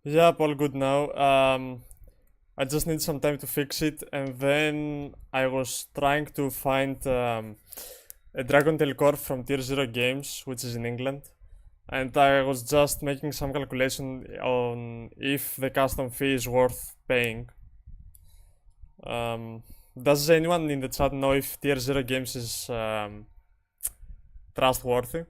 Yep, all good now. I just need some time to fix it, and then I was trying to find a Dragon Tail core from Tier Zero Games, which is in England, and I was just making some calculation on if the custom fee is worth paying. Um, does anyone in the chat know if Tier Zero Games is trustworthy?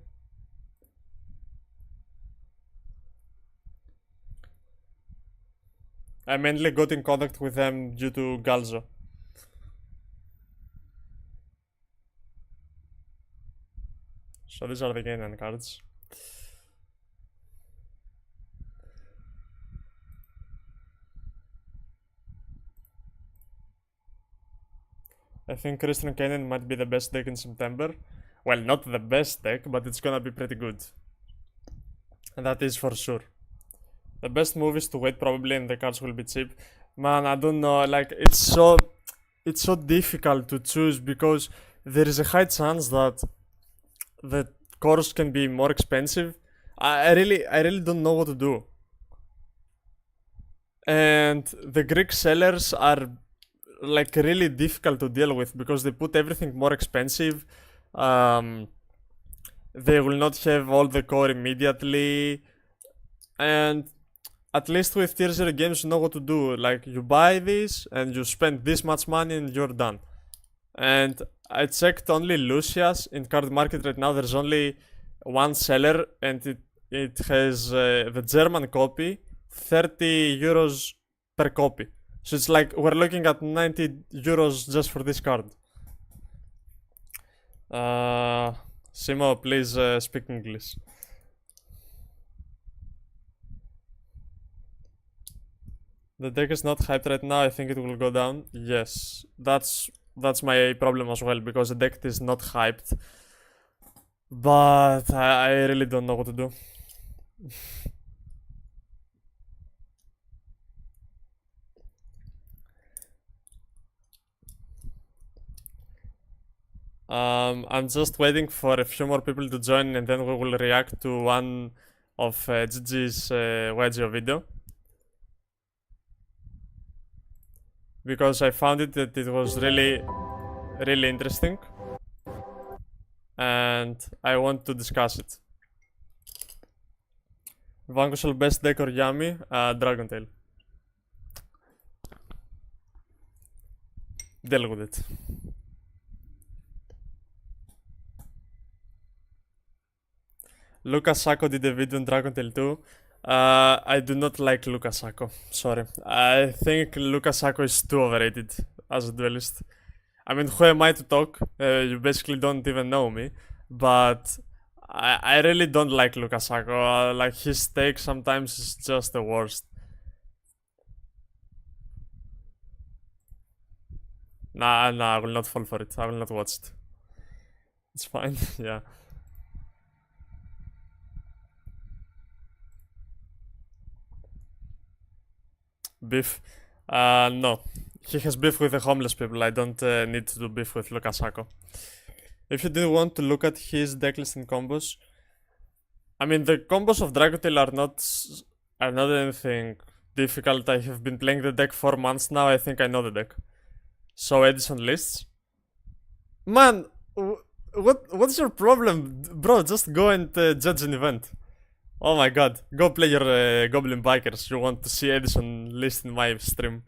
I mainly got in contact with them due to Galzo. So these are the Canaan cards. I think Christian Canaan might be the best deck in September. Well, not the best deck, but it's gonna be pretty good. And that is for sure. The best move is to wait probably and the cards will be cheap. Man, I don't know, like it's so difficult to choose because there is a high chance that the cores can be more expensive. I really don't know what to do. And the Greek sellers are like really difficult to deal with because they put everything more expensive. Um, they will not have all the core immediately, and at least with tier 0 games you know what to do. Like you buy this and you spend this much money and you're done. And I checked only Lucia's in card market right now. There's only one seller, and it has the German copy, 30 euros per copy. So it's like we're looking at 90 euros just for this card. Simo, please speak English. The deck is not hyped right now. I think it will go down. Yes, that's my problem as well because the deck is not hyped. But I really don't know what to do. I'm just waiting for a few more people to join, and then we will react to one of Gigi's Wedgio video. Because I found it that it was really, really interesting. And I want to discuss it. Vanquishal best deck or Yami? Dragon Tail. Deal with it. Lucas Sacco did a video on Dragon Tail 2. I do not like Lucas Sacco. Sorry. I think Lucas Sacco is too overrated as a duelist. I mean, who am I to talk? You basically don't even know me. But I really don't like Lucas Sacco. Like, his take sometimes is just the worst. Nah, I will not fall for it. I will not watch it. It's fine, yeah. Beef. No. He has beef with the homeless people. I don't need to do beef with Lucas Sacco. If you do want to look at his decklist and combos, I mean the combos of Dragotail are not anything difficult. I have been playing the deck 4 months now. I think I know the deck. So Edison lists. Man, what's your problem, bro? Just go and judge an event. Oh my god, go play your Goblin Bikers. You want to see Edison list in my stream.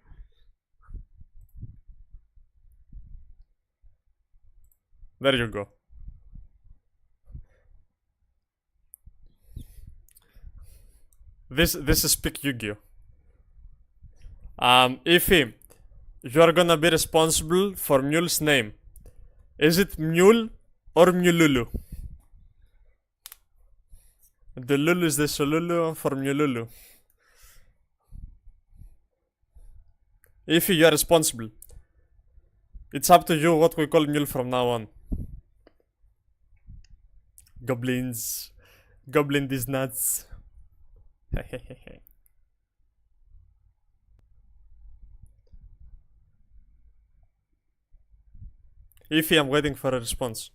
There you go. This is Pick Yu-Gi-Oh. Ify, you are gonna be responsible for Mule's name. Is it Mule or Mululu? The Lulu is the Solulu for Mululu. Ify, you are responsible. It's up to you what we call Mule from now on. Goblins. Goblin these nuts. Ify, I'm waiting for a response.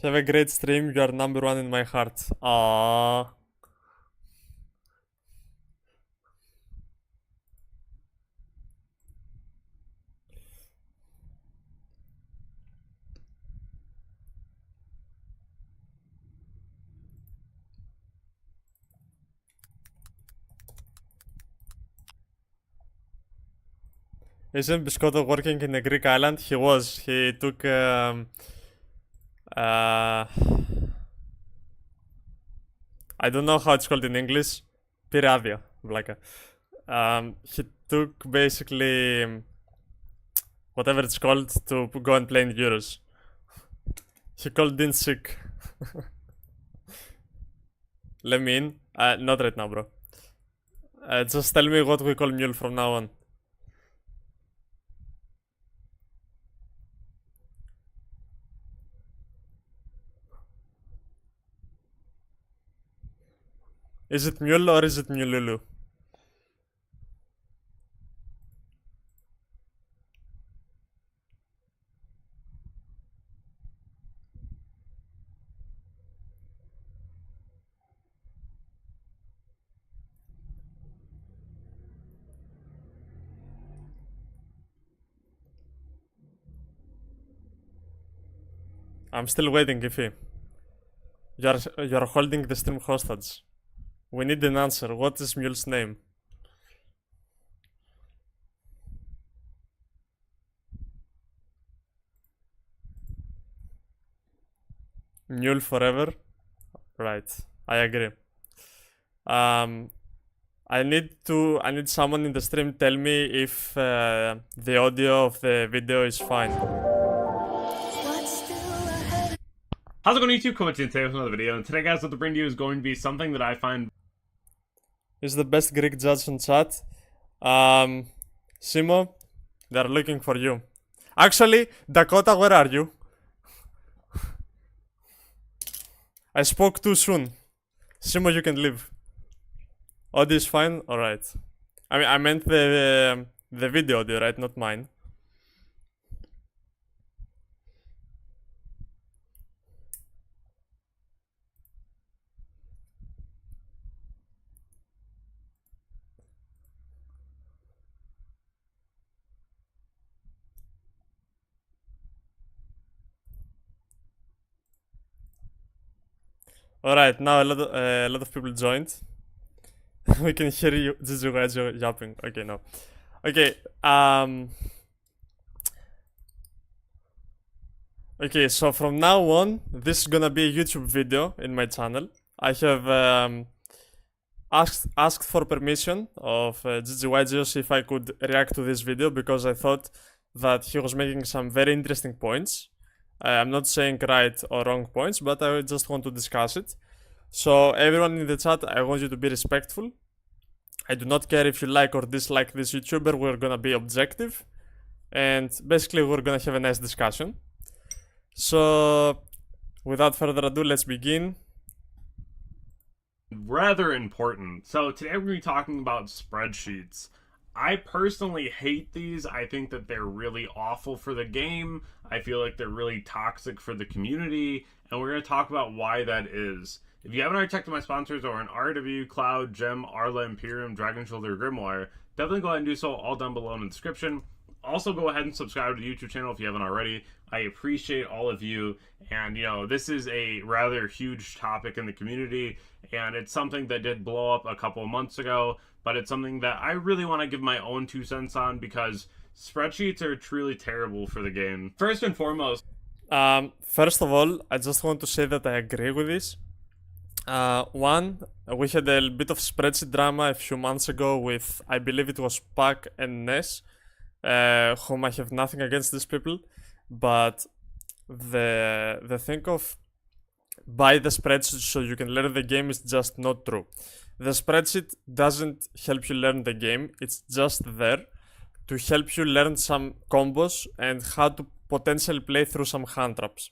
Have a great stream. You are number one in my heart. Aww. Isn't Biscotto working in a Greek island? He was. He took uh, I don't know how it's called in English. Piradia, like he took basically whatever it's called to go and play in Euros. He called in sick. Let me in. Not right now, bro. Just tell me what we call mule from now on. Is it mule or is it mululu? I'm still waiting, Ify. You're holding the stream hostage. We need an answer. What is Mule's name? Mule forever? Right. I agree. I need someone in the stream tell me if the audio of the video is fine. How's it going, YouTube? Coming to you today with another video, and today, guys, what to bring to you is going to be something that I find is the best Greek judge on chat. Simo, they're looking for you. Actually, Dakota, where are you? I spoke too soon. Simo, you can leave. Audio is fine? Alright. I mean, I meant the video audio, right? Not mine. Alright, now a lot of people joined. We can hear you, Jizu yapping. Okay, no. Okay, okay, so from now on, this is gonna be a YouTube video in my channel. I have asked for permission of GGYGeos if I could react to this video because I thought that he was making some very interesting points. I'm not saying right or wrong points, but I just want to discuss it. So everyone in the chat, I want you to be respectful. I do not care if you like or dislike this YouTuber, we're gonna be objective. And basically we're gonna have a nice discussion. So without further ado, let's begin. rather important. So today we're going to be talking about spreadsheets. I personally hate these. I think that they're really awful for the game. I feel like they're really toxic for the community, and we're going to talk about why that is. If you haven't already checked out my sponsors or an RW, Cloud, Gem, Arla, Imperium, Dragon Shoulder, Grimoire, definitely go ahead and do so, all down below in the description. Also, go ahead and subscribe to the YouTube channel if you haven't already. I appreciate all of you, and you know, this is a rather huge topic in the community, and it's something that did blow up a couple of months ago, but it's something that I really want to give my own 2 cents on because spreadsheets are truly terrible for the game. First and foremost, first of all, I just want to say that I agree with this. One, we had a bit of spreadsheet drama a few months ago with, I believe it was Pac and Ness, whom I have nothing against these people, but the thing of buy the spreadsheet so you can learn the game is just not true. The spreadsheet doesn't help you learn the game, it's just there to help you learn some combos and how to potentially play through some hand traps.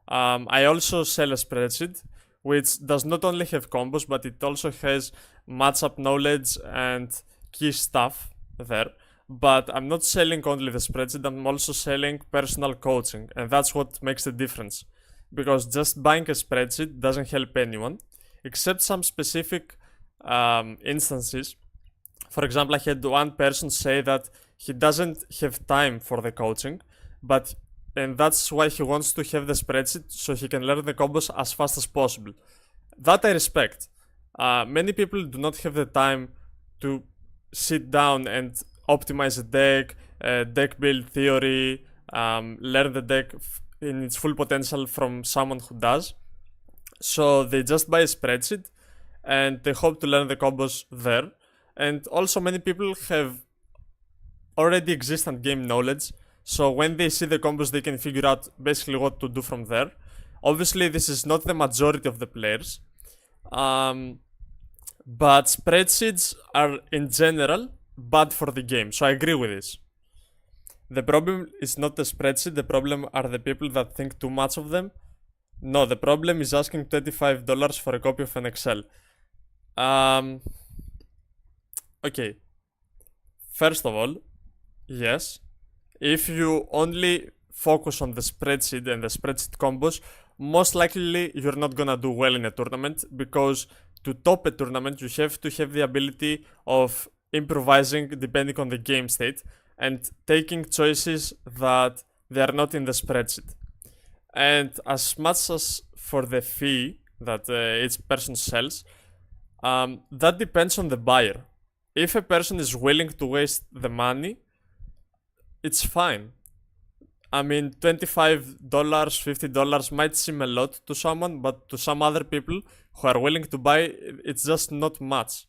I also sell a spreadsheet which does not only have combos, but it also has matchup knowledge and key stuff there. But I'm not selling only the spreadsheet, I'm also selling personal coaching, and that's what makes the difference. because just buying a spreadsheet doesn't help anyone, except some specific instances. For example, I had one person say that he doesn't have time for the coaching, and that's why he wants to have the spreadsheet so he can learn the combos as fast as possible. That I respect. Many people do not have the time to sit down and optimize a deck build theory, learn the deck in its full potential from someone who does. So they just buy a spreadsheet and they hope to learn the combos there. And also, many people have already existent game knowledge, so when they see the combos, they can figure out basically what to do from there. Obviously, this is not the majority of the players, but spreadsheets are in general bad for the game, so I agree with this. The problem is not the spreadsheet, the problem are the people that think too much of them. No, the problem is asking $25 for a copy of an Excel. Okay. First of all, yes, if you only focus on the spreadsheet and the spreadsheet combos, most likely you're not gonna do well in a tournament, because to top a tournament you have to have the ability of improvising depending on the game state and taking choices that they are not in the spreadsheet. And as much as for the fee that each person sells, that depends on the buyer. If a person is willing to waste the money, it's fine. I mean, $25, $50 might seem a lot to someone, but to some other people who are willing to buy, it's just not much.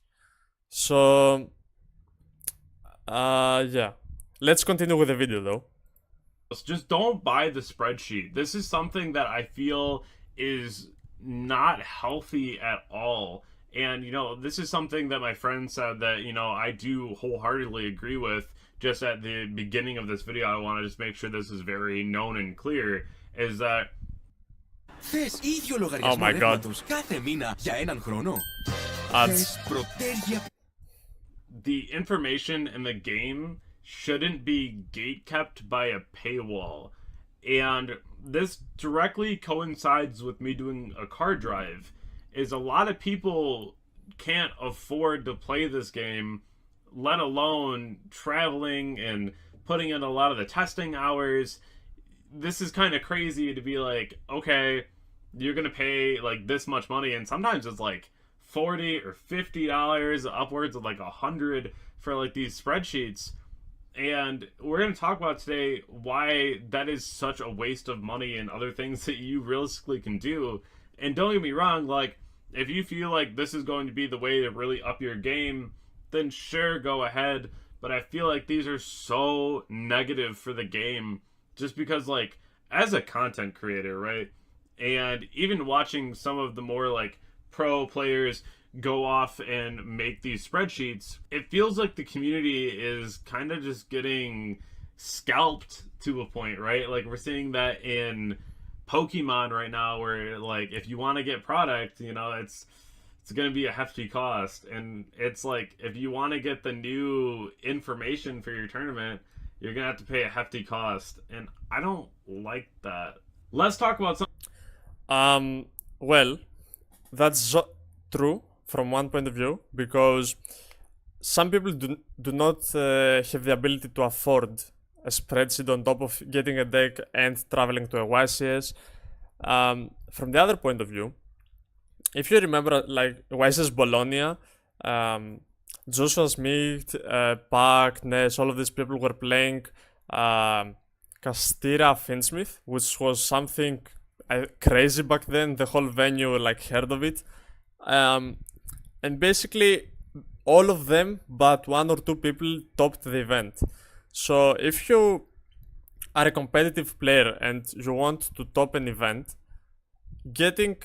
So, yeah. Let's continue with the video though. Just don't buy the spreadsheet. This is something that I feel is not healthy at all. And, this is something that my friend said that, I do wholeheartedly agree with. Just at the beginning of this video, I want to just make sure this is very known and clear, is that... Oh my god. The information in the game shouldn't be gatekept by a paywall. And this directly coincides with me doing a card drive, is a lot of people can't afford to play this game, let alone traveling and putting in a lot of the testing hours. This is kind of crazy to be like, okay, you're gonna pay like this much money, and sometimes it's like $40 or $50, upwards of like $100 for like these spreadsheets. And we're going to talk about today why that is such a waste of money and other things that you realistically can do. And don't get me wrong, like, if you feel like this is going to be the way to really up your game, then sure, go ahead. But I feel like these are so negative for the game, just because, like, as a content creator, right? And even watching some of the more, like, pro players go off and make these spreadsheets, it feels like the community is kind of just getting scalped to a point, right? Like, we're seeing that in Pokemon right now, where, like, if you want to get product, it's going to be a hefty cost. And it's like, if you want to get the new information for your tournament, you're going to have to pay a hefty cost. And I don't like that. Let's talk about some... Well, that's true from one point of view, because some people do not have the ability to afford a spreadsheet on top of getting a deck and traveling to a YCS. From the other point of view, if you remember, like, YCS Bologna, Joshua Smith, Pac, Ness, all of these people were playing Castira Finsmith, which was something crazy back then. The whole venue, like, heard of it. And basically, all of them but one or two people topped the event. So if you are a competitive player and you want to top an event, getting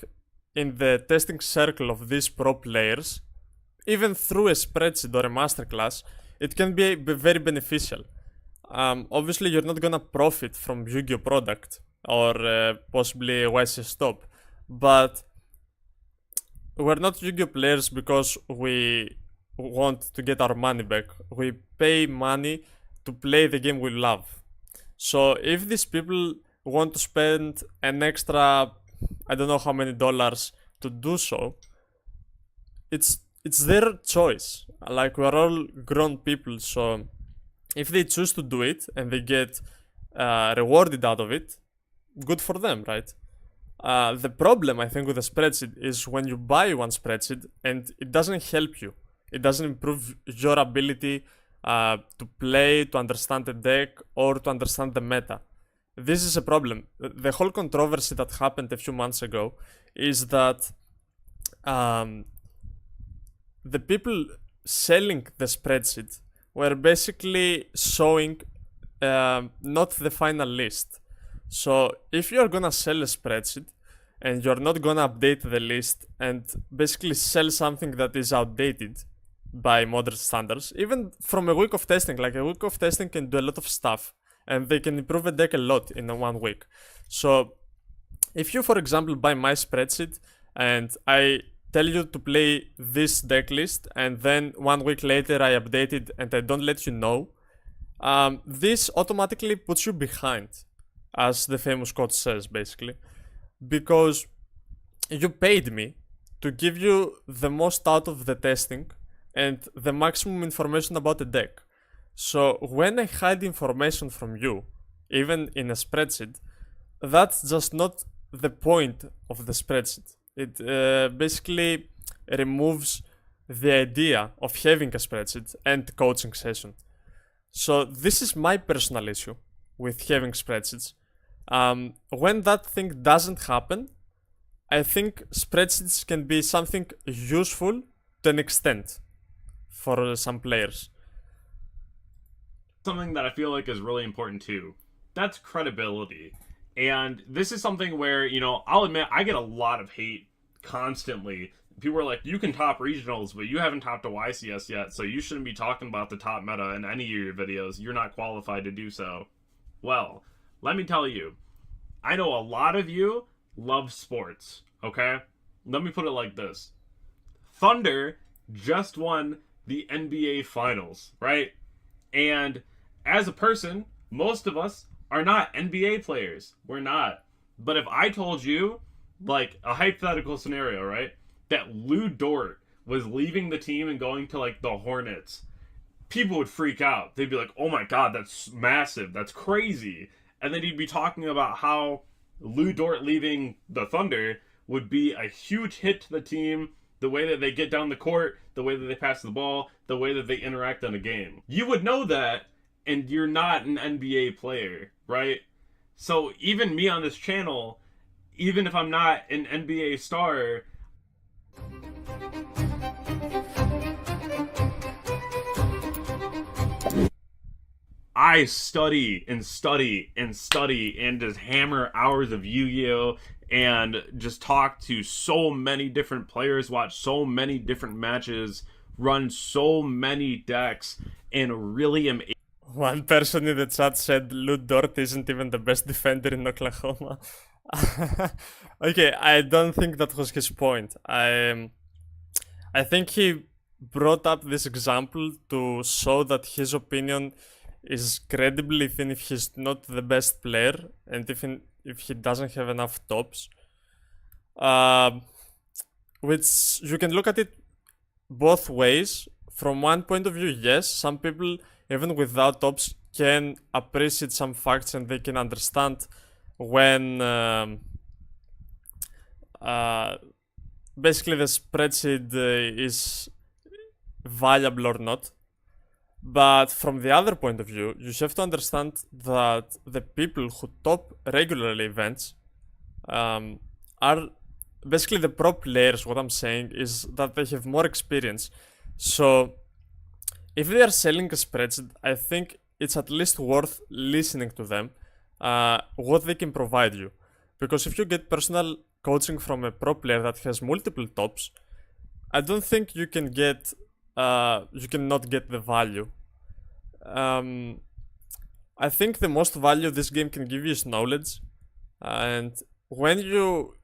in the testing circle of these pro players, even through a spreadsheet or a masterclass, it can be very beneficial. Obviously, you're not gonna profit from Yu-Gi-Oh product or possibly a YCS top, but we're not Yu-Gi-Oh players because we want to get our money back. We pay money to play the game we love. So if these people want to spend an extra I don't know how many dollars to do so, it's their choice. Like, we're all grown people, so if they choose to do it and they get rewarded out of it, good for them, right? The problem, I think, with a spreadsheet is when you buy one spreadsheet and it doesn't help you. It doesn't improve your ability to play, to understand the deck, or to understand the meta. This is a problem. The whole controversy that happened a few months ago is that the people selling the spreadsheet were basically showing not the final list. So if you're gonna sell a spreadsheet and you're not gonna update the list and basically sell something that is outdated by modern standards, even from a week of testing, like a week of testing can do a lot of stuff and they can improve a deck a lot in a 1 week. So if you, for example, buy my spreadsheet and I tell you to play this deck list and then 1 week later I update it and I don't let you know, this automatically puts you behind, as the famous quote says, basically, because you paid me to give you the most out of the testing and the maximum information about the deck. So when I hide information from you, even in a spreadsheet, that's just not the point of the spreadsheet. It basically removes the idea of having a spreadsheet and coaching session. So this is my personal issue with having spreadsheets. When that thing doesn't happen, I think spreadsheets can be something useful to an extent for some players. Something that I feel like is really important too. That's credibility. And this is something where, I'll admit I get a lot of hate constantly. People are like, you can top regionals, but you haven't topped a YCS yet, so you shouldn't be talking about the top meta in any of your videos. You're not qualified to do so. Well, let me tell you, I know a lot of you love sports, okay? Let me put it like this. Thunder just won the NBA Finals, right? And as a person, most of us are not NBA players. We're not. But if I told you, like, a hypothetical scenario, right, that Lou Dort was leaving the team and going to, like, the Hornets, people would freak out. They'd be like, oh my god, that's massive. That's crazy. And then he'd be talking about how Lou Dort leaving the Thunder would be a huge hit to the team, the way that they get down the court, the way that they pass the ball, the way that they interact on a game. You would know that, and you're not an NBA player, right? So even me on this channel, even if I'm not an NBA star, I study and study and study and just hammer hours of Yu-Gi-Oh! And just talk to so many different players, watch so many different matches, run so many decks, and really am. One person in the chat said Lou Dort isn't even the best defender in Oklahoma. Okay, I don't think that was his point. I think he brought up this example to show that his opinion is credible even if he's not the best player and even if he doesn't have enough tops. Which you can look at it both ways. From one point of view, yes, some people, even without tops, can appreciate some facts and they can understand when basically the spreadsheet is valuable or not. But from the other point of view, you have to understand that the people who top regularly events are basically the pro players. What I'm saying is that they have more experience. So if they are selling a spreadsheet, I think it's at least worth listening to them, what they can provide you. Because if you get personal coaching from a pro player that has multiple tops, I don't think you can get you cannot get the value. I think the most value this game can give you is knowledge, and when you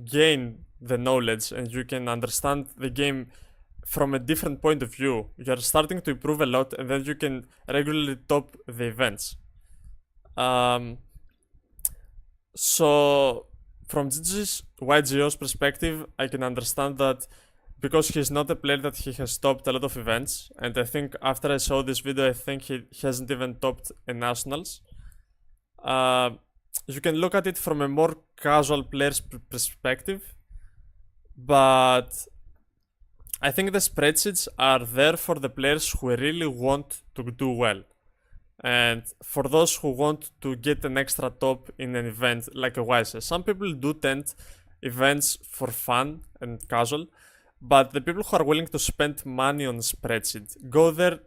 gain the knowledge and you can understand the game from a different point of view, you are starting to improve a lot, and then you can regularly top the events. So from Gigi's YGO's perspective, I can understand that because he's not a player that he has stopped a lot of events, and I think after I saw this video, I think he hasn't even topped a nationals. You can look at it from a more casual player's perspective, but I think the spreadsheets are there for the players who really want to do well. And for those who want to get an extra top in an event like a YC. Some people do tend events for fun and casual, but the people who are willing to spend money on spreadsheet go there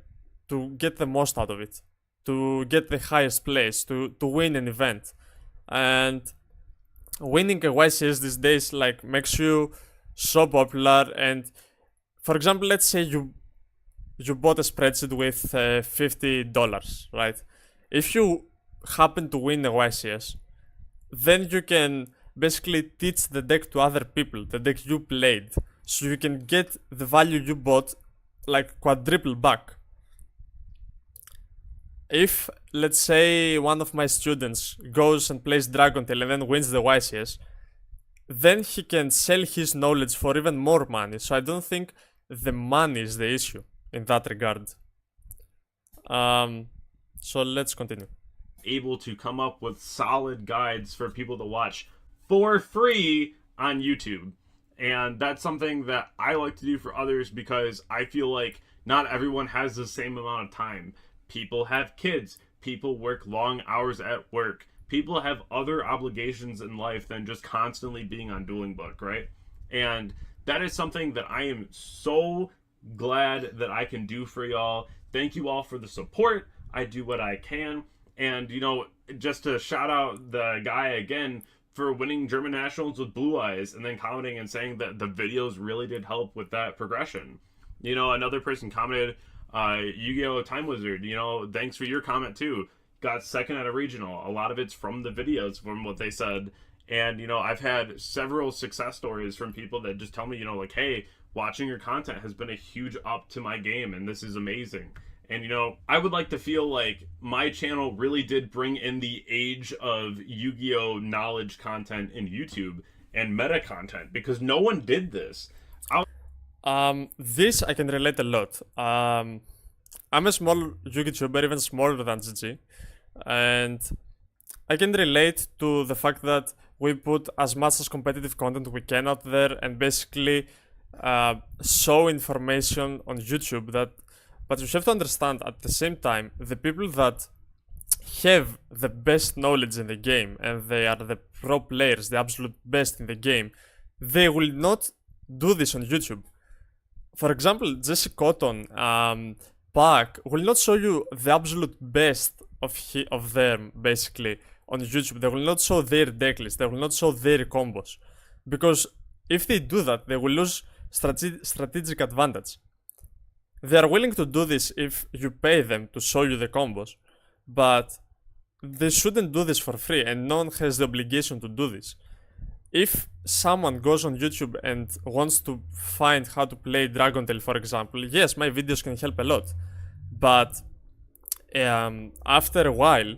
to get the most out of it, to get the highest place, to win an event. And winning a YCS these days like makes you so popular. And for example, let's say you bought a spreadsheet with $50, right? If you happen to win a YCS, then you can basically teach the deck to other people, the deck you played, so you can get the value you bought like quadruple back. If, let's say, one of my students goes and plays Dragontail and then wins the YCS, then he can sell his knowledge for even more money. So I don't think the money is the issue in that regard. So let's continue. Able to come up with solid guides for people to watch for free on YouTube. And that's something that I like to do for others because I feel like not everyone has the same amount of time. People have kids. People work long hours at work. People have other obligations in life than just constantly being on Dueling Book, right? And that is something that I am so glad that I can do for y'all. Thank you all for the support. I do what I can. And, you know, just to shout out the guy again for winning German Nationals with Blue Eyes and then commenting and saying that the videos really did help with that progression. You know, another person commented, Yu-Gi-Oh! Time Wizard, you know, thanks for your comment too. Got second at a regional. A lot of it's from the videos, from what they said. And, you know, I've had several success stories from people that just tell me, you know, like, hey, watching your content has been a huge up to my game, and this is amazing. And, you know, I would like to feel like my channel really did bring in the age of Yu-Gi-Oh! Knowledge content in YouTube and meta content, because no one did this. This I can relate a lot. I'm a small YouTuber, even smaller than GG, and I can relate to the fact that we put as much as competitive content we can out there and basically show information on YouTube that, but you have to understand at the same time, the people that have the best knowledge in the game and they are the pro players, the absolute best in the game, they will not do this on YouTube. For example, Jesse Cotton, Pac will not show you the absolute best of them basically on YouTube. They will not show their deck list, they will not show their combos. Because if they do that, they will lose strategic advantage. They are willing to do this if you pay them to show you the combos, but they shouldn't do this for free, and no one has the obligation to do this. If someone goes on YouTube and wants to find how to play Dragontail, for example, yes, my videos can help a lot, but after a while,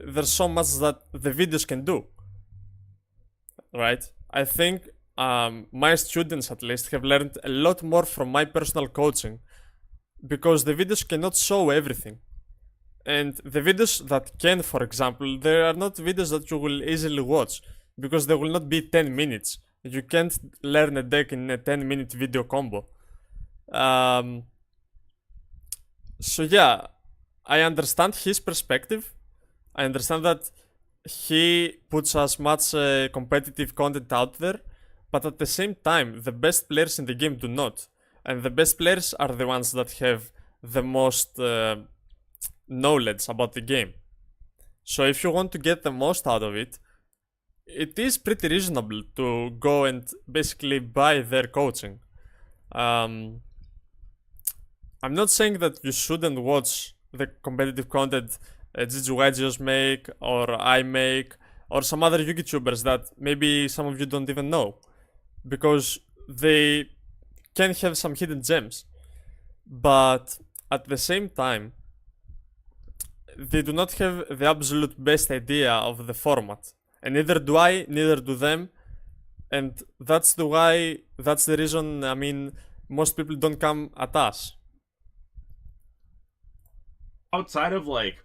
there's so much that the videos can do, right? I think my students at least have learned a lot more from my personal coaching because the videos cannot show everything. And the videos that can, for example, there are not videos that you will easily watch because they will not be 10 minutes. You can't learn a deck in a 10-minute video combo. So yeah, I understand his perspective. I understand that he puts as much competitive content out there, but at the same time, the best players in the game do not. And the best players are the ones that have the most knowledge about the game. So if you want to get the most out of it, it is pretty reasonable to go and basically buy their coaching. I'm not saying that you shouldn't watch the competitive content GGYGOs make, or I make, or some other YouTubers that maybe some of you don't even know, because they can have some hidden gems. But at the same time, they do not have the absolute best idea of the format. And neither do I, neither do them. And that's the reason, I mean, most people don't come at us. Outside of like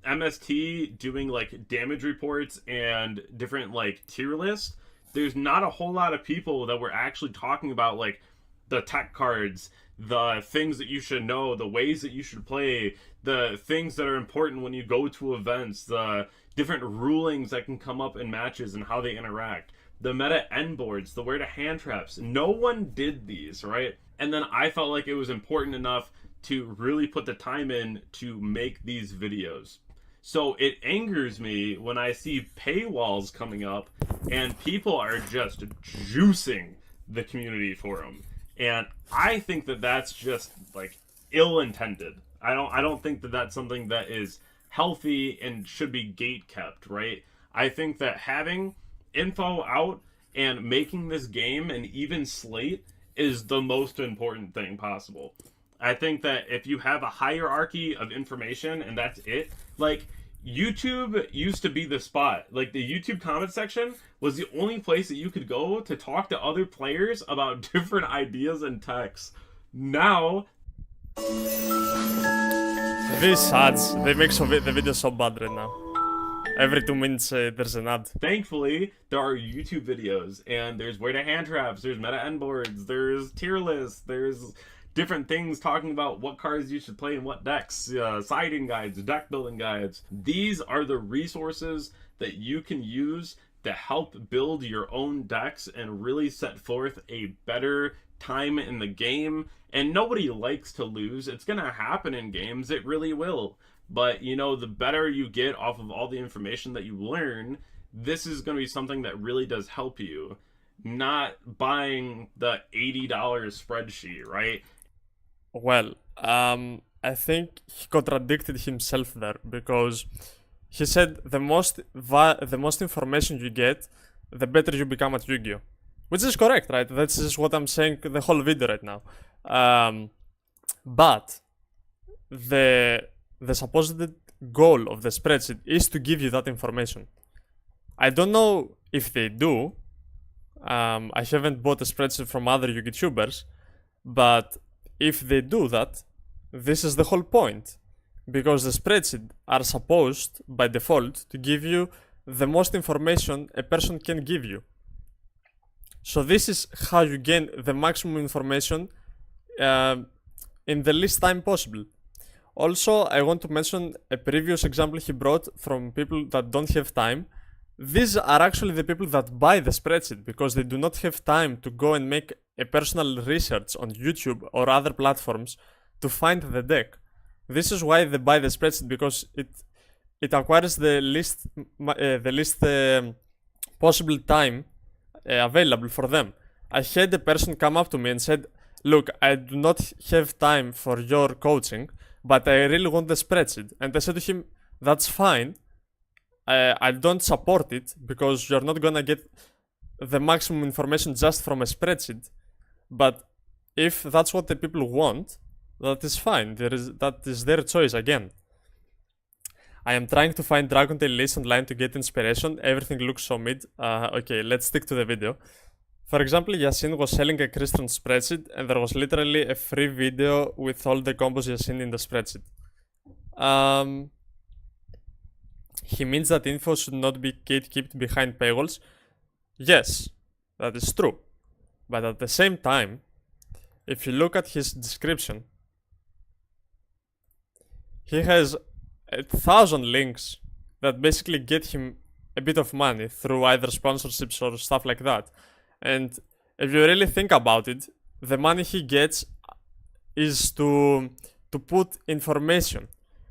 MST doing like damage reports and different like tier lists, there's not a whole lot of people that were actually talking about like the tech cards, the things that you should know, the ways that you should play, the things that are important when you go to events, the different rulings that can come up in matches and how they interact, the meta end boards, the where to hand traps. No one did these, right? And then I felt like it was important enough to really put the time in to make these videos. So it angers me when I see paywalls coming up and people are just juicing the community for them. And I think that that's just like ill-intended. I don't think that that's something that is healthy and should be gate kept, right? I think that having info out and making this game an even slate is the most important thing possible. I think that if you have a hierarchy of information and that's it, like YouTube used to be the spot. Like the YouTube comment section was the only place that you could go to talk to other players about different ideas and texts. Now, these ads, they make the video so bad right now. Every 2 minutes there's an ad. Thankfully, there are YouTube videos, and there's where to hand traps, there's meta end boards, there's tier lists, there's different things talking about what cards you should play in what decks, siding guides, deck building guides. These are the resources that you can use to help build your own decks and really set forth a better time in the game. And nobody likes to lose. It's going to happen in games. It really will. But, you know, the better you get off of all the information that you learn, this is going to be something that really does help you. Not buying the $80 spreadsheet, right? Well, I think he contradicted himself there because he said the most information you get, the better you become at Yu-Gi-Oh! Which is correct, right? This is what I'm saying the whole video right now. But the supposed goal of the spreadsheet is to give you that information. I don't know if they do. I haven't bought a spreadsheet from other YouTubers, but if they do that, this is the whole point. Because the spreadsheet are supposed, by default, to give you the most information a person can give you. So this is how you gain the maximum information in the least time possible. Also, I want to mention a previous example he brought from people that don't have time. These are actually the people that buy the spreadsheet because they do not have time to go and make a personal research on YouTube or other platforms to find the deck. This is why they buy the spreadsheet, because it acquires the least possible time available for them. I had a person come up to me and said, "Look, I do not have time for your coaching, but I really want the spreadsheet." And I said to him, "That's fine. I don't support it because you're not gonna get the maximum information just from a spreadsheet. But if that's what the people want, that is fine. That is their choice again." I am trying to find Dragon Tail list online to get inspiration. Everything looks so mid. Okay, let's stick to the video. For example, Yasin was selling a Christian spreadsheet and there was literally a free video with all the combos Yasin in the spreadsheet. He means that info should not be gatekept behind paywalls. Yes, that is true. But at the same time, if you look at his description, he has 1,000 links that basically get him a bit of money through either sponsorships or stuff like that. And if you really think about it, the money he gets is to put information.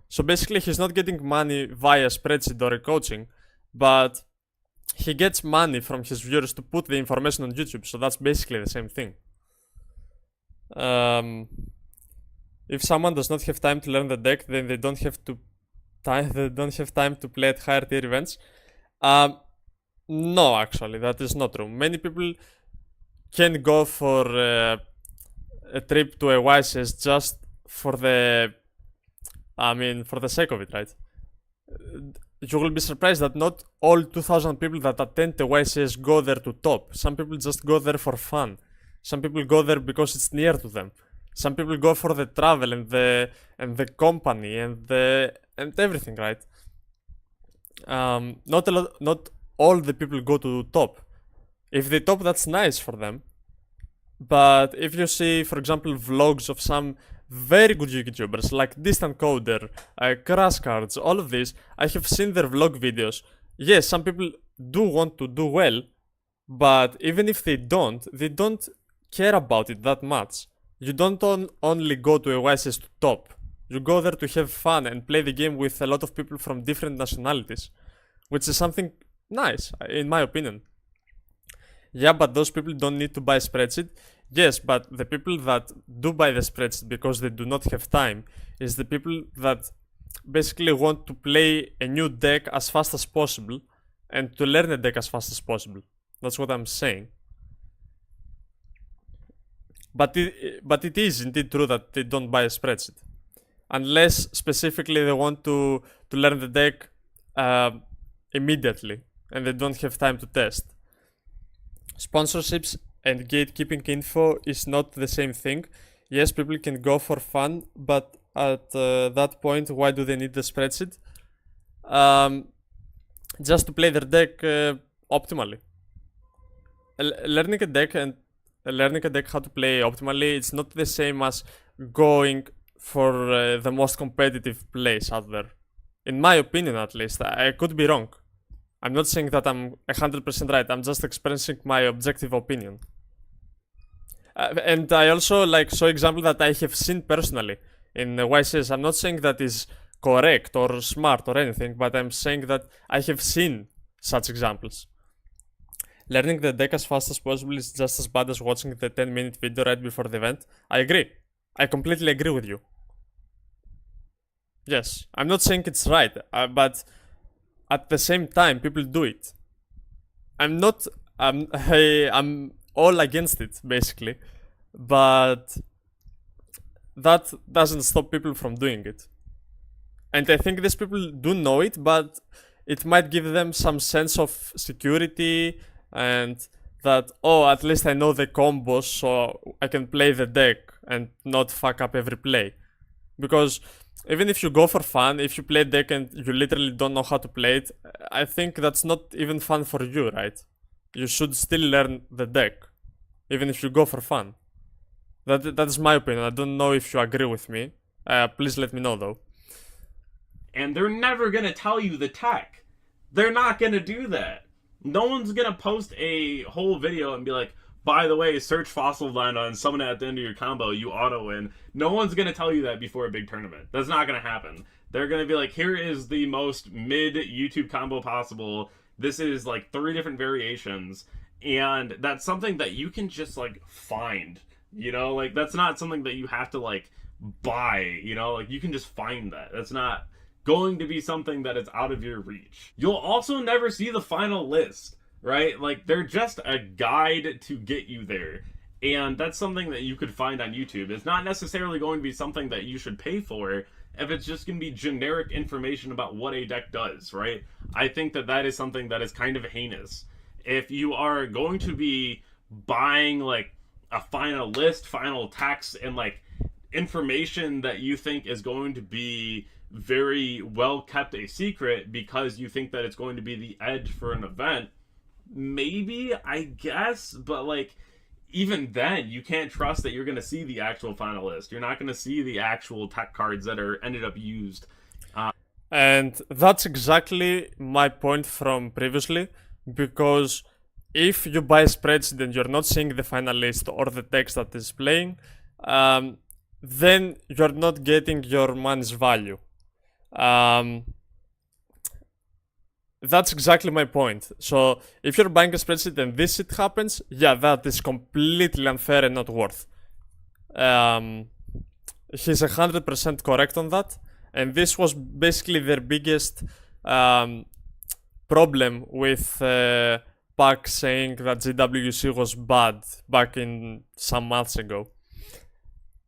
So basically he's not getting money via spreadsheet or a coaching, but he gets money from his viewers to put the information on YouTube. So that's basically the same thing. If someone does not have time to learn the deck, then they don't have time to play at higher tier events. No, actually, that is not true. Many people can go for a trip to a YCS just for the sake of it, right? you will be surprised that not all 2,000 people that attend the YCS go there to top. Some people just go there for fun. Some people go there because it's near to them. Some people go for the travel and the company and everything, right? Not all the people go to top. If they top, that's nice for them. But if you see, for example, vlogs of some very good YouTubers like Distant Coder, Crash Cards, all of these, I have seen their vlog videos. Yes, some people do want to do well, but even if they don't care about it that much. You don't only go to a YCS to top. You go there to have fun and play the game with a lot of people from different nationalities, which is something nice, in my opinion. Yeah, but those people don't need to buy Spreadsheet. Yes, but the people that do buy the Spreadsheet because they do not have time is the people that basically want to play a new deck as fast as possible and to learn a deck as fast as possible. That's what I'm saying. But it is indeed true that they don't buy a Spreadsheet. Unless specifically they want to learn the deck immediately and they don't have time to test. Sponsorships and gatekeeping info is not the same thing. Yes, people can go for fun, but at that point, why do they need the Spreadsheet? Just to play their deck optimally. Learning a deck how to play optimally, it's not the same as going for the most competitive place out there. In my opinion, at least. I could be wrong. I'm not saying that I'm 100% right. I'm just expressing my objective opinion. And I also saw example that I have seen personally in YCS. I'm not saying that is correct or smart or anything, but I'm saying that I have seen such examples. Learning the deck as fast as possible is just as bad as watching the 10-minute video right before the event. I agree. I completely agree with you. Yes, I'm not saying it's right, but at the same time, people do it. I'm all against it, basically, but that doesn't stop people from doing it. And I think these people do know it, but it might give them some sense of security and that, oh, at least I know the combos so I can play the deck and not fuck up every play. Because even if you go for fun, if you play a deck and you literally don't know how to play it, I think that's not even fun for you, right? You should still learn the deck, even if you go for fun. That is my opinion. I don't know if you agree with me. Please let me know, though. And they're never gonna tell you the tech. They're not gonna do that. No one's gonna post a whole video and be like, by the way, search Fossil Land and summon it at the end of your combo, you auto win. No one's gonna tell you that before a big tournament. That's not gonna happen. They're gonna be like, here is the most mid YouTube combo possible. This is 3 different variations. And that's something that you can just find. That's not something that you have to buy. You can just find that. That's not going to be something that is out of your reach. You'll also never see the final list, right? They're just a guide to get you there. And that's something that you could find on YouTube. It's not necessarily going to be something that you should pay for if it's just going to be generic information about what a deck does, right? I think that is something that is kind of heinous. If you are going to be buying a final list, final text, and information that you think is going to be very well kept a secret because you think that it's going to be the edge for an event, maybe, I guess, but even then, you can't trust that you're going to see the actual final list. You're not going to see the actual tech cards that are ended up used. And that's exactly my point from previously, because if you buy a spreadsheet and you're not seeing the final list or the text that is playing, then you're not getting your money's value. That's exactly my point. So if you're buying a spreadsheet and this shit happens, yeah, that is completely unfair and not worth. He's 100% correct on that. And this was basically their biggest problem with Pac saying that GWC was bad back in some months ago.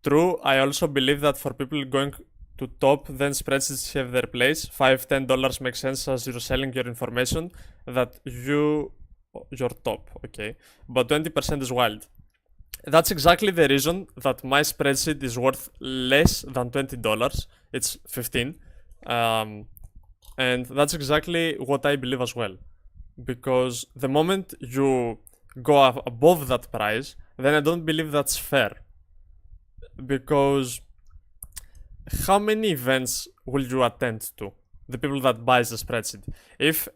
True, I also believe that for people going to top, then spreadsheets have their place. $5-10 makes sense as you're selling your information that you're top, okay? But 20% is wild. That's exactly the reason that my spreadsheet is worth less than $20. It's 15. And that's exactly what I believe as well. Because the moment you go above that price, then I don't believe that's fair. Because how many events will you attend to? The people that buys the spreadsheet. If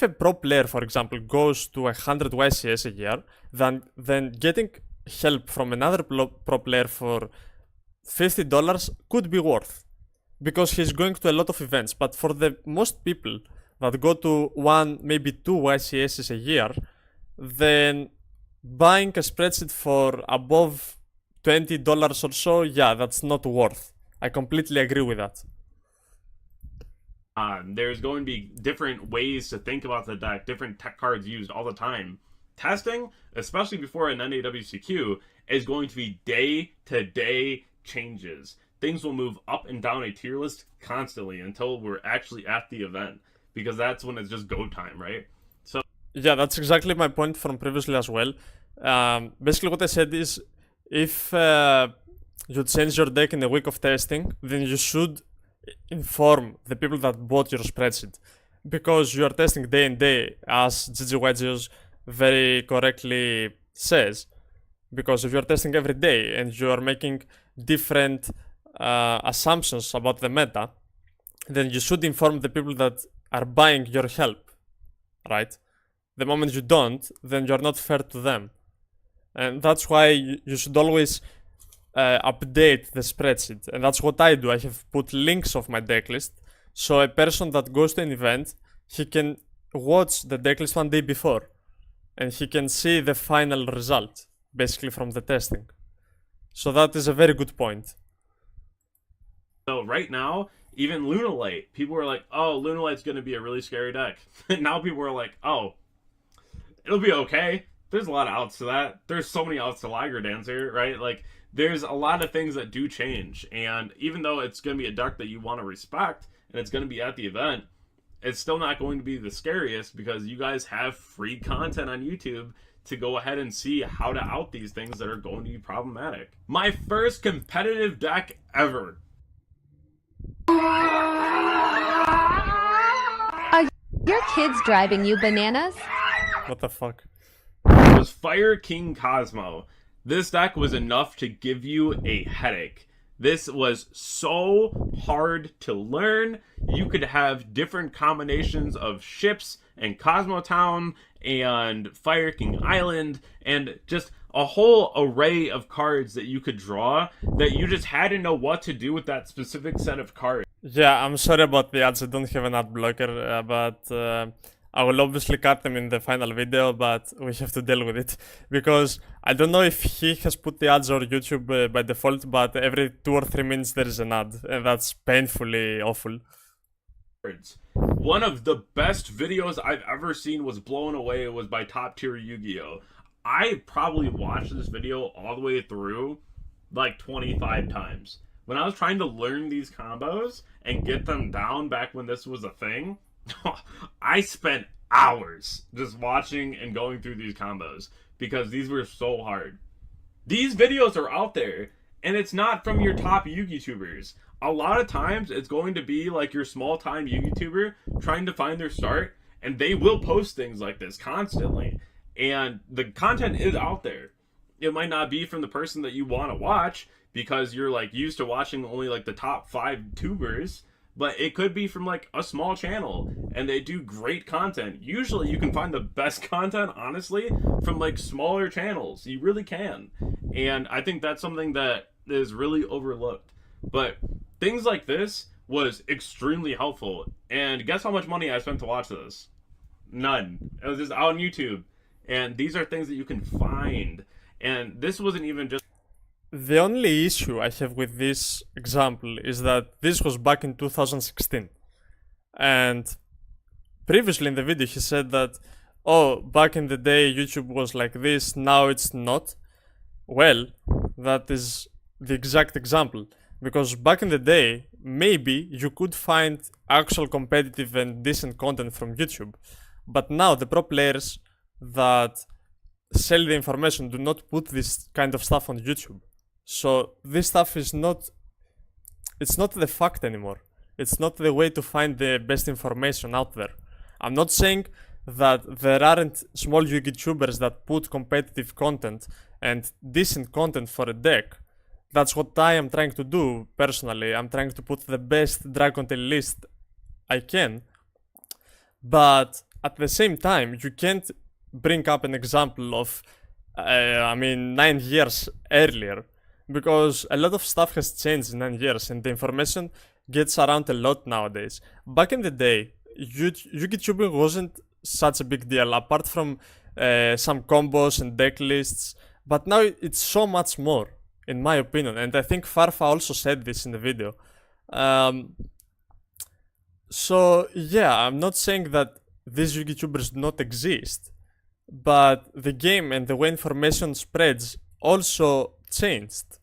a pro player, for example, goes to 100 YCS a year, then getting help from another pro player for $50 could be worth, because he's going to a lot of events. But for the most people that go to one, maybe two YCSs a year, then buying a spreadsheet for above $20 or so, yeah, that's not worth. I completely agree with that. There's going to be different ways to think about the deck, different tech cards used all the time. Testing, especially before an NAWCQ, is going to be day-to-day changes. Things will move up and down a tier list constantly until we're actually at the event, because that's when it's just go time, right? So yeah, that's exactly my point from previously as well. Basically what I said is, if you change your deck in a week of testing, then you should inform the people that bought your spreadsheet, because you are testing day and day, as Gigi Wedgios very correctly says. Because if you are testing every day and you are making different assumptions about the meta, then you should inform the people that are buying your help, right? The moment you don't, then you're not fair to them. And that's why you should always update the spreadsheet. And that's what I do. I have put links of my decklist, so a person that goes to an event, he can watch the decklist one day before, and he can see the final result, basically from the testing. So that is a very good point. So right now, even Lunalight, people were like, oh, Lunalight's going to be a really scary deck. And now people are like, oh, it'll be okay. There's a lot of outs to that. There's so many outs to Liger Dancer, right? Like, there's a lot of things that do change. And even though it's going to be a deck that you want to respect, and it's going to be at the event, it's still not going to be the scariest, because you guys have free content on YouTube to go ahead and see how to out these things that are going to be problematic. My first competitive deck ever. Are your kids driving you bananas? What the fuck? Was Fire King Cosmo. This deck was enough to give you a headache. This was so hard to learn. You could have different combinations of ships and Cosmo Town and Fire King Island and just a whole array of cards that you could draw that you just had to know what to do with that specific set of cards. Yeah, I'm sorry about the ads. I don't have an ad blocker, but I will obviously cut them in the final video, but we have to deal with it. Because I don't know if he has put the ads or YouTube by default, but every 2 or 3 minutes there is an ad, and that's painfully awful. One of the best videos I've ever seen was blown away. It was by Top Tier Yu-Gi-Oh! I probably watched this video all the way through like 25 times. When I was trying to learn these combos and get them down back when this was a thing, I spent hours just watching and going through these combos because these were so hard. These videos are out there, and it's not from your top YouTubers. A lot of times it's going to be like your small time YouTuber trying to find their start, and they will post things like this constantly. And the content is out there. It might not be from the person that you want to watch because you're like used to watching only like the top 5 tubers, but it could be from like a small channel and they do great content. Usually you can find the best content, honestly, from like smaller channels. You really can. And I think that's something that is really overlooked. But things like this was extremely helpful. And guess how much money I spent to watch this? None. It was just out on YouTube. And these are things that you can find. And this wasn't even just... The only issue I have with this example is that this was back in 2016. And previously in the video he said that, oh, back in the day YouTube was like this, now it's not. Well, that is the exact example. Because back in the day, maybe you could find actual competitive and decent content from YouTube. But now the pro players that sell the information do not put this kind of stuff on YouTube. So this stuff is not, it's not the fact anymore. It's not the way to find the best information out there. I'm not saying that there aren't small YouTubers that put competitive content and decent content for a deck. That's what I am trying to do personally. I'm trying to put the best Dragon Tail list I can. But at the same time, you can't bring up an example of, 9 years earlier, because a lot of stuff has changed in 9 years and the information gets around a lot nowadays. Back in the day, YouTubing wasn't such a big deal, apart from some combos and deck lists, but now it's so much more, in my opinion, and I think Farfa also said this in the video. So yeah, I'm not saying that these YouTubers do not exist, but the game and the way information spreads also changed.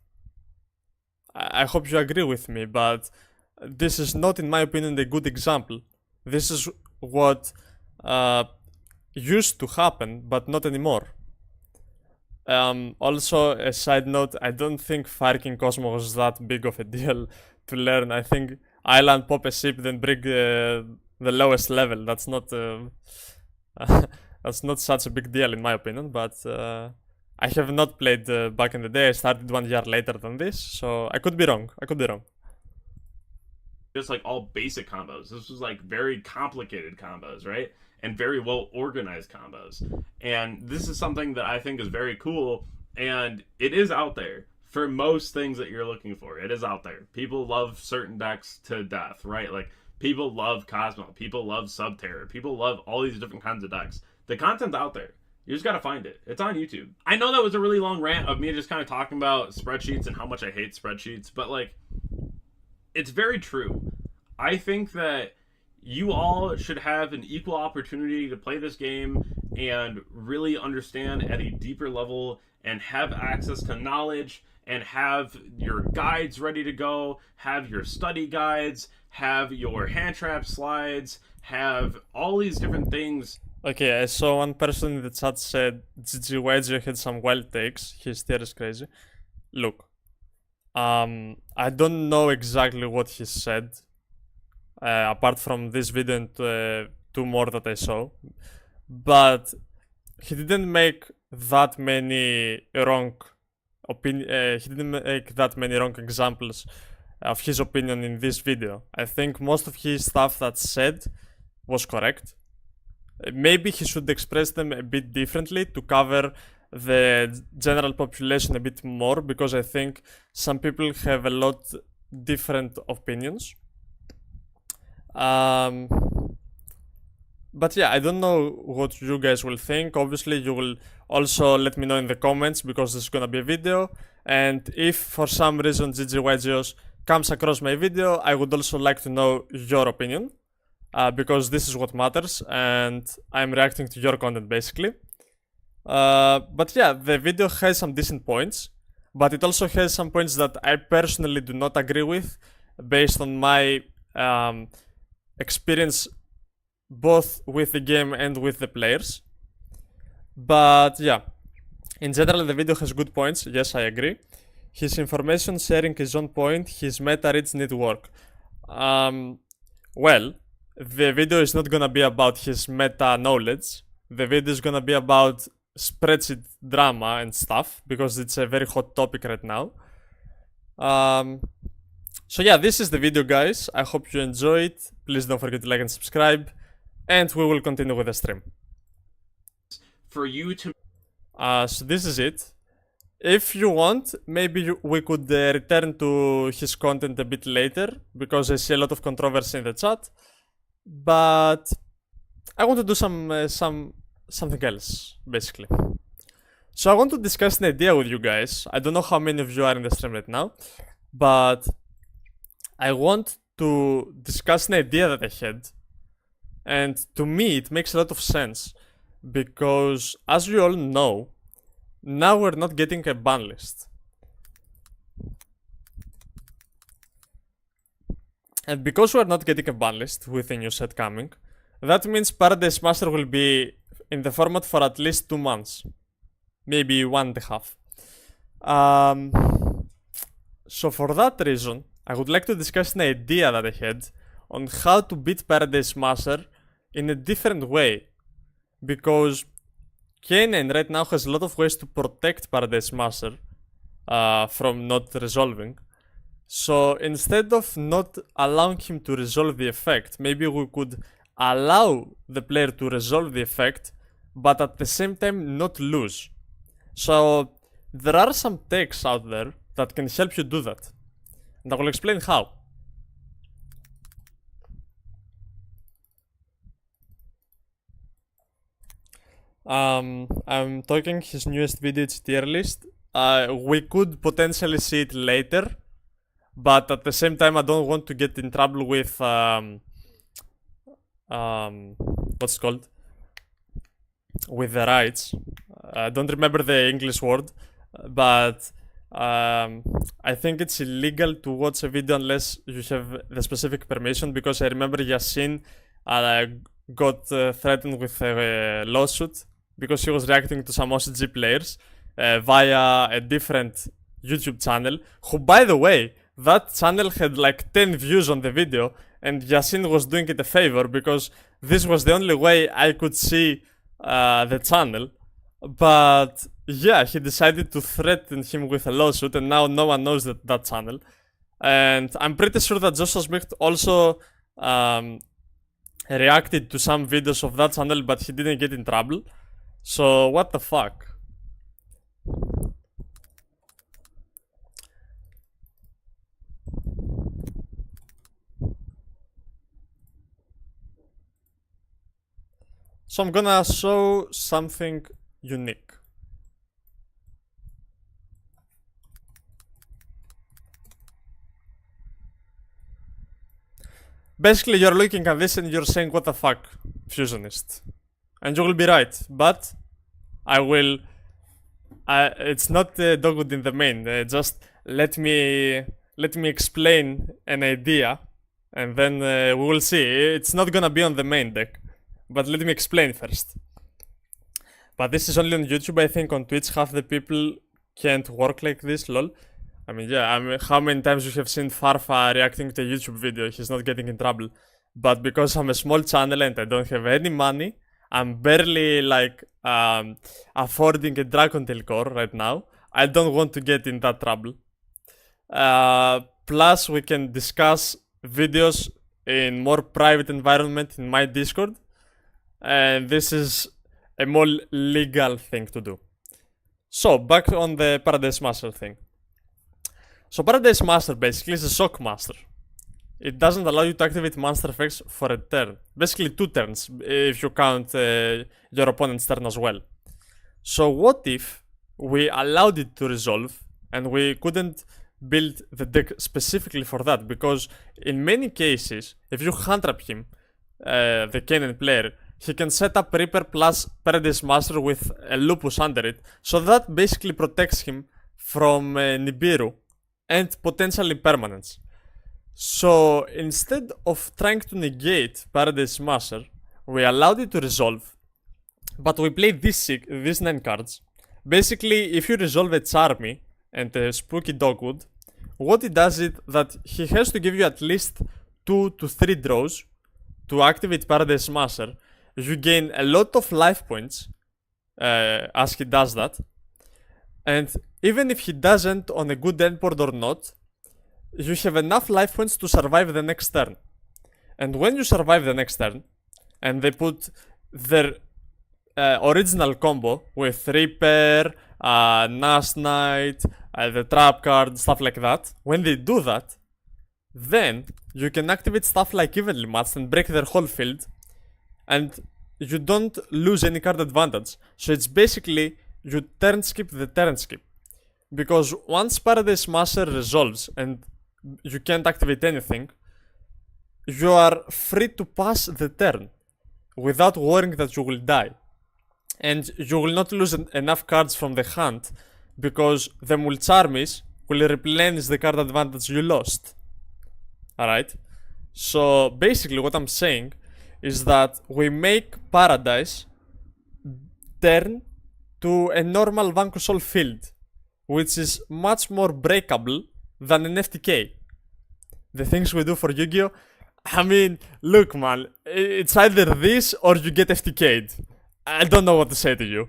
I hope you agree with me, but this is not, in my opinion, a good example. This is what used to happen, but not anymore. Also, a side note, I don't think Fire King Cosmo was that big of a deal to learn. I think Island pop a ship, then bring the lowest level. That's not that's not such a big deal in my opinion. But I have not played back in the day. I started 1 year later than this, so I could be wrong. Just like all basic combos. This was like very complicated combos, right? And very well organized combos. And this is something that I think is very cool, and it is out there for most things that you're looking for. It is out there. People love certain decks to death, right? Like, people love Cosmo, people love Subterror, people love all these different kinds of decks. The content's out there. You just gotta find it. It's on YouTube. I know that was a really long rant of me just kind of talking about spreadsheets and how much I hate spreadsheets, but like, it's very true. I think that you all should have an equal opportunity to play this game and really understand at a deeper level and have access to knowledge and have your guides ready to go, have your study guides, have your hand trap slides, have all these different things. Okay, I saw one person in the chat said GG Wager had some wild takes. His tier is crazy. Look, I don't know exactly what he said, apart from this video and two more that I saw, but he didn't make that many wrong he didn't make that many wrong examples of his opinion in this video. I think most of his stuff that said was correct. Maybe he should express them a bit differently to cover the general population a bit more, because I think some people have a lot different opinions. But yeah, I don't know what you guys will think. Obviously, you will also let me know in the comments, because this is gonna be a video. And if for some reason GGYGeos comes across my video, I would also like to know your opinion, because this is what matters, and I'm reacting to your content basically. But yeah, the video has some decent points, but it also has some points that I personally do not agree with, based on my experience both with the game and with the players. But yeah, in general the video has good points, yes, I agree. His information sharing is on point, his meta reads need work. Well, the video is not gonna be about his meta knowledge. The video is gonna be about spreadsheet drama and stuff, because it's a very hot topic right now. So yeah, this is the video, guys. I hope you enjoy it. Please don't forget to like and subscribe, and we will continue with the stream. For you to so this is it. If you want, maybe we could return to his content a bit later, because I see a lot of controversy in the chat. But I want to do something else, basically. So I want to discuss an idea with you guys. I don't know how many of you are in the stream right now, but I want to discuss an idea that I had. And to me, it makes a lot of sense, because as you all know, now we're not getting a ban list. And because we're not getting a ban list with a new set coming, that means Paradise Master will be in the format for at least 2 months. Maybe 1.5. So for that reason, I would like to discuss an idea that I had on how to beat Paradise Master in a different way. Because Kanan right now has a lot of ways to protect Paradise Master from not resolving. So instead of not allowing him to resolve the effect, maybe we could allow the player to resolve the effect, but at the same time not lose. So there are some techs out there that can help you do that. And I will explain how. I'm talking his newest video, it's tier list. We could potentially see it later, but at the same time I don't want to get in trouble with what's it called? With the rights. I don't remember the English word, but I think it's illegal to watch a video unless you have the specific permission, because I remember Yasin got threatened with a lawsuit because he was reacting to some OCG players via a different YouTube channel, who, by the way, that channel had like 10 views on the video, and Yasin was doing it a favor because this was the only way I could see the channel. But yeah, he decided to threaten him with a lawsuit, and now no one knows that channel. And I'm pretty sure that Joshua Smith also reacted to some videos of that channel, but he didn't get in trouble. So what the fuck? So I'm gonna show something unique. Basically, you're looking at this and you're saying, what the fuck, Fusionist? And you will be right, but I will... it's not Dogwood in the main, just let me explain an idea, and then we will see. It's not gonna be on the main deck, but let me explain first. But this is only on YouTube. I think on Twitch half the people can't work like this, lol. I mean, yeah, how many times you have seen Farfa reacting to a YouTube video? He's not getting in trouble. But because I'm a small channel and I don't have any money, I'm barely like affording a Dragon Tail core right now. I don't want to get in that trouble. Plus, we can discuss videos in more private environment in my Discord. And this is a more legal thing to do. So, back on the Paradise Master thing. So Paradise Master basically is a shock master. It doesn't allow you to activate monster effects for a turn. Basically 2 turns, if you count your opponent's turn as well. So what if we allowed it to resolve and we couldn't build the deck specifically for that? Because in many cases, if you hand trap him, the Kanan player, he can set up Reaper plus Paradise Master with a Lupus under it. So that basically protects him from Nibiru and potentially permanence. So instead of trying to negate Paradise Master, we allowed it to resolve, but we played these 9 cards. Basically, if you resolve a Charmy and a Spooky Dogwood, what it does is that he has to give you at least 2 to 3 draws to activate Paradise Master. You gain a lot of life points as he does that. And even if he doesn't on a good endboard or not, you have enough life points to survive the next turn. And when you survive the next turn, and they put their original combo with Reaper, Nast Knight, the Trap card, stuff like that, when they do that, then you can activate stuff like Evenly Matched and break their whole field, and you don't lose any card advantage. So it's basically you turn skip the turn skip. Because once Paradise Master resolves and you can't activate anything, you are free to pass the turn without worrying that you will die. And you will not lose enough cards from the hand because the Mulcharmies will replenish the card advantage you lost. Alright? So basically what I'm saying is that we make Paradise turn to a normal Vanquish All field, which is much more breakable than an FTK. The things we do for Yu-Gi-Oh! I mean, look man, it's either this or you get FTK'd. I don't know what to say to you.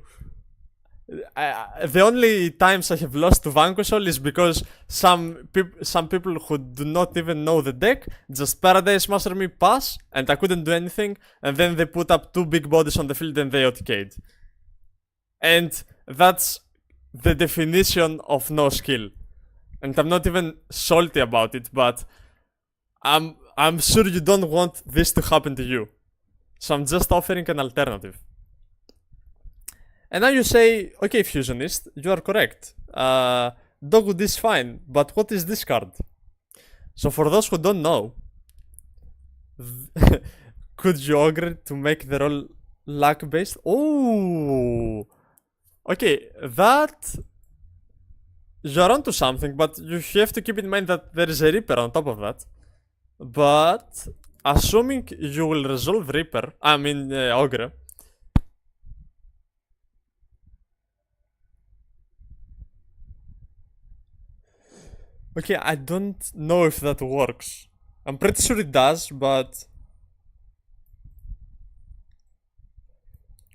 The only times I have lost to Vanquish All is because some people who do not even know the deck just Paradise Master me pass and I couldn't do anything, and then they put up two big bodies on the field and they OTK'd. And that's the definition of no skill. And I'm not even salty about it, but I'm sure you don't want this to happen to you. So I'm just offering an alternative. And now you say, okay, Fusionist, you are correct. Dogwood is fine, but what is this card? So for those who don't know, could you agree to make the roll luck based? Oh, okay, that you're onto something, but you have to keep in mind that there is a Reaper on top of that. But assuming you will resolve Reaper, Ogre. Okay, I don't know if that works. I'm pretty sure it does, but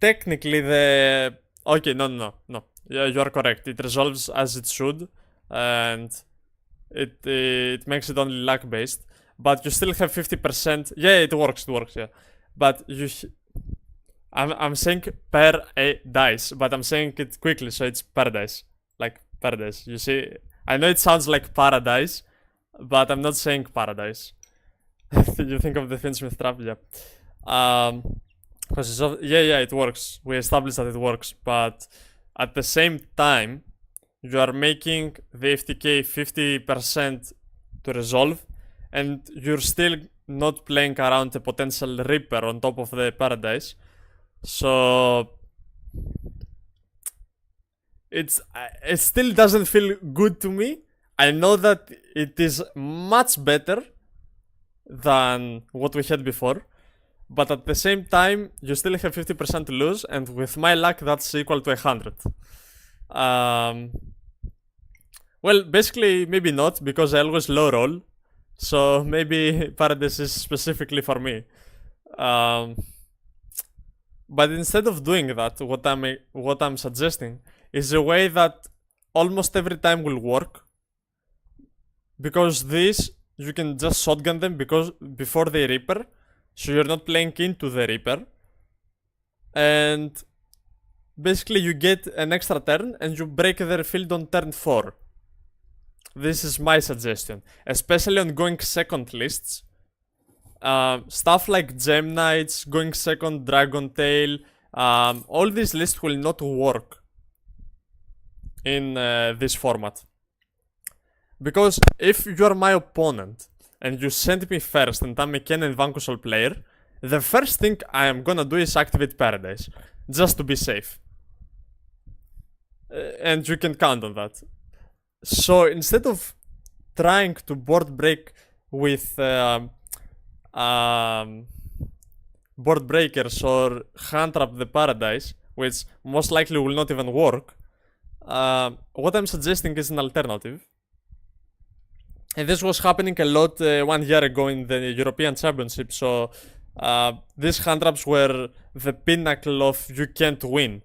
technically the... Okay, no. Yeah, you are correct. It resolves as it should, and it makes it only luck based. But you still have 50%. Yeah, it works, yeah. But I'm saying per a dice, but I'm saying it quickly, so it's paradise. Like paradise. You see, I know it sounds like paradise, but I'm not saying paradise. You think of the Finsmith trap, yeah. Yeah, it works. We established that it works, but at the same time, you are making the FTK 50% to resolve, and you're still not playing around a potential Reaper on top of the Paradise. So it still doesn't feel good to me. I know that it is much better than what we had before, but at the same time, you still have 50% to lose, and with my luck, that's equal to 100. Well, basically, maybe not, because I always low roll. So maybe Paradise is specifically for me. But instead of doing that, what I'm suggesting is a way that almost every time will work. Because this, you can just shotgun them before they Reaper. So you're not playing into the Reaper. And basically you get an extra turn and you break their field on turn 4. This is my suggestion, especially on going second lists. Stuff like Gem Knights, going second Dragon Tail, all these lists will not work in this format. Because if you are my opponent and you send me first and I'm a Ken and Vanquish All player, the first thing I am gonna do is activate Paradise, just to be safe. And you can count on that. So instead of trying to board break with board breakers or hand trap the Paradise, which most likely will not even work, what I'm suggesting is an alternative. And this was happening a lot 1 year ago in the European Championship, so these hand traps were the pinnacle of you can't win.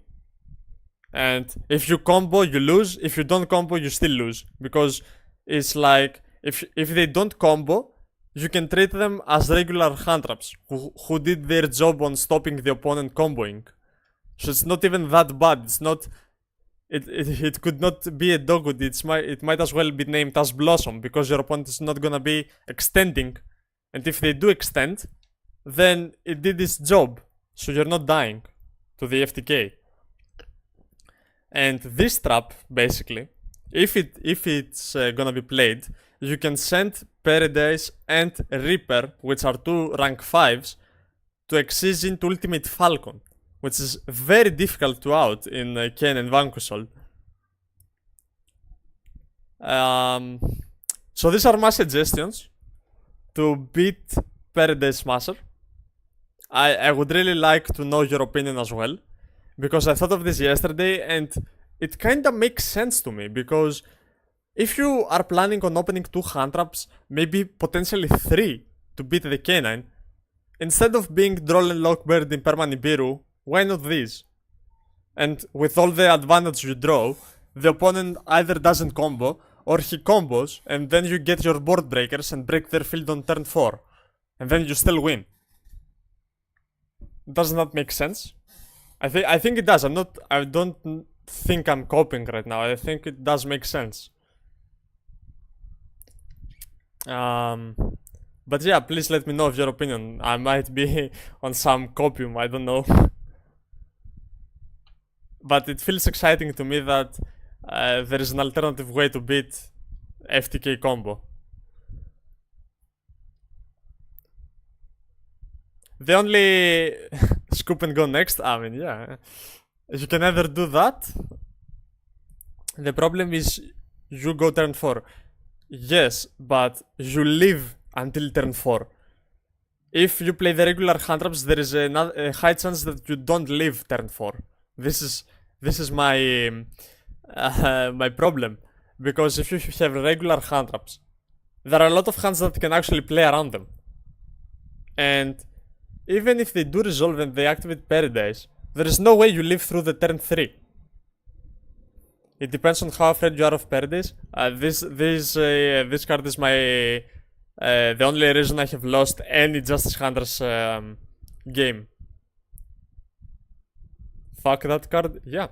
And if you combo, you lose. If you don't combo, you still lose. Because it's like, if they don't combo, you can treat them as regular hand traps who did their job on stopping the opponent comboing. So it's not even that bad. It's not... It could not be a Dogwood. It might as well be named as Blossom, because your opponent is not gonna be extending. And if they do extend, then it did its job. So you're not dying to the FTK. And this trap, basically, if it's gonna be played, you can send Paradise and Reaper, which are two rank 5s, to exist into Ultimate Falcon, which is very difficult to out in Ken and Vanquish All. So these are my suggestions to beat Paradise Smasher. I would really like to know your opinion as well, because I thought of this yesterday and it kinda makes sense to me, because if you are planning on opening 2 hand traps, maybe potentially 3 to beat the canine, instead of being Droll and Lockbird in Permanent Nibiru, why not these? And with all the advantage you draw, the opponent either doesn't combo, or he combos, and then you get your board breakers and break their field on turn 4. And then you still win. Does not make sense? I think it does. I don't think I'm coping right now. I think it does make sense. But yeah, please let me know of your opinion. I might be on some copium, I don't know. But it feels exciting to me that there is an alternative way to beat FTK combo. The only scoop and go next, I mean, yeah. You can either do that. The problem is you go turn 4. Yes, but you live until turn 4. If you play the regular hand traps, there is a high chance that you don't live turn 4. This is my my problem, because if you have regular hand traps, there are a lot of hands that can actually play around them, and even if they do resolve and they activate Paradise, there is no way you live through the turn 3. It depends on how afraid you are of Paradise. This card is my the only reason I have lost any Justice Hunters game. Fuck that card. Yeah,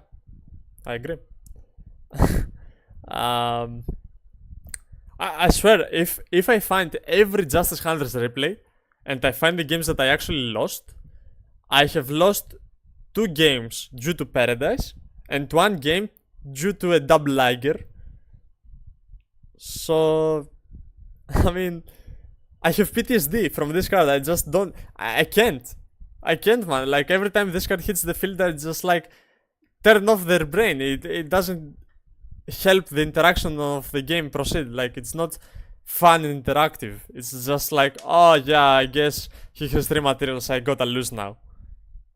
I agree. I swear, if I find every Justice Hunters replay and I find the games that I actually lost, I have lost 2 games due to Paradise and 1 game due to a double Liger. So, I mean, I have PTSD from this card. I just don't. I can't, man. Like, every time this card hits the field, I just like turn off their brain. It doesn't help the interaction of the game proceed. Like, it's not fun and interactive. It's just like, oh yeah, I guess he has 3 materials, I gotta lose now.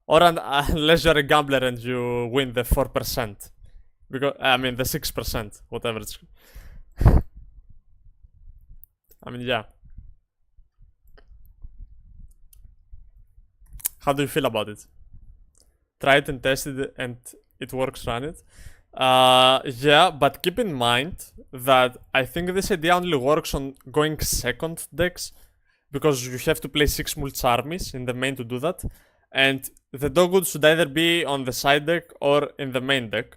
Or unless you're a gambler and you win the 4%. Because, I mean, the 6%, whatever it's. I mean, yeah. How do you feel about it? Try it and test it and it works, run it. Yeah, but keep in mind that I think this idea only works on going second decks, because you have to play 6 mulch armies in the main to do that, and the dogwood should either be on the side deck or in the main deck.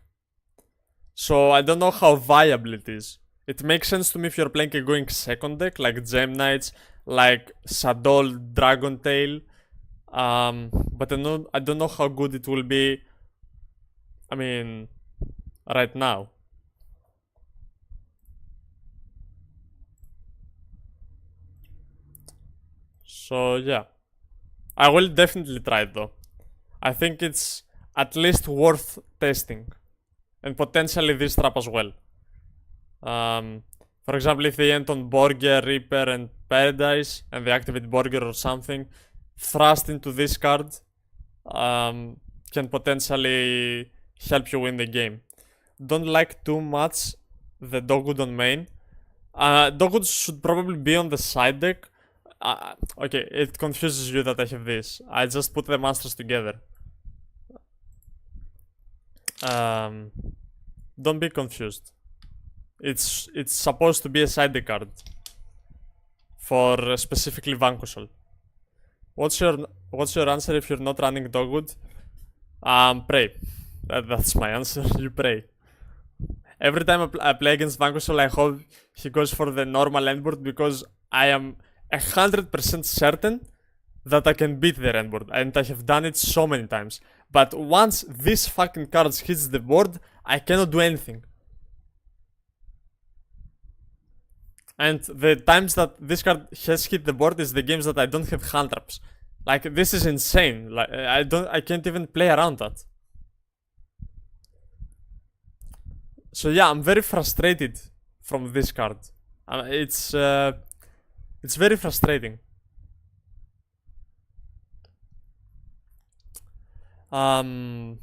So I don't know how viable it is. It makes sense to me if you're playing a going second deck, like Gem Knights, like Sadol, Dragon Tail, but I don't know how good it will be, I mean, right now. So yeah, I will definitely try it though. I think it's at least worth testing, and potentially this trap as well. For example, if they end on Borgia, Reaper and Paradise and they activate Borgia or something, thrust into this card can potentially help you win the game. Don't like too much the dogwood on main. Dogwood should probably be on the side deck. Okay, it confuses you that I have this. I just put the monsters together. Don't be confused. It's supposed to be a side deck card for specifically Vanquishal. What's your answer if you're not running dogwood? Pray. That's my answer. You pray. Every time I play against Vanquishal, I hope he goes for the normal endboard, because I am 100% certain that I can beat their endboard, and I have done it so many times. But once this fucking card hits the board, I cannot do anything. And the times that this card has hit the board is the games that I don't have hand traps. Like, this is insane. Like, I can't even play around that. So yeah, I'm very frustrated from this card. It's very frustrating. Um,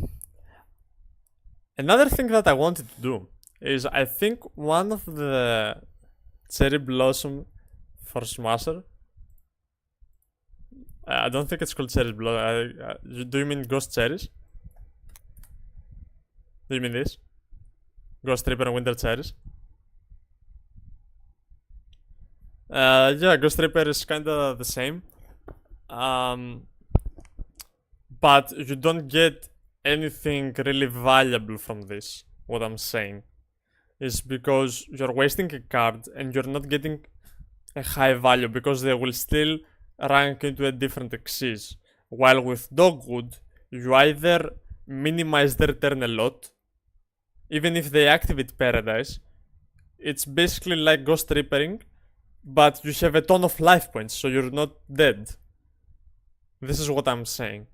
Another thing that I wanted to do is I think one of the cherry blossom for Smasher. I don't think it's called cherry blossom. Do you mean ghost cherries? Do you mean this? Ghost Reaper and Winter Cherries? Yeah, Ghost Reaper is kinda the same. But you don't get anything really valuable from this. What I'm saying is because you're wasting a card and you're not getting a high value because they will still rank into a different exes. While with Dogwood, you either minimize their turn a lot, even if they activate Paradise, it's basically like Ghost Reapering, but you have a ton of life points, so you're not dead. This is what I'm saying.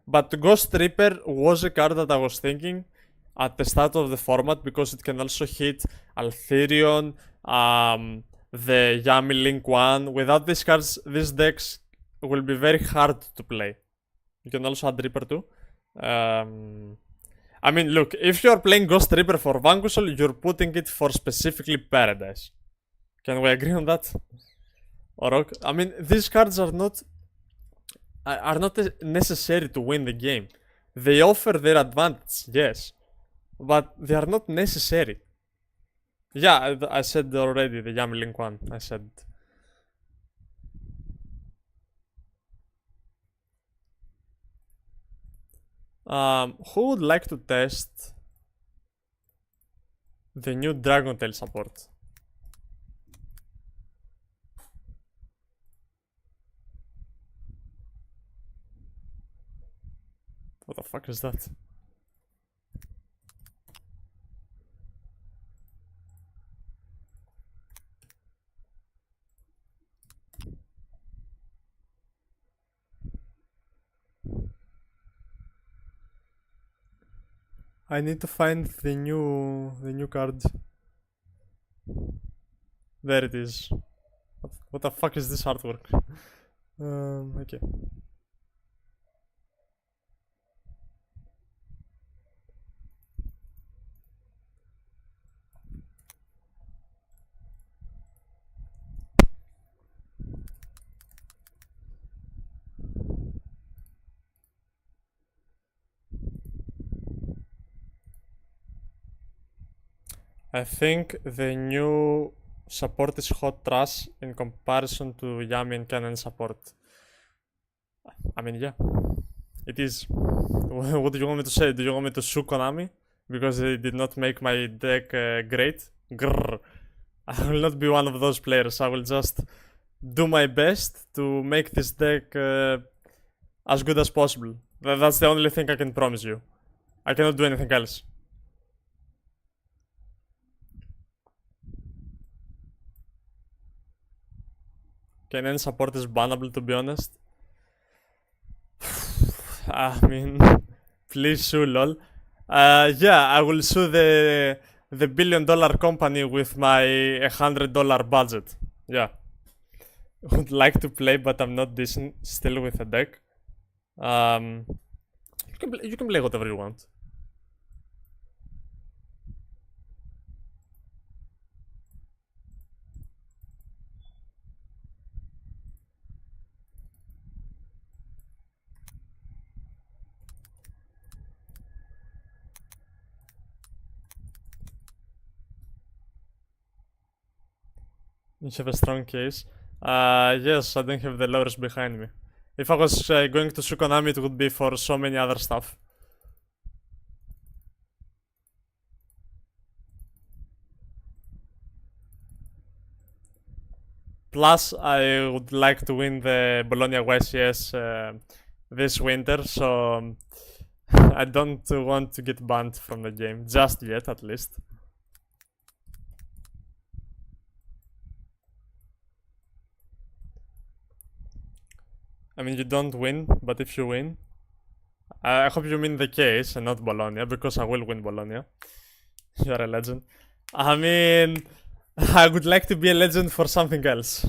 But Ghost Reaper was a card that I was thinking at the start of the format because it can also hit Altherion, the Yami Link 1. Without these cards, these decks will be very hard to play. You can also add Reaper too. I mean, look, if you're playing Ghost Reaper for Vanquishal, you're putting it for specifically Paradise. Can we agree on that? Or, I mean, these cards are not necessary to win the game. They offer their advantage, yes, but they are not necessary. Yeah, I said already the Yami Link 1. I said. Who would like to test the new Dragon Tail support? What the fuck is that? I need to find the new card. There it is. What the fuck is this artwork? Okay. I think the new support is hot trash in comparison to Yami and Canon support. I mean, yeah, it is. What do you want me to say? Do you want me to sue Konami? Because they did not make my deck great? Grrr. I will not be one of those players. I will just do my best to make this deck as good as possible. That's the only thing I can promise you. I cannot do anything else. Canon support is bannable, to be honest. I mean, please sue, lol. Yeah, I will sue the $1 billion company with my $100 budget. Yeah. Would like to play, but I'm not decent still with a deck. You can play whatever you want. You have a strong case. Yes, I don't have the lawyers behind me. If I was going to sue Konami, it would be for so many other stuff. Plus, I would like to win the Bologna YCS this winter, so I don't want to get banned from the game, just yet at least. I mean, you don't win, but if you win, I hope you mean the case and not Bologna, because I will win Bologna. You're a legend. I mean, I would like to be a legend for something else.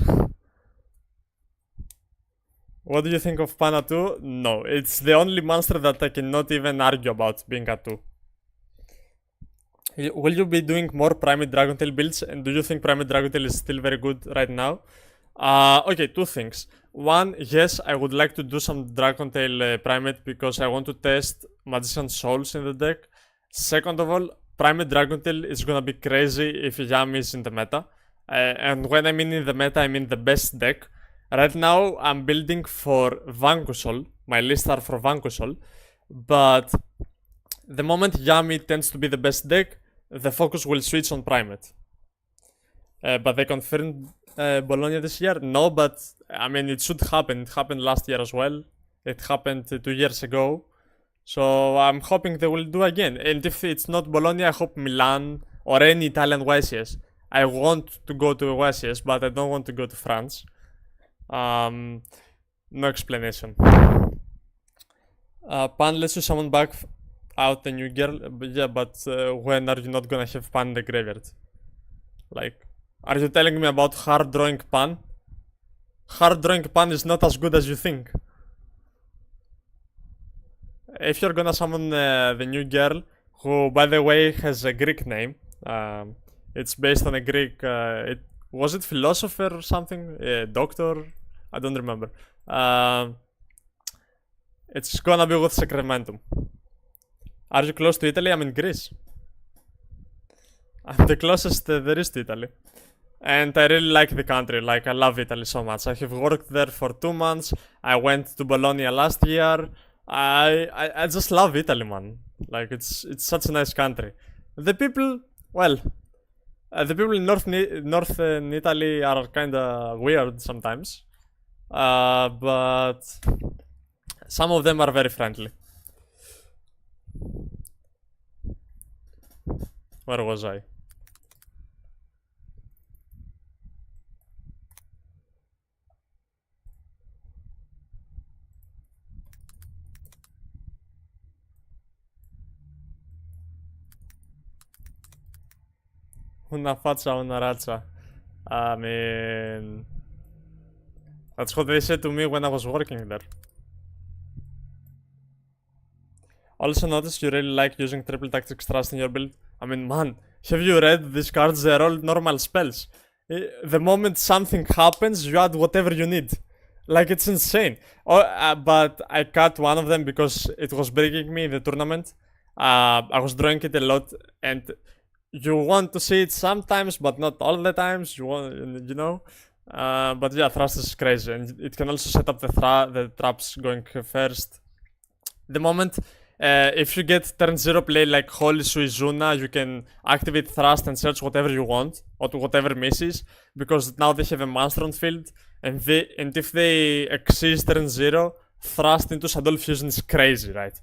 What do you think of Pana 2? No, it's the only monster that I cannot even argue about being a 2. Will you be doing more Primate Dragontail builds? And do you think Primate Dragontail is still very good right now? Okay, two things. One, yes, I would like to do some Dragontail Primate because I want to test Magician Souls in the deck. Second of all, Primate Dragontail is gonna be crazy if Yami is in the meta. And when I mean in the meta, I mean the best deck. Right now, I'm building for Vanquishal. My lists are for Vanquishal. But the moment Yami tends to be the best deck, the focus will switch on Primate. But they confirmed Bologna this year? No, but I mean, it should happen. It happened last year as well. It happened 2 years ago. So I'm hoping they will do again. And if it's not Bologna, I hope Milan or any Italian YCS. I want to go to YCS, but I don't want to go to France. No explanation. Pan lets you summon back out the new girl. Yeah, but when are you not gonna have Pan in the graveyard? Like, are you telling me about hard drawing Pan? Hard drawing Pan is not as good as you think. If you're gonna summon the new girl, who by the way has a Greek name, it's based on a Greek. Was it philosopher or something? Doctor? I don't remember. It's gonna be with Sacramentum. Are you close to Italy? I'm in Greece. I'm the closest there is to Italy. And I really like the country. Like, I love Italy so much. I have worked there for 2 months. I went to Bologna last year. I just love Italy, man. Like, it's such a nice country. The people, well, the people in northern Italy are kinda weird sometimes. But some of them are very friendly. Where was I? Una faccia, una razza. I mean, that's what they said to me when I was working there. Also noticed you really like using triple tactics thrust in your build. I mean, man, have you read these cards? They're all normal spells. The moment something happens, you add whatever you need. Like, it's insane. But I cut one of them because it was breaking me in the tournament. I was drawing it a lot, and you want to see it sometimes, but not all the times. You know. But yeah, thrust is crazy, and it can also set up the traps going first. The moment, if you get turn 0 play like Holy Suizuna, you can activate thrust and search whatever you want, or whatever misses, because now they have a monster on field, and if they exceed turn 0, thrust into Shadow Fusion is crazy, right?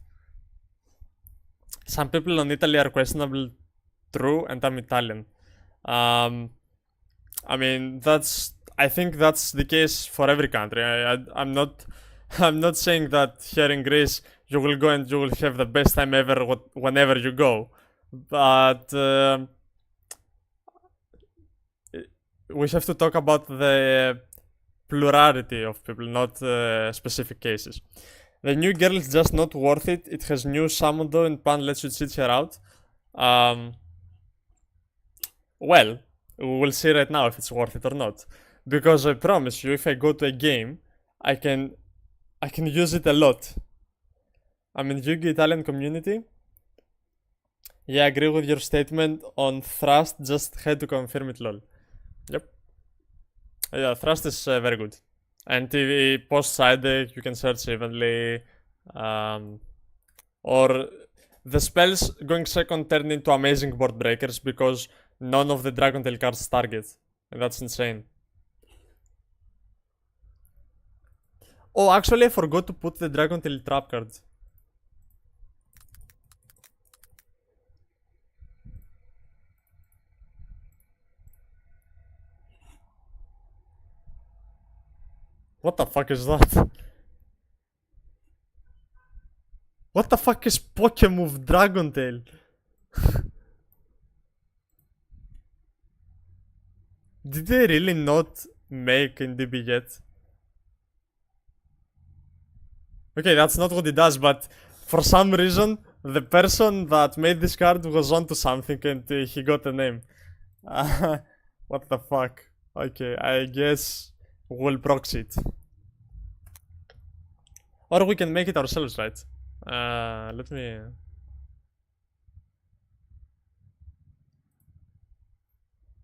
Some people on Italy are questionable, true, and I'm Italian. I mean, I think that's the case for every country. I'm not saying that here in Greece you will go and you will have the best time ever whenever you go, but we have to talk about the plurality of people, not specific cases. The new girl is just not worth it. It has new summon though, and Pan lets you cheat her out. Well, we will see right now if it's worth it or not. Because I promise you, if I go to a game, I can use it a lot. I'm in Yugi Italian community. Yeah, I agree with your statement on thrust, just had to confirm it, lol. Yep. Yeah, thrust is very good. And TV post side deck, you can search evenly. Or the spells going second turn into amazing board breakers because none of the Dragontail cards target. And that's insane. Oh, actually I forgot to put the Dragontail trap cards. What the fuck is that? What the fuck is Pokemove Dragontail? Did they really not make in DB yet? Okay, that's not what it does, but for some reason, the person that made this card was onto something and he got a name. What the fuck? Okay, I guess we'll proxy it. Or we can make it ourselves, right? Let me...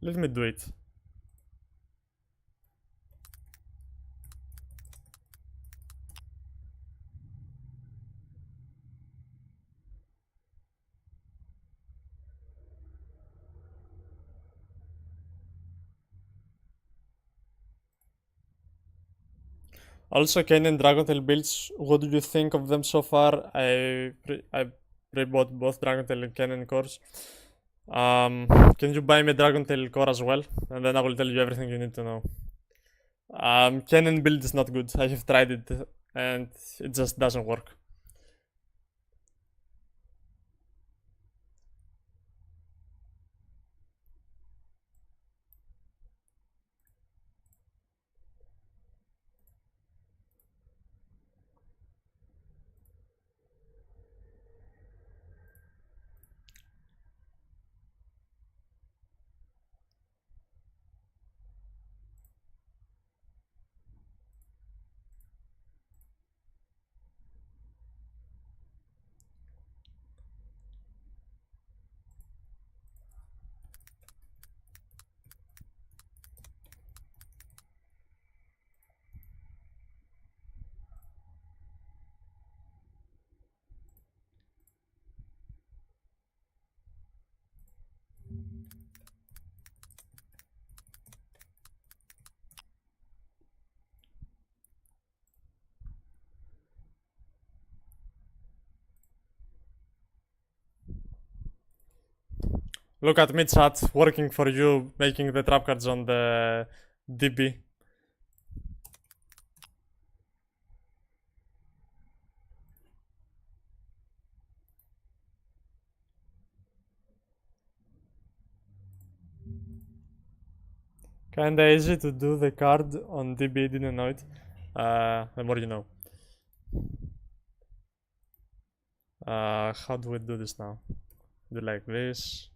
Let me do it. Also, Ken and Dragontail builds, what do you think of them so far? I pre-bought both Dragontail and Ken cores. Can you buy me Dragontail core as well? And then I will tell you everything you need to know. Ken build is not good. I have tried it and it just doesn't work. Look at me, chat, working for you, making the trap cards on the DB. Kinda easy to do the card on DB, didn't know it. The more you know. How do we do this now? Do like this.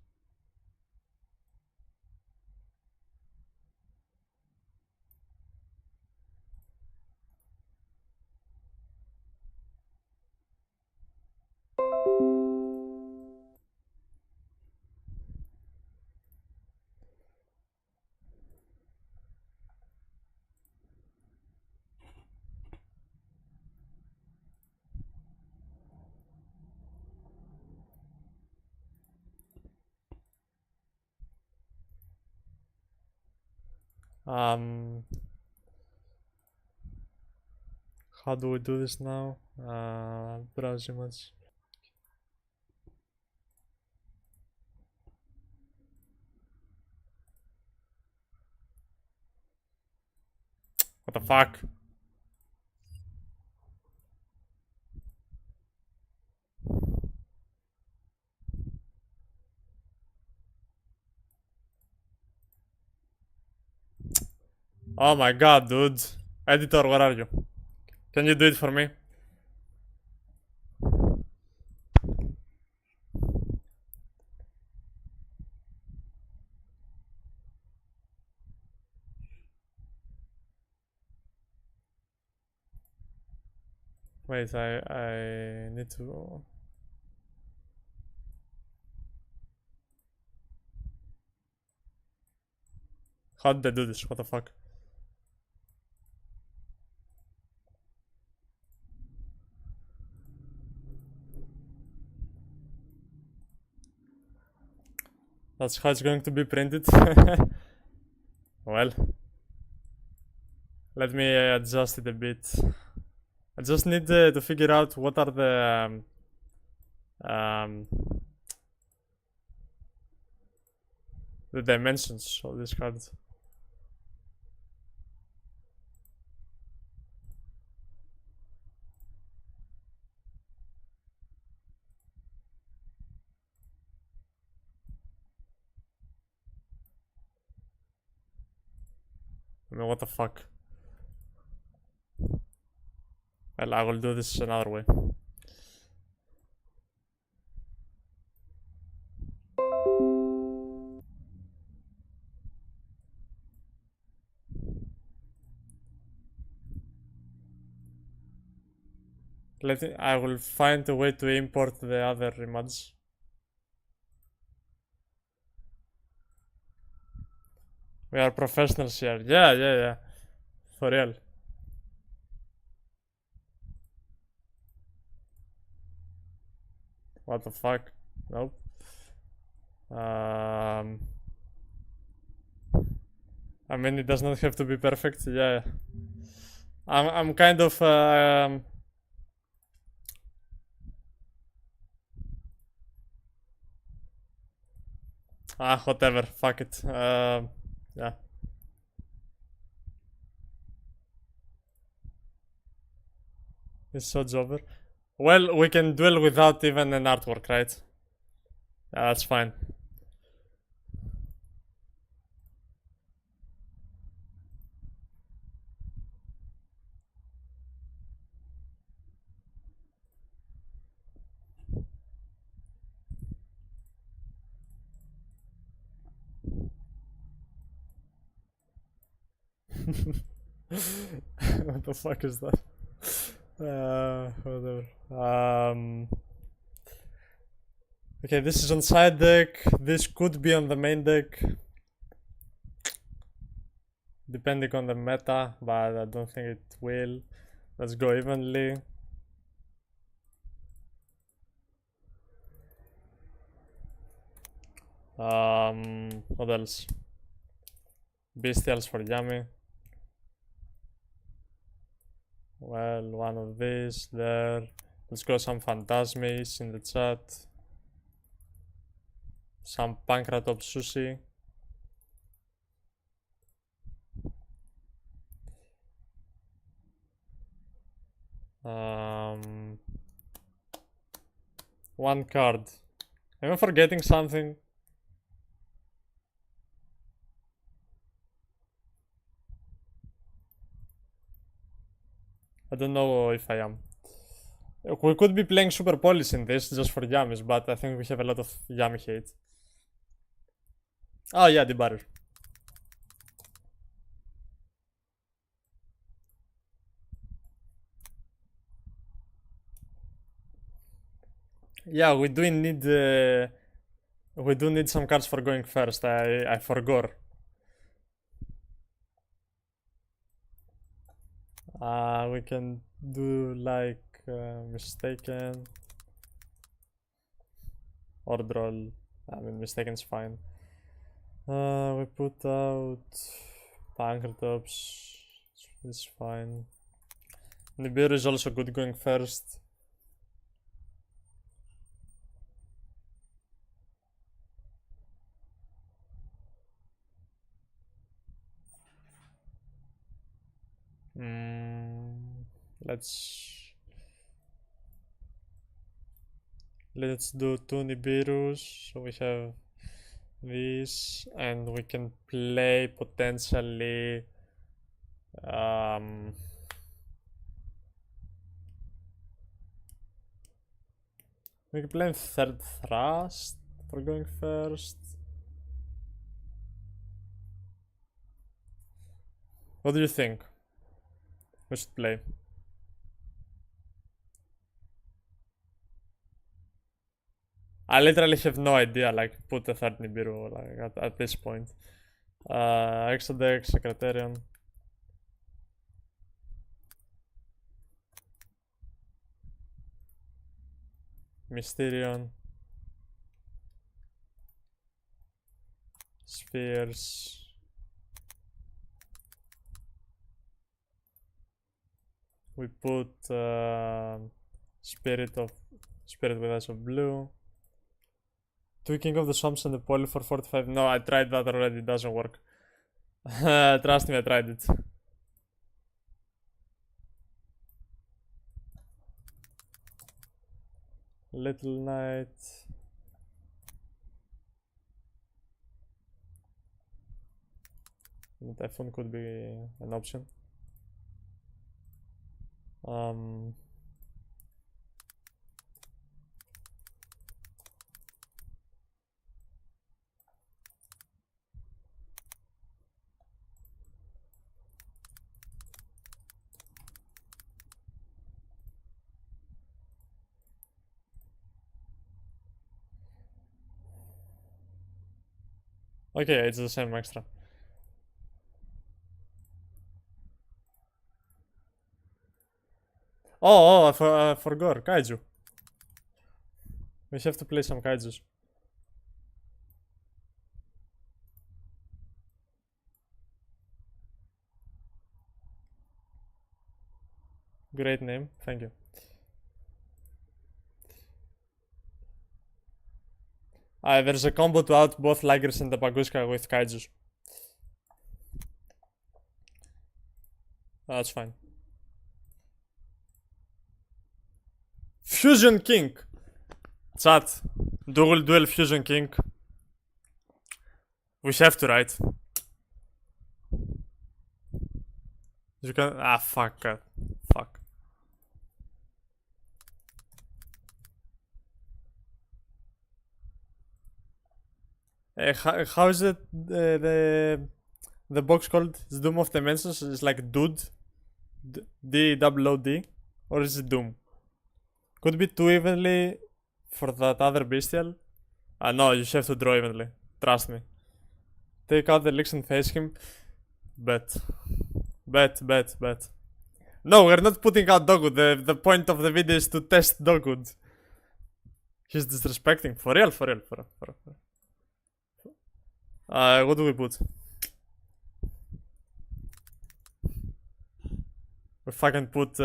Um, how do we do this now? Browse image. What the fuck? Oh my god, dude. Editor, where are you? Can you do it for me? Wait, I need to... How did I do this? What the fuck? That's how it's going to be printed. Well, let me adjust it a bit. I just need to figure out what are um, the dimensions of this card. I mean, what the fuck? Well, I will do this another way. I will find a way to import the other image. We are professionals here. Yeah. For real. What the fuck? Nope. I mean, it does not have to be perfect. Yeah. I'm kind of whatever. Fuck it. Yeah. This show's over. Well, we can duel without even an artwork, right? Yeah, that's fine. What the fuck is that? Whatever. Okay, this is on side deck. This could be on the main deck, depending on the meta, but I don't think it will. Let's go evenly. What else? Bestials for Yami. Well, one of these there. Let's go some Phantasmes in the chat. Some Pankratop Sushi. One card. Am I forgetting something? I don't know if I am. We could be playing Super Polish in this just for Yamis, but I think we have a lot of Yami hate. Oh yeah, the barrier. Yeah, we do need some cards for going first. I forgot. We can do like mistaken or draw. I mean, mistaken's fine. We put out Pankratops. It's fine. Nibiru is also good going first. Let's do two Nibirus. So we have this, and we can play potentially we can play third thrust for going first. What do you think we should play? I literally have no idea, like, put a third Nibiru, like, at this point. Extra deck, Secretarian. Mysterion. Spheres. We put Spirit with Eyes of Blue. Tweaking of the Swamps and the Poly for 45. No, I tried that already, it doesn't work. Trust me, I tried it. Little Knight. Typhoon could be an option. Um, okay, it's the same extra. Oh, I forgot. Kaiju. We have to play some kaijus. Great name. Thank you. There's a combo to out both Lagers and the Baguska with kaijus. That's fine. Fusion King. Chat. Dual Fusion King. We have to, right? You can. Fuck. Fuck. How is it the box called? It's Doom of Dimensions. It's like Dude. D-O-O-D. Or is it Doom? Could be too evenly for that other bestial. No, you have to draw evenly. Trust me. Take out the leaks and face him. Bet. No, we're not putting out Dogwood. The point of the video is to test Dogwood. He's disrespecting. For real. What do we put? If I can put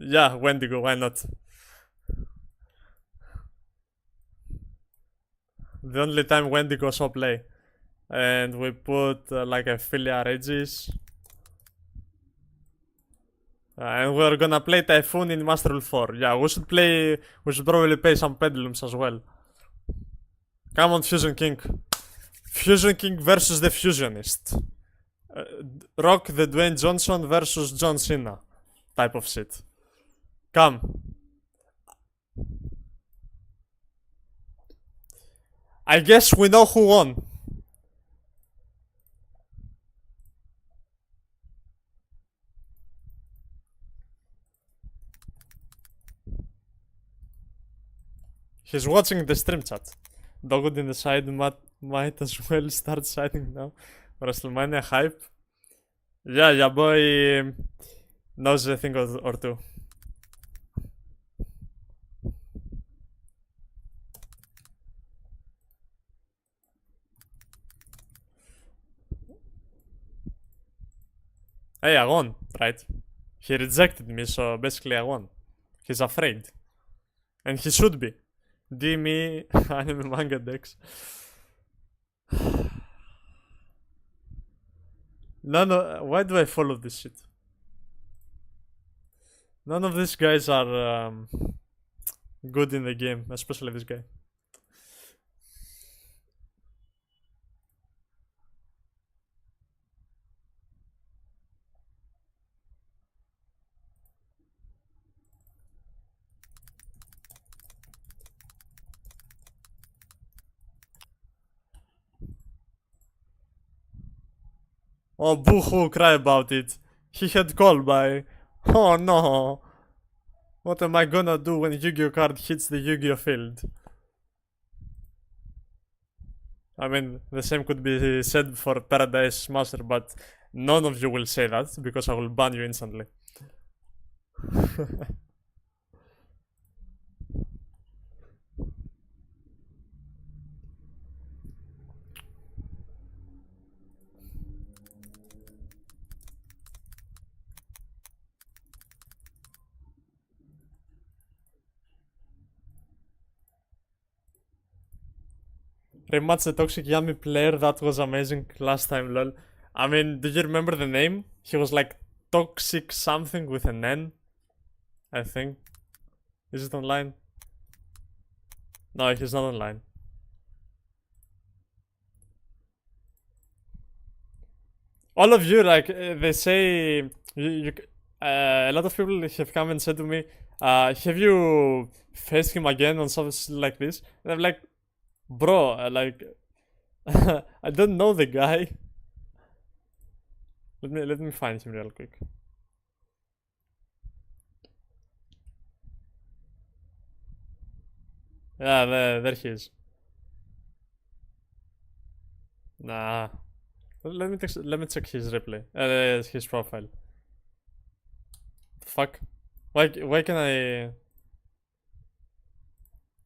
yeah, Wendigo, why not? The only time Wendigo saw play. And we put like a Philia Regis. And we're gonna play Typhoon in Master Rule 4. Yeah, we should probably play some Pendulums as well. Come on, Fusion King. Fusion King versus the Fusionist. Rock the Dwayne Johnson versus John Cena. Type of shit. Come. I guess we know who won. He's watching the stream, chat. Dogwood in the side might as well start siding now. WrestleMania hype. Yeah, your boy knows a thing or two. Hey, I won, right? He rejected me, so basically I won. He's afraid. And he should be. D me anime manga decks. Why do I follow this shit? None of these guys are good in the game, especially this guy. Oh, boo-hoo, cry about it. He had called by. Oh no. What am I gonna do when Yu-Gi-Oh card hits the Yu-Gi-Oh field? I mean, the same could be said for Paradise Smasher, but none of you will say that because I will ban you instantly. Rematch the Toxic Yummy player, that was amazing last time, lol. I mean, do you remember the name? He was like Toxic something with an N, I think. Is it online? No, he's not online. all of you, like, they say, a lot of people have come and said to me, have you faced him again on something like this? And I'm like, bro, I don't know the guy. Let me find him real quick. Yeah, there he is. Nah. Let me check his replay. His profile. Fuck. Why can I?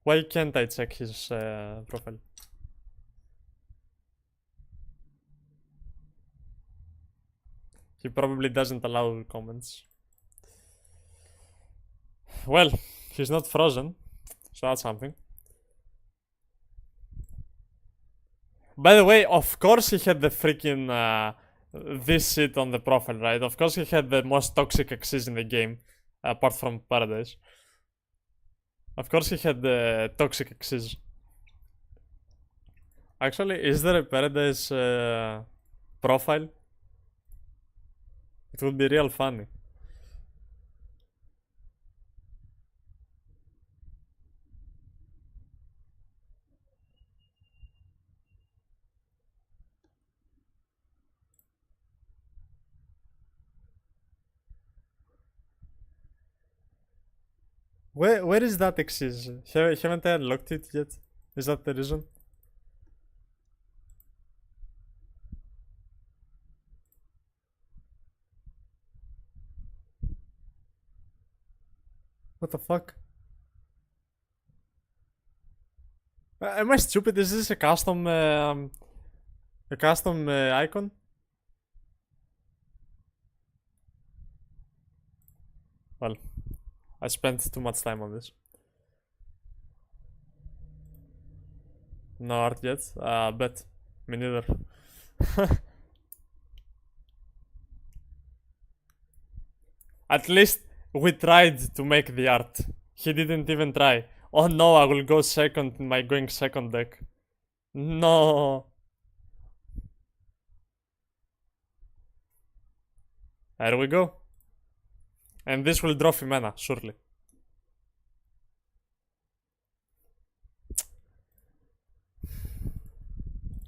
Why can't I check his profile? He probably doesn't allow comments. Well, he's not frozen, so that's something. By the way, of course he had the freaking this shit on the profile, right? Of course he had the most toxic exes in the game, apart from Paradise. Of course he had the toxic exes. Actually, is there a Paradise profile? It would be real funny. Where is that exes? Haven't I unlocked it yet? Is that the reason? What the fuck? Am I stupid? Is this a custom icon? Well, I spent too much time on this. No art yet? Bet. Me neither. At least we tried to make the art. He didn't even try. Oh no, I will go second in my going second deck. No. There we go. And this will draw Fimena, surely.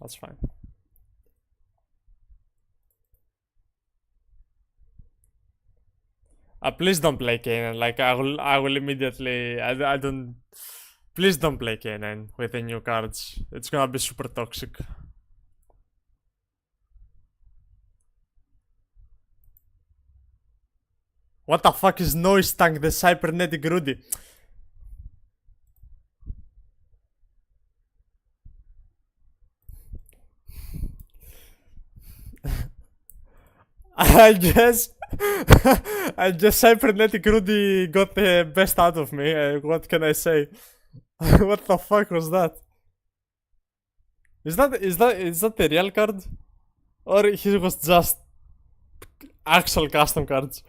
That's fine. Please don't play Kanan. Like I will immediately. I don't. Please don't play Kanan with the new cards. It's gonna be super toxic. What the fuck is Noise Tank, the cybernetic Rudy? I guess I guess cybernetic Rudy got the best out of me. What can I say? What the fuck was that? Is that the real card? Or he was just actual custom cards?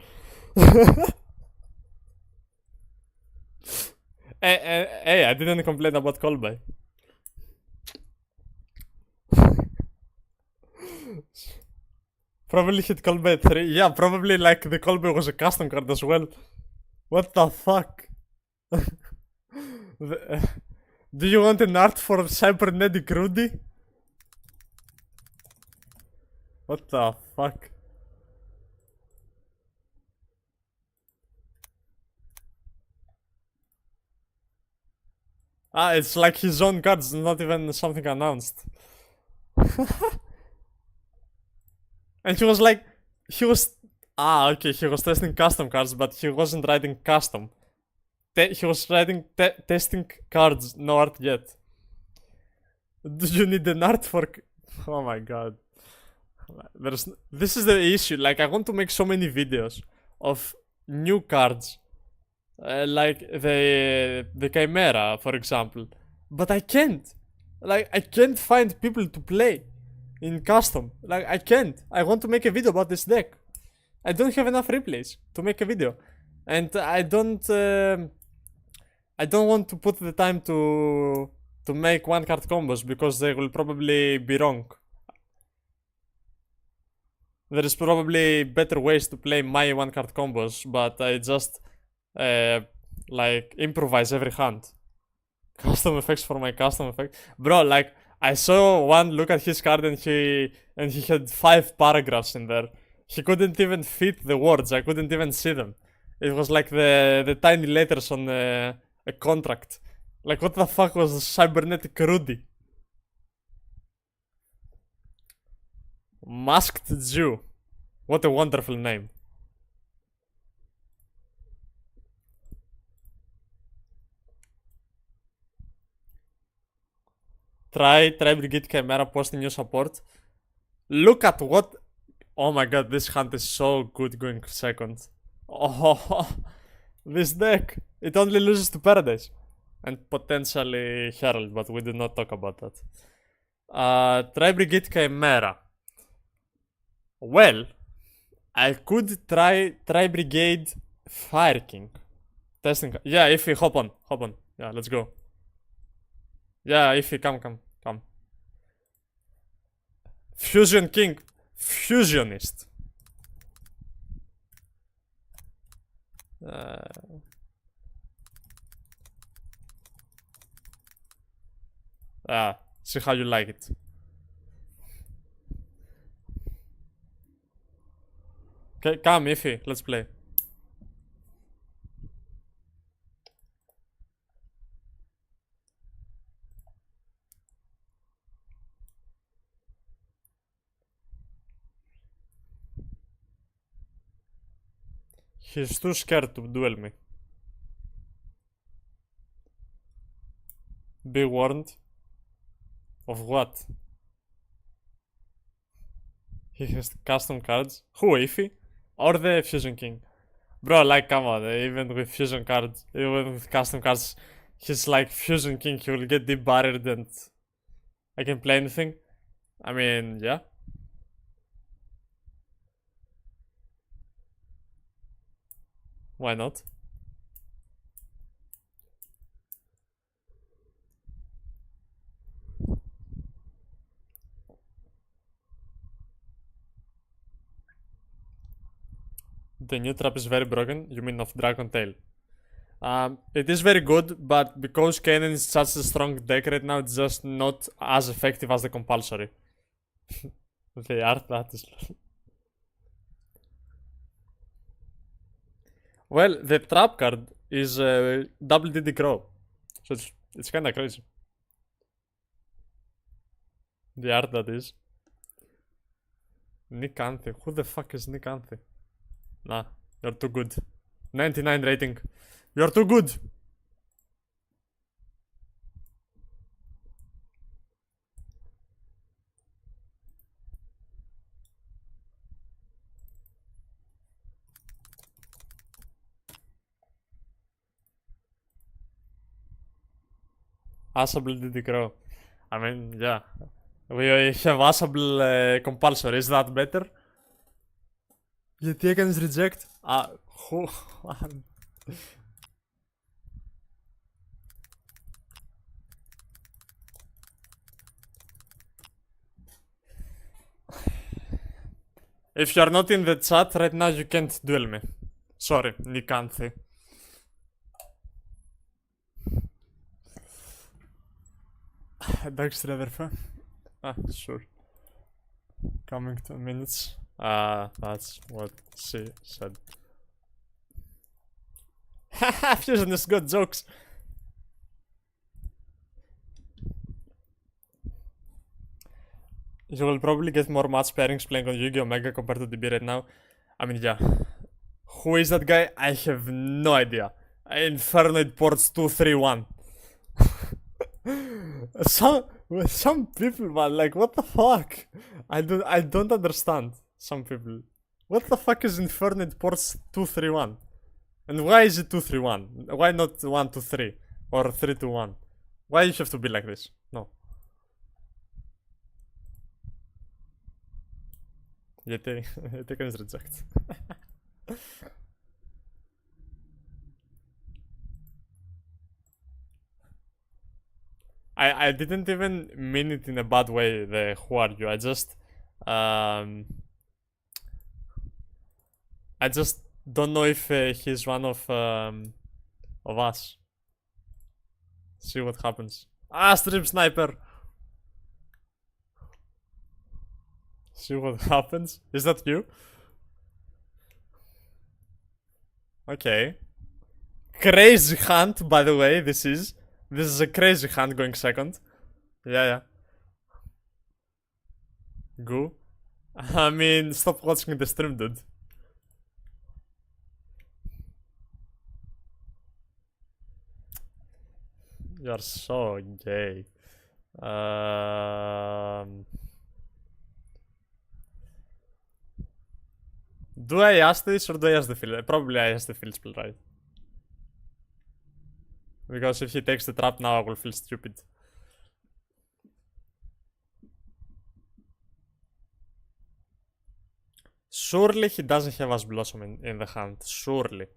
Hey, I didn't complain about Colby. Probably hit Colby 3. Yeah, probably like the Colby was a custom card as well. What the fuck? Do you want an art for cybernetic Rudy? What the fuck? It's like his own cards, not even something announced. And he was like, he was testing custom cards, but he wasn't writing custom. He was writing testing cards, no art yet. Do you need an art for? Oh my god. This is the issue. Like, I want to make so many videos of new cards, like the Chimera, for example, but I can't. Like, I can't find people to play in custom. Like, I can't. I want to make a video about this deck. I don't have enough replays to make a video, and I don't want to put the time to make one card combos because they will probably be wrong. there is probably better ways to play my one card combos, but I just like improvise every hand. Custom effects for my custom effect. Bro, like I saw one look at his card and he had 5 paragraphs in there. He couldn't even fit the words. I couldn't even see them. It was like the tiny letters on a contract. Like what the fuck was Cybernetic Rudy? Masked Jew. What a wonderful name. Try Brigade Chimera posting new support. Look at what. Oh my god, this hunt is so good going second. Oh, this deck. It only loses to Paradise. And potentially Herald, but we did not talk about that. Try Brigade Chimera. Well, I could try Brigade Fire King. Testing. Yeah, Ify, hop on. Yeah, let's go. Yeah, Ify, come. Fusion King. Fusionist. See how you like it. Okay, come, Ify, let's play. He's too scared to duel me. Be warned. Of what? He has custom cards. Who, Ify? Or the Fusion King? Bro, like, come on, even with Fusion cards, even with custom cards, he's like Fusion King, he will get deep barriered and I can play anything. I mean, yeah. Why not? The new trap is very broken. You mean of Dragon Tail? It is very good, but because Kanan is such a strong deck right now, it's just not as effective as the compulsory. They are that is. Well, the trap card is double DD Crow, so it's kinda crazy. The art that is. Nick Anthe. Who the fuck is Nick Anthe? Nah, you're too good. 99 rating. You're too good. Asable DD Crow. I mean, yeah. We have Asable compulsory. Is that better? Γιατί έκανες reject? Who? If you're not in the chat right now, you can't duel me. Sorry, Nikanthi. Dexter Everfa? Sure. Coming 2 minutes. That's what she said. Haha, Fusionist got jokes. You will probably get more match pairings playing on Yu-Gi-Oh! Mega compared to DB right now. I mean, yeah. Who is that guy? I have no idea. Infernoid Ports 231. Some people, man, like, what the fuck? I don't understand. Some people. What the fuck is Infernoid Ports 231? And why is it 231? Why not 123 or 321? Why you have to be like this? No. Γιατί έκανες reject. I didn't even mean it in a bad way, the who are you. I just I just don't know if he's one of us. See what happens. Ah, stream sniper. See what happens. Is that you? Okay. Crazy hunt, by the way. This is a crazy hunt going second. Yeah. Go. I mean, stop watching the stream, dude. You're so gay. Do I ask this or do I ask the field? Probably I ask the field spell, right? Because if he takes the trap now, I will feel stupid. Surely he doesn't have Ash Blossom in the hand. Surely.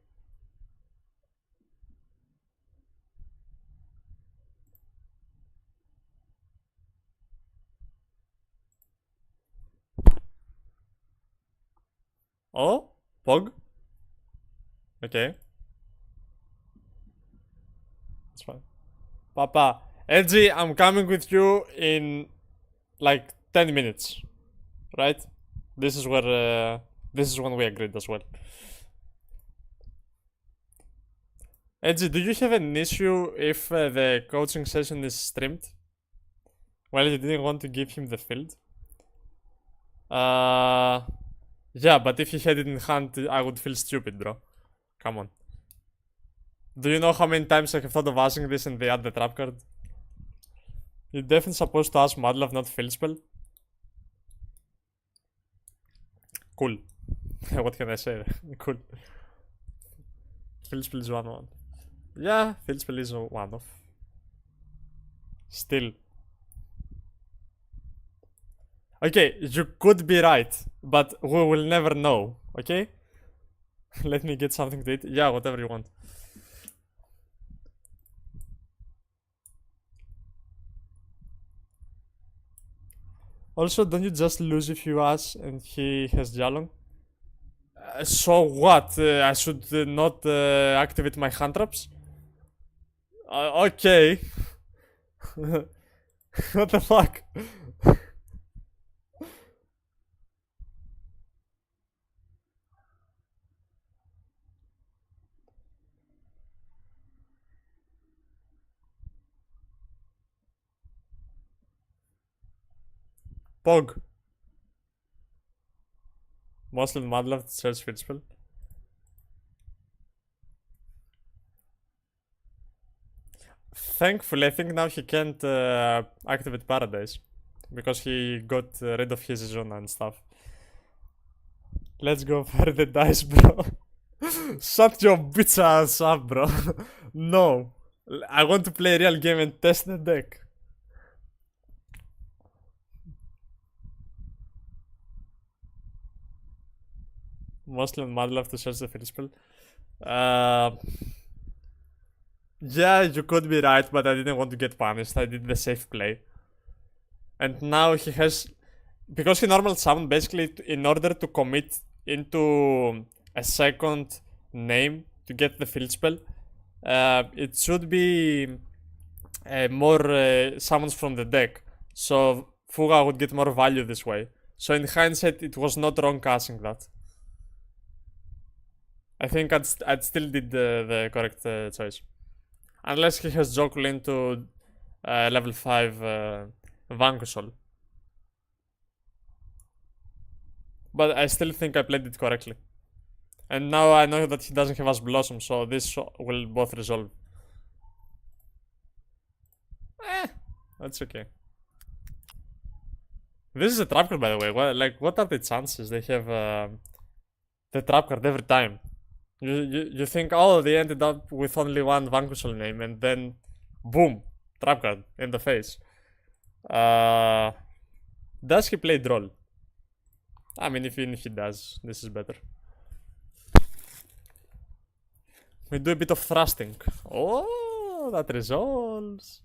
Oh? Pog? Okay. That's fine. Papa, Edgy, I'm coming with you in like 10 minutes. Right? This is where this is when we agreed as well. Edgy, do you have an issue if the coaching session is streamed? Well, you didn't want to give him the field. Yeah, but if he had it in hand, I would feel stupid, bro. Come on. Do you know how many times I have thought of asking this and they add the trap card? You're definitely supposed to ask Madlove, not field spell. Cool. What can I say? Cool. Field spell is 1-1. Yeah, field spell is 1-off. Still. Okay, you could be right, but we will never know, okay? Let me get something to eat. Yeah, whatever you want. Also, don't you just lose if you ask and he has Jalon? So what? I should not activate my hand traps? Okay. What the fuck? Pog. Muslim Madlove says field spell. Thankfully, I think now he can't activate Paradise because he got rid of his zone and stuff. Let's go for the dice, bro. Shut your bitch ass up, bro. No. I want to play a real game and test the deck. Muslim Madlove to search the field spell. Yeah, you could be right, but I didn't want to get punished. I did the safe play. And now he has... Because he normal summoned, basically, in order to commit into a second name to get the field spell, it should be more summons from the deck. So Fuga would get more value this way. So in hindsight, it was not wrong casting that. I think I'd still did the correct choice. Unless he has Jokul into level 5 Vanquishal. But I still think I played it correctly. And now I know that he doesn't have Ash Blossom, so this will both resolve. That's okay. This is a trap card, by the way. What are the chances they have the trap card every time? You think, oh, they ended up with only one Vanquishal name, and then boom, trap card in the face. Does he play Droll? I mean, even if he does, this is better. We do a bit of thrusting. Oh, that resolves.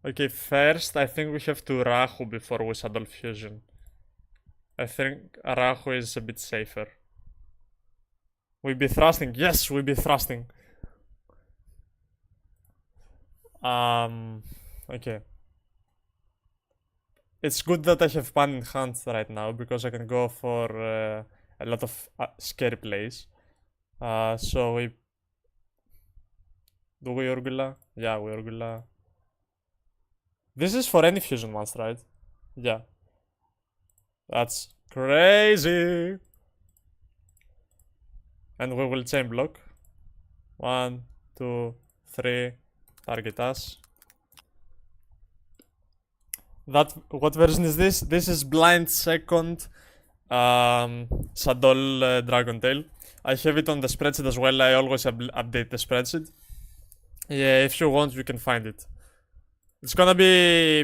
Okay, first I think we have to Rahu before we Shadow Fusion. I think Rahu is a bit safer. We be thrusting. Yes, we be thrusting. Okay. It's good that I have pan in hand right now because I can go for a lot of scary plays. So we do we Urgula? Yeah, we Urgula. This is for any fusion monster, right? Yeah. That's crazy. And we will chain block. 1, 2, 3. Target us. That what version is this? This is blind second Sadol Dragon Tail. I have it on the spreadsheet as well. I always update the spreadsheet. Yeah, if you want, you can find it. It's gonna be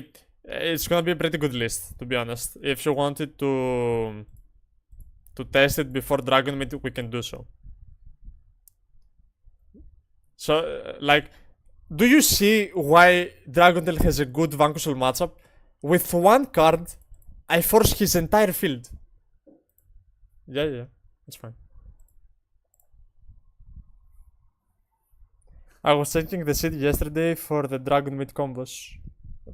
a pretty good list, to be honest. If you wanted to test it before Dragon Meet, we can do so. So, like, do you see why Dragon Tail has a good Vanquishable matchup? With one card, I force his entire field. Yeah, it's fine. I was checking the city yesterday for the Dragon Meat combos.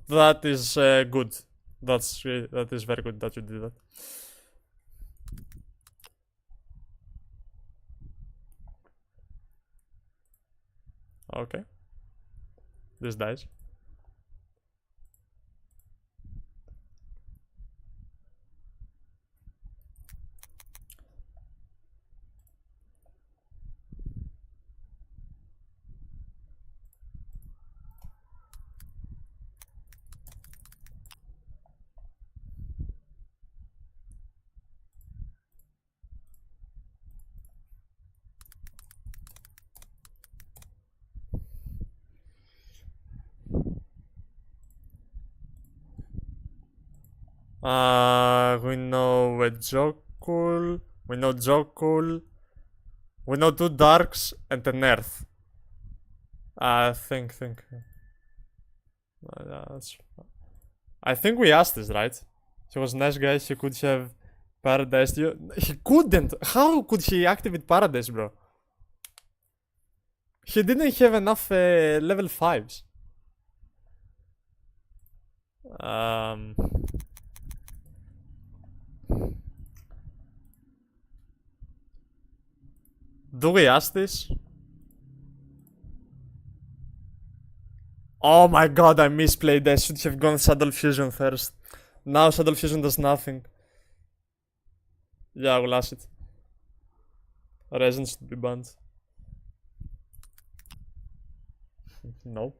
That is good. That is very good that you did that. Okay. This dies. We know a Jokul. We know Jokul. We know 2 Darks and an Earth. Think. I think we asked this, right? He was a nice guy. He could have Paradise. He couldn't. How could he activate Paradise, bro? He didn't have enough level 5s. Do we ask this? Oh my god, I misplayed. I should have gone Saddle Fusion first. Now Saddle Fusion does nothing. Yeah, I will ask it. Resin should be banned. No.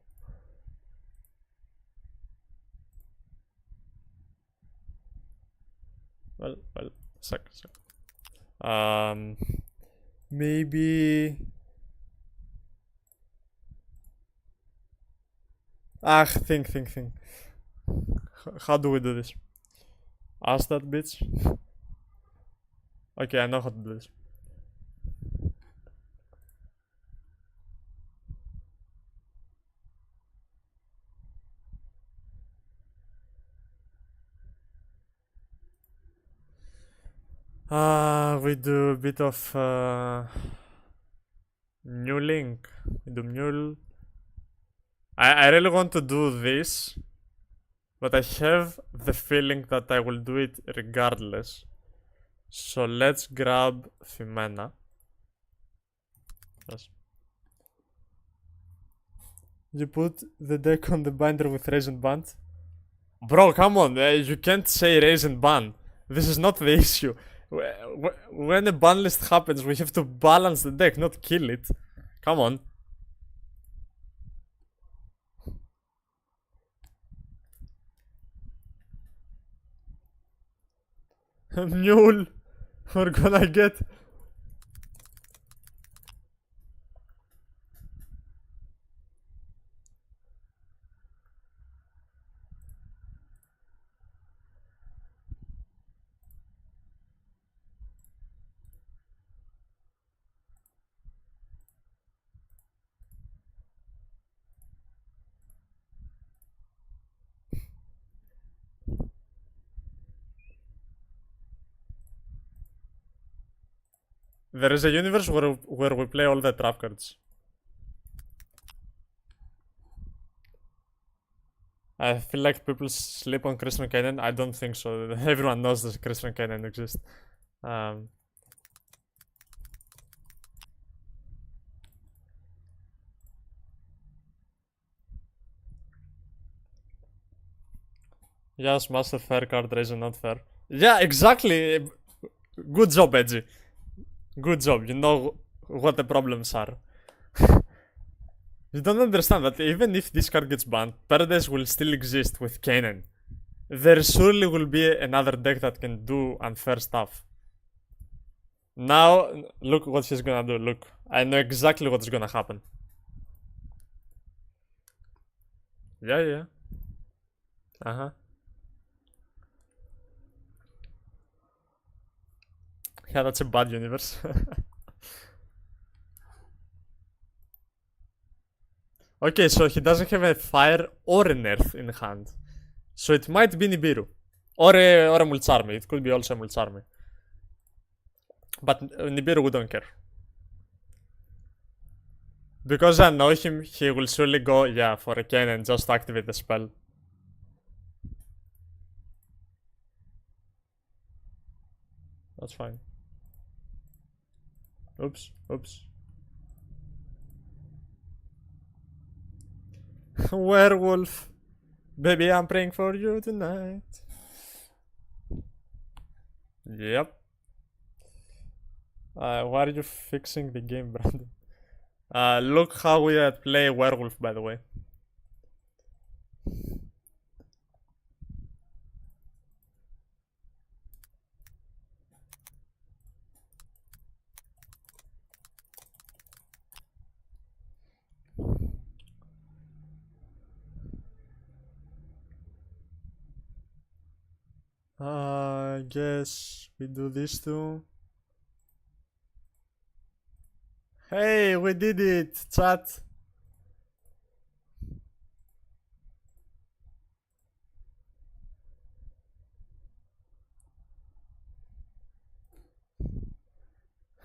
Well, suck. Maybe. Think. How do we do this? Ask that bitch. Okay, I know how to do this. We do a bit of new link. We do mule. I really want to do this, but I have the feeling that I will do it regardless. So let's grab Fimena. Yes. You put the deck on the binder with raise and band? Bro, come on, you can't say raise and ban. This is not the issue. When a ban list happens, we have to balance the deck, not kill it. Come on. Mule. We're gonna get. There is a universe where we play all the trap cards. I feel like people sleep on Christian Cannon. I don't think so. Everyone knows that Christian Cannon exists. Yes, master fair card raising, not fair. Yeah, exactly. Good job, Edgy. Good job. You know what the problems are. You don't understand that even if this card gets banned, Paradise will still exist with Kanan. There surely will be another deck that can do unfair stuff. Now, look what he's gonna do. Look, I know exactly what's gonna happen. Yeah. Uh-huh. Yeah, that's a bad universe. Okay, so he doesn't have a fire or an earth in hand. So it might be Nibiru. Or a Mulcharmi. It could be also a Mulcharmi. But Nibiru, we don't care. Because I know him, he will surely go, yeah, for a cannon just to activate the spell. That's fine. Oops. Werewolf. Baby, I'm praying for you tonight. Yep. Why are you fixing the game, Brandon? Look how we play werewolf, by the way. I guess we do this too. Hey, we did it, chat.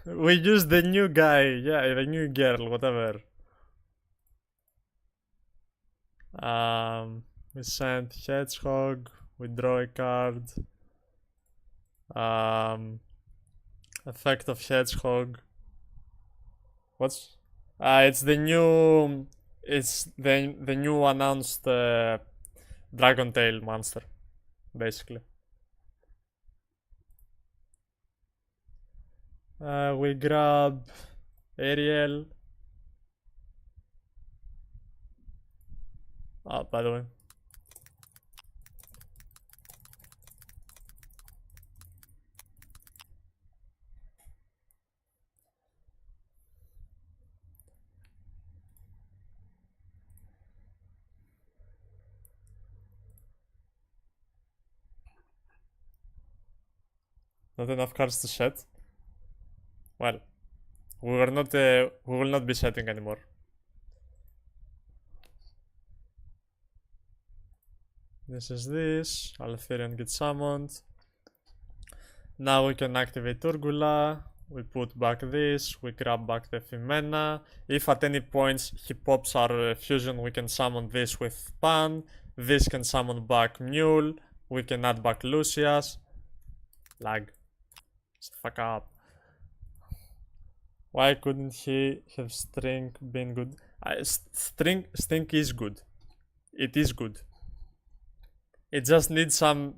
We used the new guy, yeah, the new girl, whatever. We sent Hedgehog, we draw a card. Effect of Hedgehog. What's it's the new announced Dragon Tail monster, basically. We grab Ariel. By the way. Not enough cards to set. Well, we will not be setting anymore. This is this. Aletherian gets summoned. Now we can activate Turgula. We put back this. We grab back the Femena. If at any points he pops our fusion, we can summon this with Pan. This can summon back Mule. We can add back Lucius. Lag. Just fuck up. Why couldn't he have String been good? String is good. It is good. It just needs some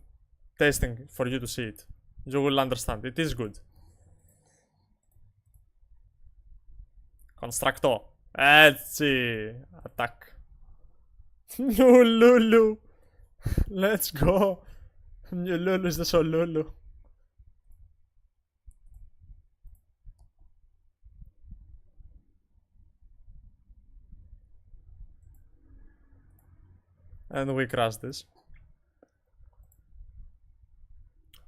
testing for you to see it. You will understand. It is good. Constructor. Let's see. Attack. No, Lulu. Let's go. New Lulu is the soul Lulu. And we crash this.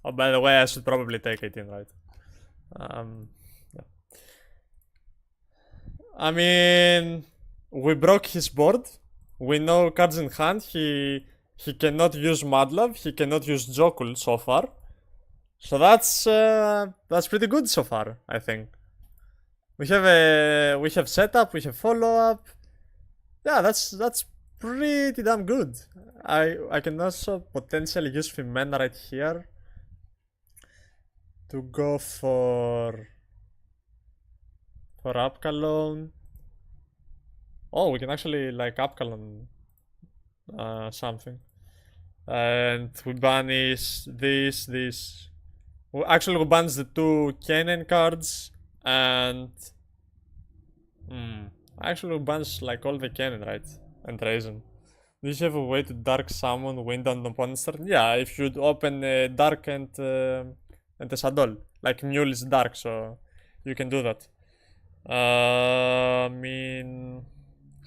Oh, by the way, I should probably take 18, right? Yeah. I mean, we broke his board. We know cards in hand. He cannot use Madlove. He cannot use Jokul so far. So that's pretty good so far, I think. We have setup, we have follow up. Yeah, that's pretty damn good. I can also potentially use Femena right here to go for Upcalone. Oh, we can actually like Upcalone something. And we banish this. Actually, we banish the two Kennen cards and actually we banish like all the Kennen, right? And Raisin. Do you have a way to dark summon wind on the opponent's turn? Yeah, if you'd open dark and a Sadol. Like Mule is dark, so you can do that. I mean,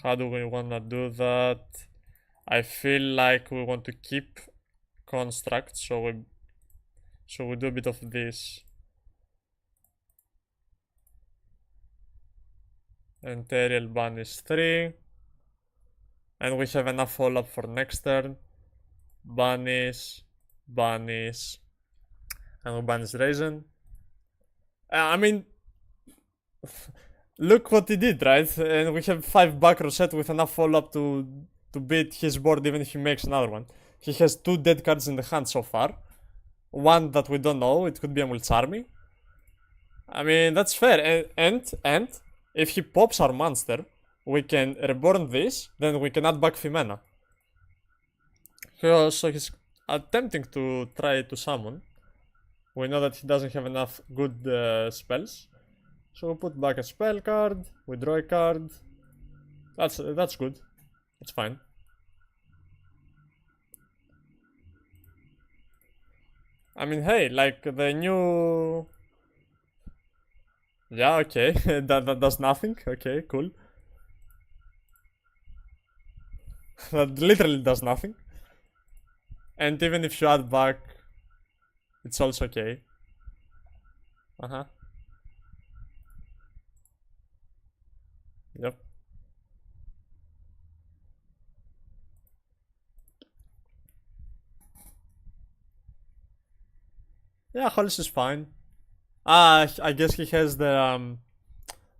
how do we wanna do that? I feel like we want to keep construct, so we do a bit of this. And Ariel banish 3. And we have enough follow-up for next turn. Banish, banish, and we banish Raisin. I mean, look what he did, right? And we have 5 back Rosette with enough follow-up to beat his board even if he makes another one. He has 2 dead cards in the hand so far. One that we don't know, it could be a Mulcharmy. I mean, that's fair. And if he pops our monster, we can reborn this, then we can add back Femena. So he's attempting to try to summon. We know that he doesn't have enough good spells. So we put back a spell card, we draw a card. That's good. It's fine. I mean, hey, like the new... Yeah, okay, that does nothing. Okay, cool. That literally does nothing. And even if you add back, it's also okay. Uh-huh. Yep. Yeah, Hollis is fine. I guess he has the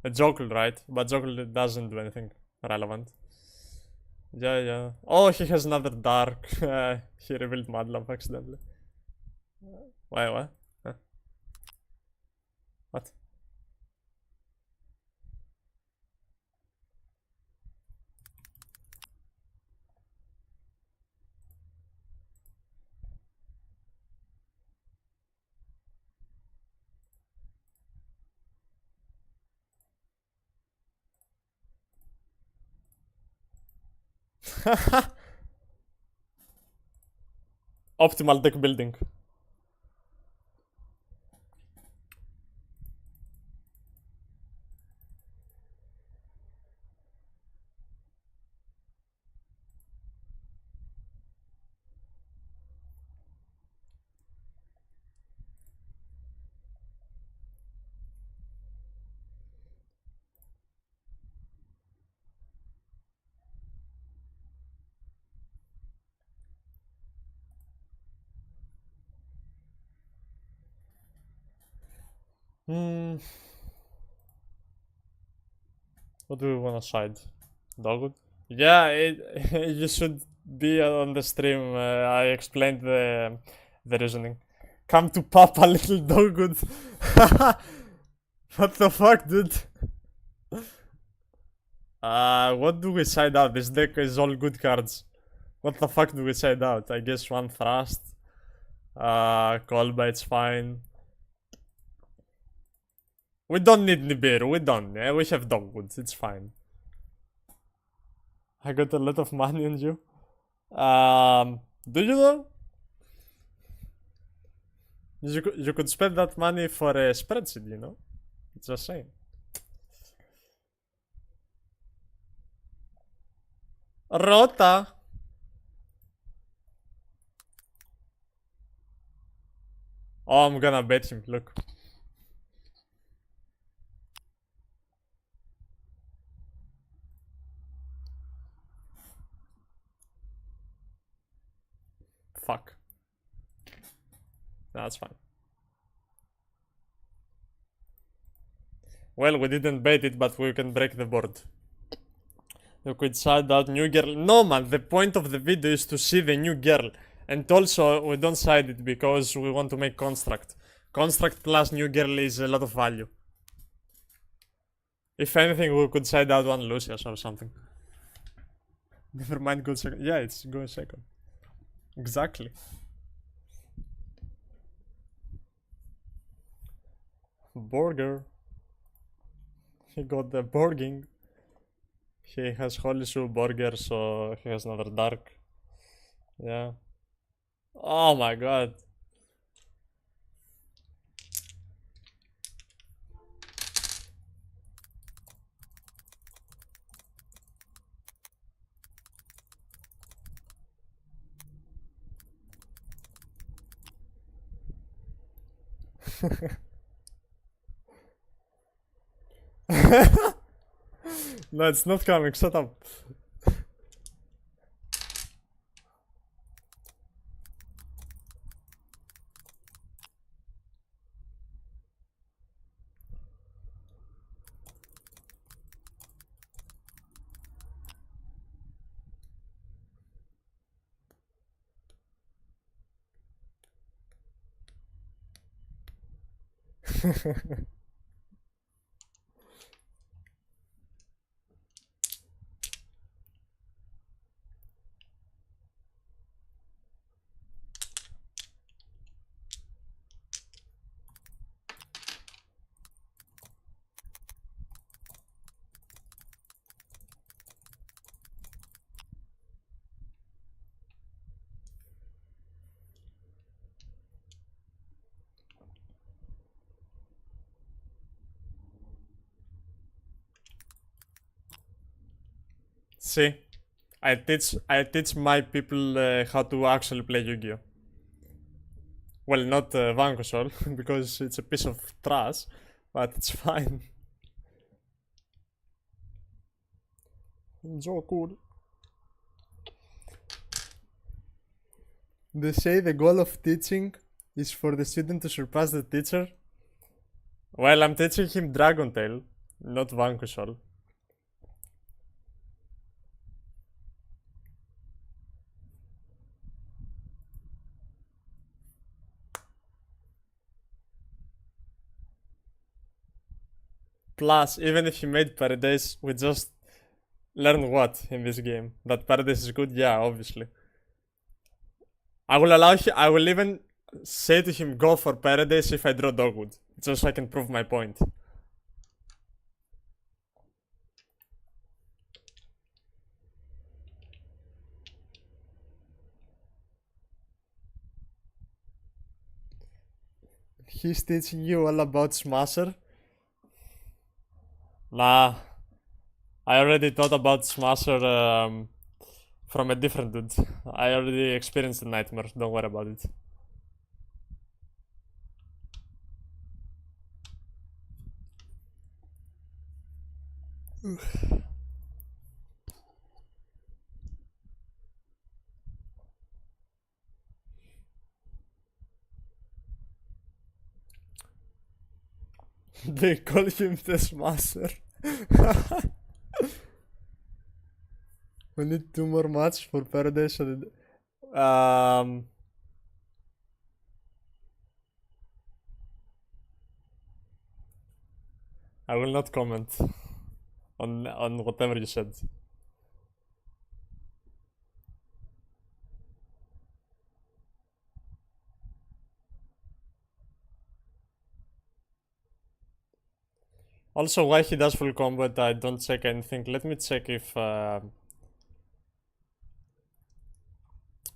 Jokel, right? But Jokel doesn't do anything relevant. Yeah. Oh, he has another dark. He revealed Madlab accidentally. Wait, what? Huh? What? Optimal deck building. Hmm. What do we wanna side? Dogwood? Yeah, you should be on the stream. I explained the reasoning. Come to Papa, little Dogwood. What the fuck, dude? What do we side out? This deck is all good cards. What the fuck do we side out? I guess one Thrust. Colba, it's fine. We don't need Nibiru, we don't. Yeah, we have Dogwoods, it's fine. I got a lot of money on you. Do you though? You could spend that money for a spreadsheet, you know? It's just saying. Rota! Oh, I'm gonna bet him, look. Fuck. That's fine. Well, we didn't bait it, but we can break the board. You could side out new girl. No, man, the point of the video is to see the new girl. And also, we don't side it because we want to make construct. Construct plus new girl is a lot of value. If anything, we could side out one Lucius or something. Never mind, go second. Yeah, it's going second. Exactly. Burger. He got the burging. He has Holy Shoe Burger, so he has another dark. Yeah. Oh my god. No, it's not coming. Shut up. See, I teach my people how to actually play Yu-Gi-Oh. Well, not Vanquishal because it's a piece of trash, but it's fine. So cool. They say the goal of teaching is for the student to surpass the teacher. Well, I'm teaching him Dragon Tail, not Vanquishal. Plus, even if he made Paradise, we just learn what in this game? That Paradise is good? Yeah, obviously. I will allow him, I will even say to him go for Paradise if I draw Dogwood, just so I can prove my point. He's teaching you all about Smasher? Nah, I already thought about Smasher from a different dude. I already experienced the nightmare, don't worry about it. They call him the Smasher. We need 2 more matches for Paradise. I will not comment on whatever you said. Also, why he does full combat, I don't check anything. Let me check if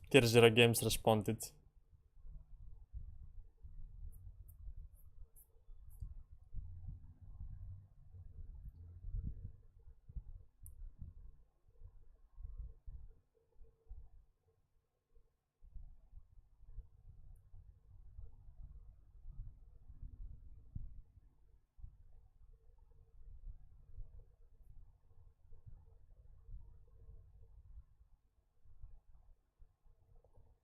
Tier 0 Games responded.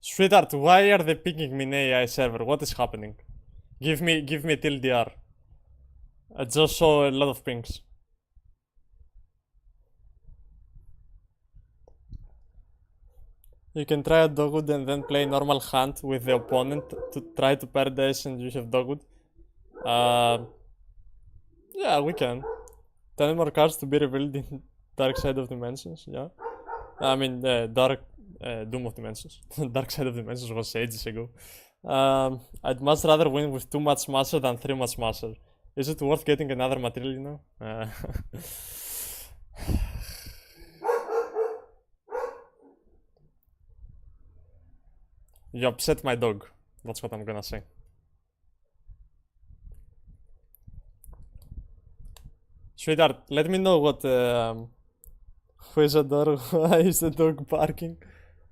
Sweetheart, why are they picking me in AI server? What is happening? Give me a TLDR. I just saw a lot of pings. You can try a dogwood and then play normal hunt with the opponent to try to paradise and you have dogwood. Yeah, we can. 10 more cards to be revealed in Dark Side of Dimensions, yeah. I mean, Dark Doom of Dimensions. Dark Side of Dimensions was ages ago. I'd much rather win with 2 much smasher than 3 much smasher. Is it worth getting another material, you know? You upset my dog. That's what I'm gonna say. Sweetheart, let me know what. Who is a dog? Why is the dog barking?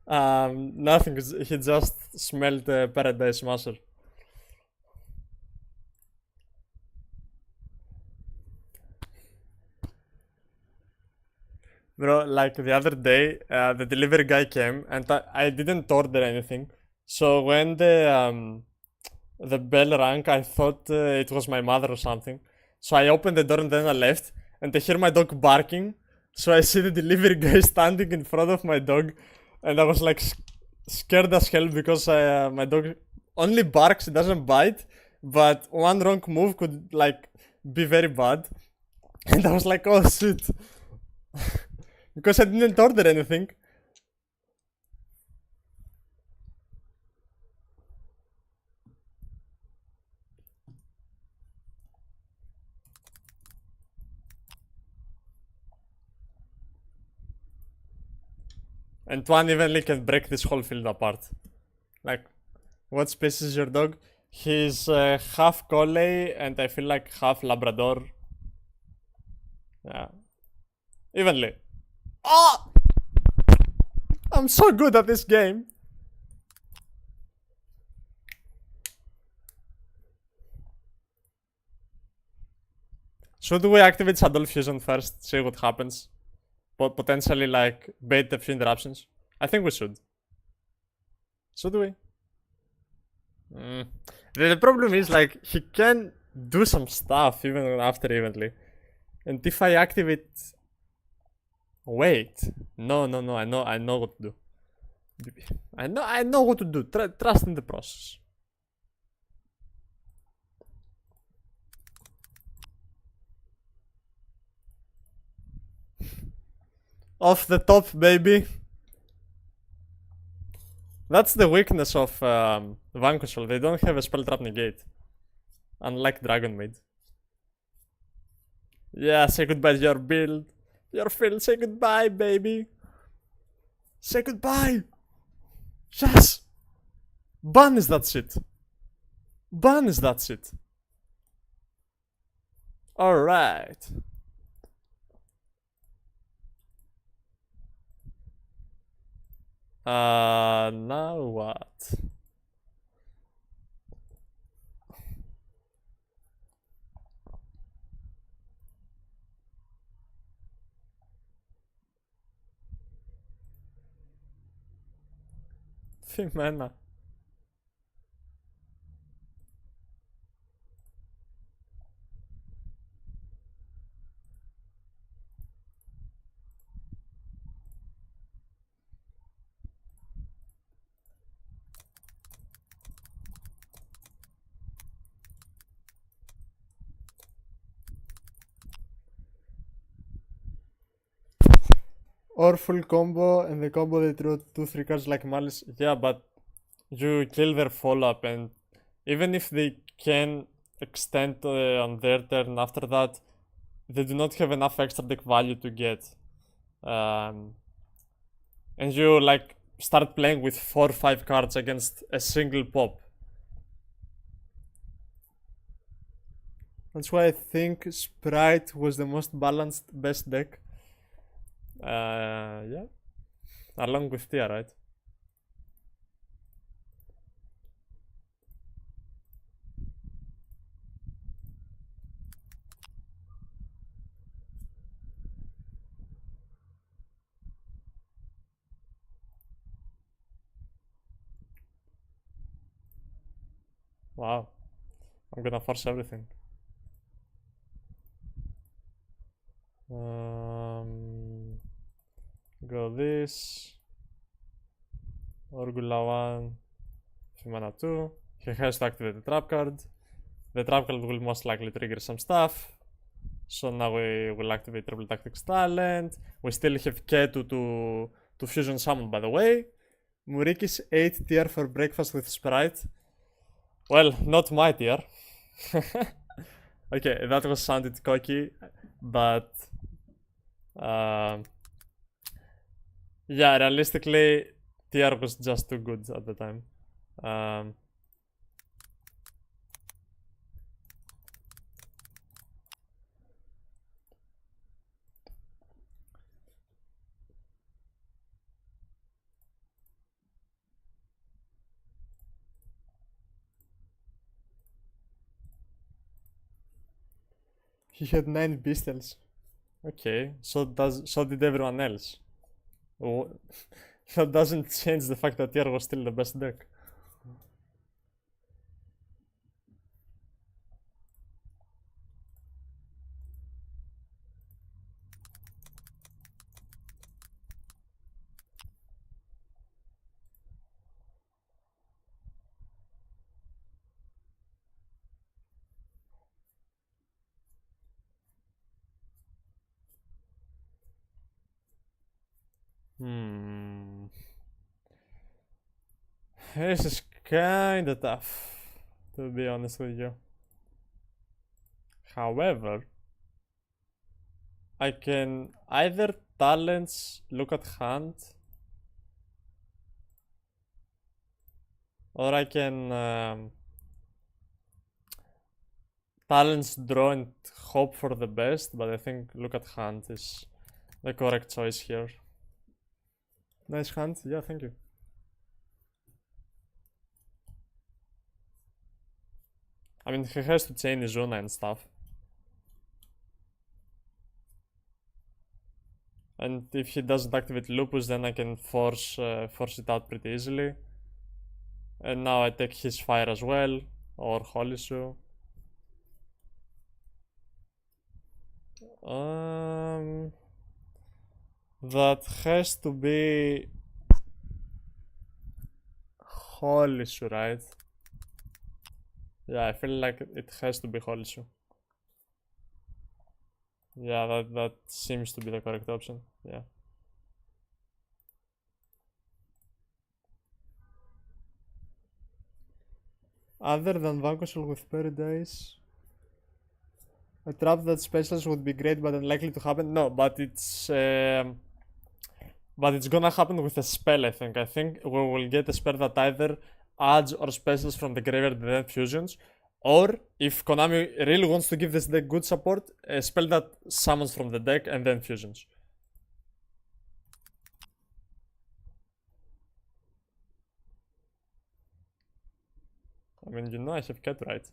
Nothing. He just smelled Paradise Smasher. Bro, like the other day, the delivery guy came and I didn't order anything. So when the bell rang, I thought it was my mother or something. So I opened the door and then I left, and I hear my dog barking. So I see the delivery guy standing in front of my dog, and I was like scared as hell because my dog only barks, it doesn't bite, but one wrong move could like be very bad. And I was like, oh shit, because I didn't order anything. And one evenly can break this whole field apart. Like, what species is your dog? He's half collie and I feel like half Labrador. Yeah. Evenly. Oh! I'm so good at this game. Should we activate Shadow Fusion first? See what happens? Potentially like bait a few interruptions? I think we should. Should we? The problem is like he can do some stuff even after evenly. And if I activate... Wait. No, I know what to do. I know what to do. Trust in the process. Off the top, baby. That's the weakness of Vanquishal. They don't have a spell trap negate. Unlike Dragon Maid. Yeah, say goodbye to your build. Your field, say goodbye, baby. Say goodbye. Yes. Banish that shit. Banish that shit. Alright. Now what? Fimena. Or full combo and the combo they drew 2-3 cards like Malice. Yeah, but you kill their follow-up and even if they can extend on their turn after that, they do not have enough extra deck value to get. And you like start playing with 4 or 5 cards against a single pop. That's why I think Sprite was the most balanced best deck. Yeah. Along with Tia, right? Wow. I'm gonna force everything. go this, Orgula 1, Fimana 2. He has to activate the trap card. The trap card will most likely trigger some stuff. So now we will activate Triple Tactics Talent. We still have Ketu to Fusion Summon, by the way. Muriki's 8 tier for breakfast with Sprite. Well, not my tier. Okay, that was sounded cocky, but yeah, realistically, tier was just too good at the time. He had 9 pistols. Okay, so did everyone else. That doesn't change the fact that tier was still the best deck. This is kinda tough, to be honest with you. However, I can either talents look at hand, or I can talents draw and hope for the best, but I think look at hand is the correct choice here. Nice hand, yeah, thank you. I mean, he has to chain Izuna and stuff. And if he doesn't activate Lupus, then I can force it out pretty easily. And now I take his fire as well, or Holy Shoe. That has to be Holy Shoe, right? Yeah, I feel like it has to be Holy Shoe. Yeah, that seems to be the correct option. Yeah. Other than Vanquishal with Paradise, a trap that specials would be great but unlikely to happen. No, but it's gonna happen with a spell. I think we will get a spell that either adds or specials from the graveyard and then fusions, or if Konami really wants to give this deck good support, a spell that summons from the deck and then fusions. I mean, you know I have Cat, right?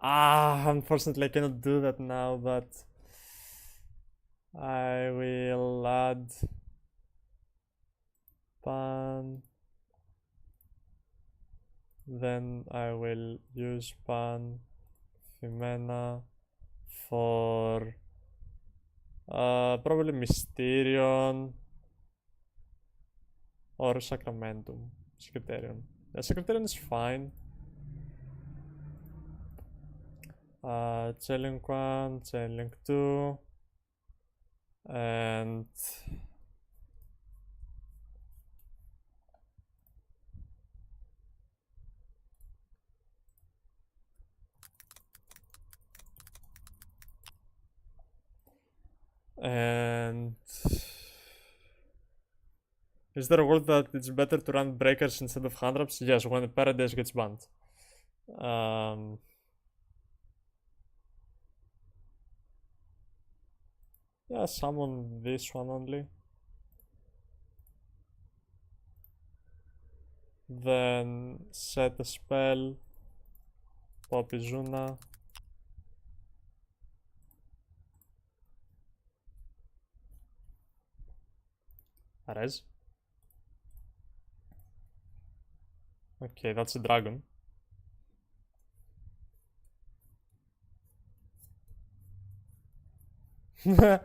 Unfortunately I cannot do that now, but I will add Pan. Then I will use Pan Fimena for probably Mysterion or Sacramentum. Secretarian. Yeah, Secretarian is fine. Chainlink 1, Chainlink 2, and is there a word that it's better to run breakers instead of hand traps? Yes, when the Paradise gets banned. Yeah, summon this one only. Then set a spell. Pop Izuna. Res. Okay, that's a dragon. I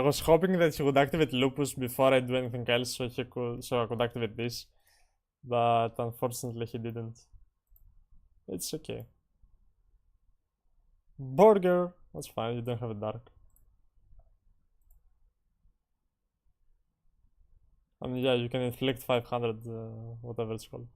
was hoping that he would activate Lupus before I do anything else, so I could activate this, but unfortunately he didn't. It's okay. Burger, that's fine. You don't have a dark. I mean, yeah, you can inflict 500, whatever it's called.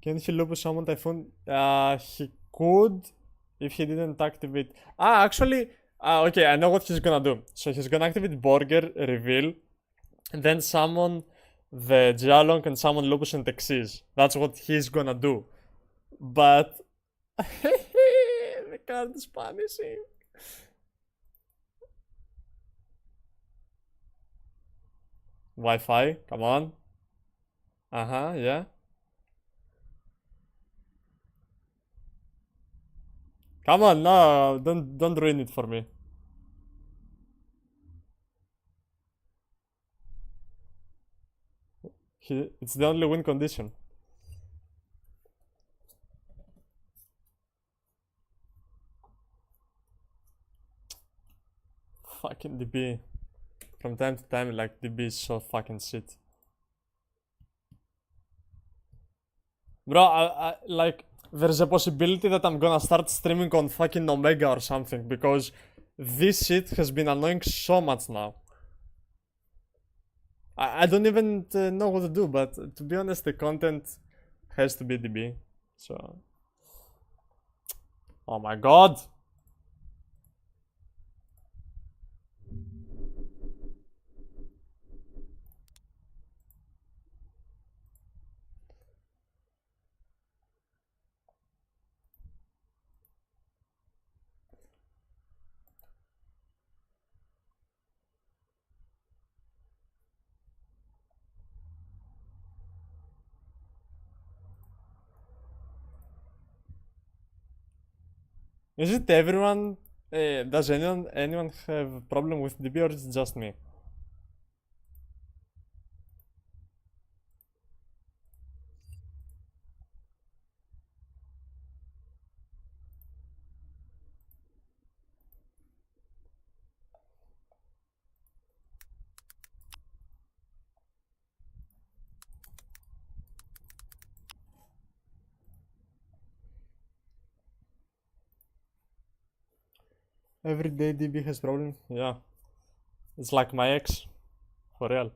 Can he Lupus summon Typhoon? He could if he didn't activate. Actually, okay, I know what he's gonna do. So he's gonna activate Burger, reveal, and then summon the Jialong and summon Lupus and Texis. That's what he's gonna do. But the card is punishing. Wi-Fi, come on. Yeah. Come on, no, don't ruin it for me. It's the only win condition. Fucking DB. From time to time, like, DB is so fucking shit. Bro, like, there's a possibility that I'm gonna start streaming on fucking Omega or something, because this shit has been annoying so much now. I don't even know what to do, but to be honest, the content has to be DB, so... Oh my god! Is it everyone? Does anyone have a problem with DB, or is it just me? Everyday DB has problem? Yeah. It's like my ex. For real.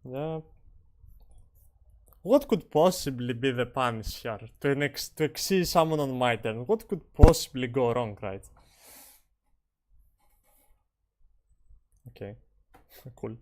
Yeah. What could possibly be the punish here? To exceed someone on my turn. What could possibly go wrong, right? Okay. Cool.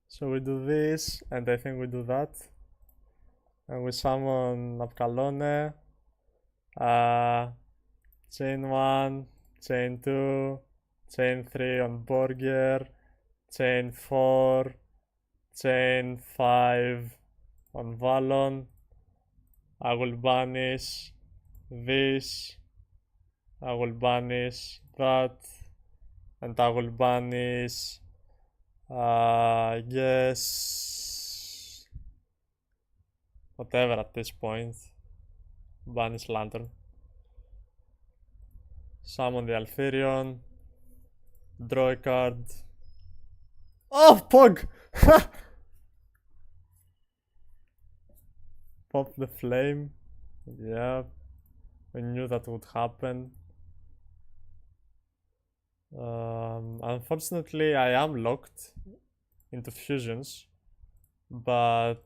So we do this, and I think we do that. And we summon Napkalone. Chain 1, chain 2, chain 3 on Burger, chain 4, chain 5 on Valon. I will banish this, I will banish that, and I will banish, I guess, whatever at this point. Banish Lantern. Summon the Altherion. Draw a card. Oh, Pog! Pop the flame. Yeah. We knew that would happen. Unfortunately, I am locked into fusions, but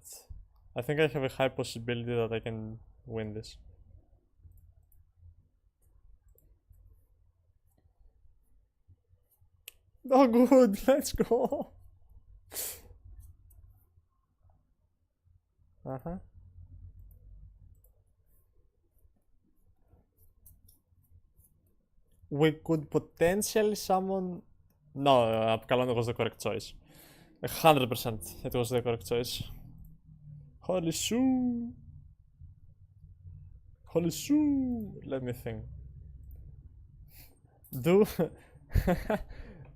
I think I have a high possibility that I can win this. Oh, good, let's go. Uh-huh. We could potentially summon. No, Apkalon was the correct choice. 100% it was the correct choice. Holy shoo! Holy shoo! Let me think. Do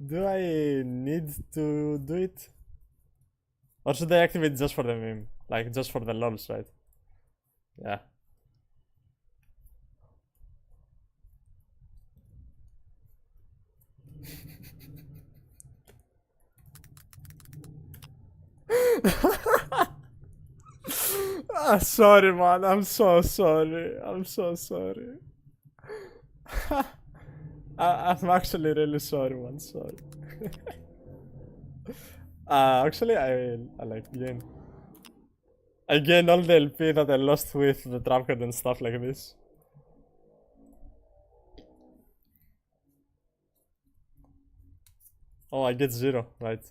do I need to do it? Or should I activate just for the meme? Like just for the lols, right? Yeah. Sorry, man. I'm so sorry. I'm so sorry. I'm actually really sorry, man. Sorry. Actually, I like gain. I gain all the LP that I lost with the trap card and stuff like this. Oh, I get 0, right?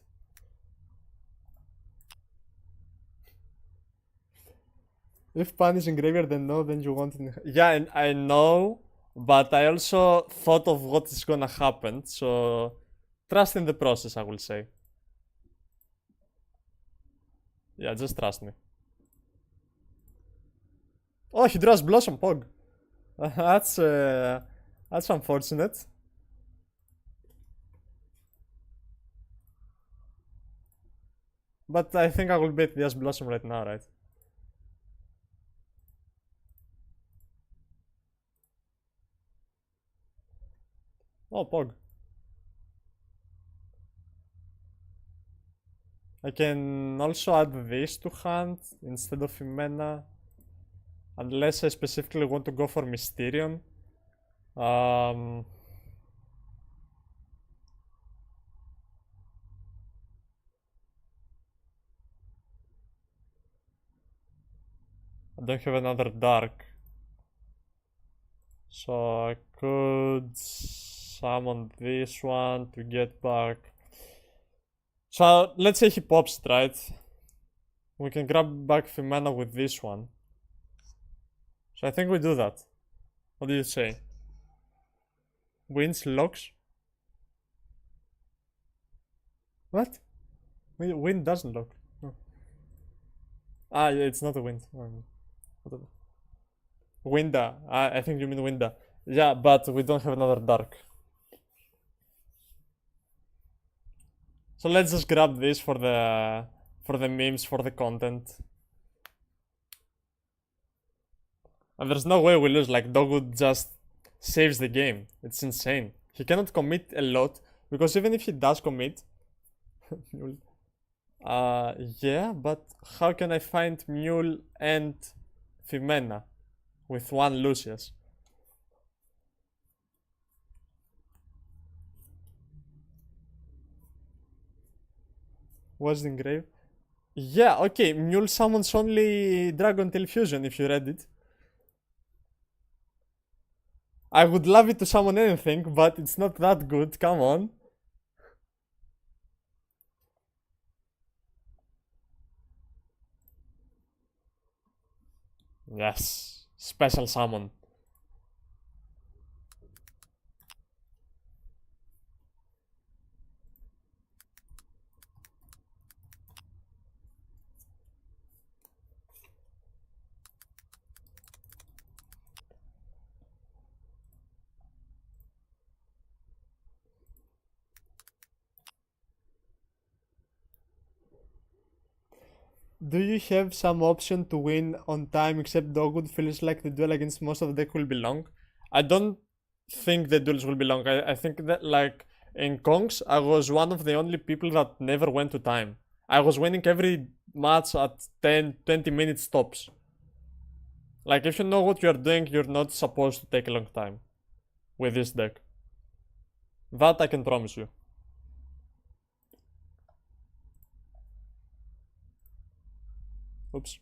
If pan is in graveyard, then no, then you want it. Yeah, and I know, but I also thought of what is gonna happen, so trust in the process, I will say. Yeah, just trust me. Oh, he draws Blossom Pog. That's unfortunate. But I think I will beat this Blossom right now, right? Oh, Pog. I can also add this to hand instead of Imena. Unless I specifically want to go for Mysterion. I don't have another dark. So I could summon this one to get back. So let's say he pops it, right? We can grab back Fimana with this one. So I think we do that. What do you say? Wins locks? What? Wind doesn't lock. No. Ah, yeah, it's not a wind. Whatever. Winda. I think you mean Winda. Yeah, but we don't have another dark. So let's just grab this for the memes, for the content. And there's no way we lose. Like Dogwood just saves the game. It's insane. He cannot commit a lot because even if he does commit, yeah, but how can I find Mule and Fimena with one Lucius? Was in grave? Yeah, okay. Mule summons only Dragon Tail Fusion if you read it. I would love it to summon anything, but it's not that good. Come on. Yes. Special summon. Do you have some option to win on time except Dogwood feels like the duel against most of the deck will be long? I don't think the duels will be long. I think that like in Kongs, I was one of the only people that never went to time. I was winning every match at 10-20 minutes tops. Like if you know what you're doing, you're not supposed to take a long time with this deck. That I can promise you. Oops.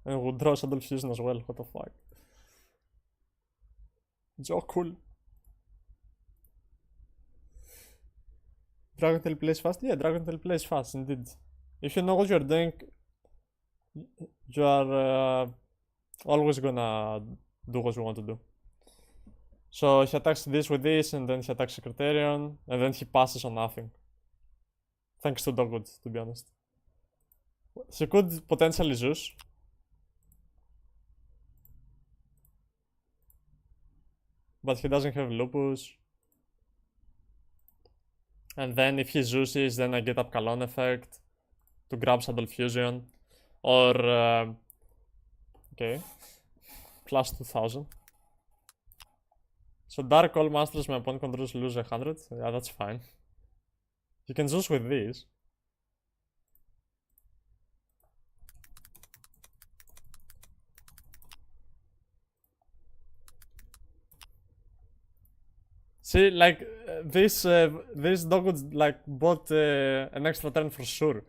And we'll draw Shadow Fusion as well. What the fuck? So cool. Dragontail plays fast? Yeah, Dragontail plays fast indeed. If you know what you're doing, you are always gonna do what you want to do. So he attacks this with this, and then he attacks Secretarian, and then he passes on nothing. Thanks to Dogwood, to be honest. He could potentially Zeus. But he doesn't have Lupus. And then if he Zeus's, then I get up Kalon effect to grab Shadow Fusion. Or, okay, plus 2000. So Dark all monsters my opponent controls lose 100. Yeah, that's fine. You can Zeus with this. See, like, this dog would, like, bought an extra turn for sure.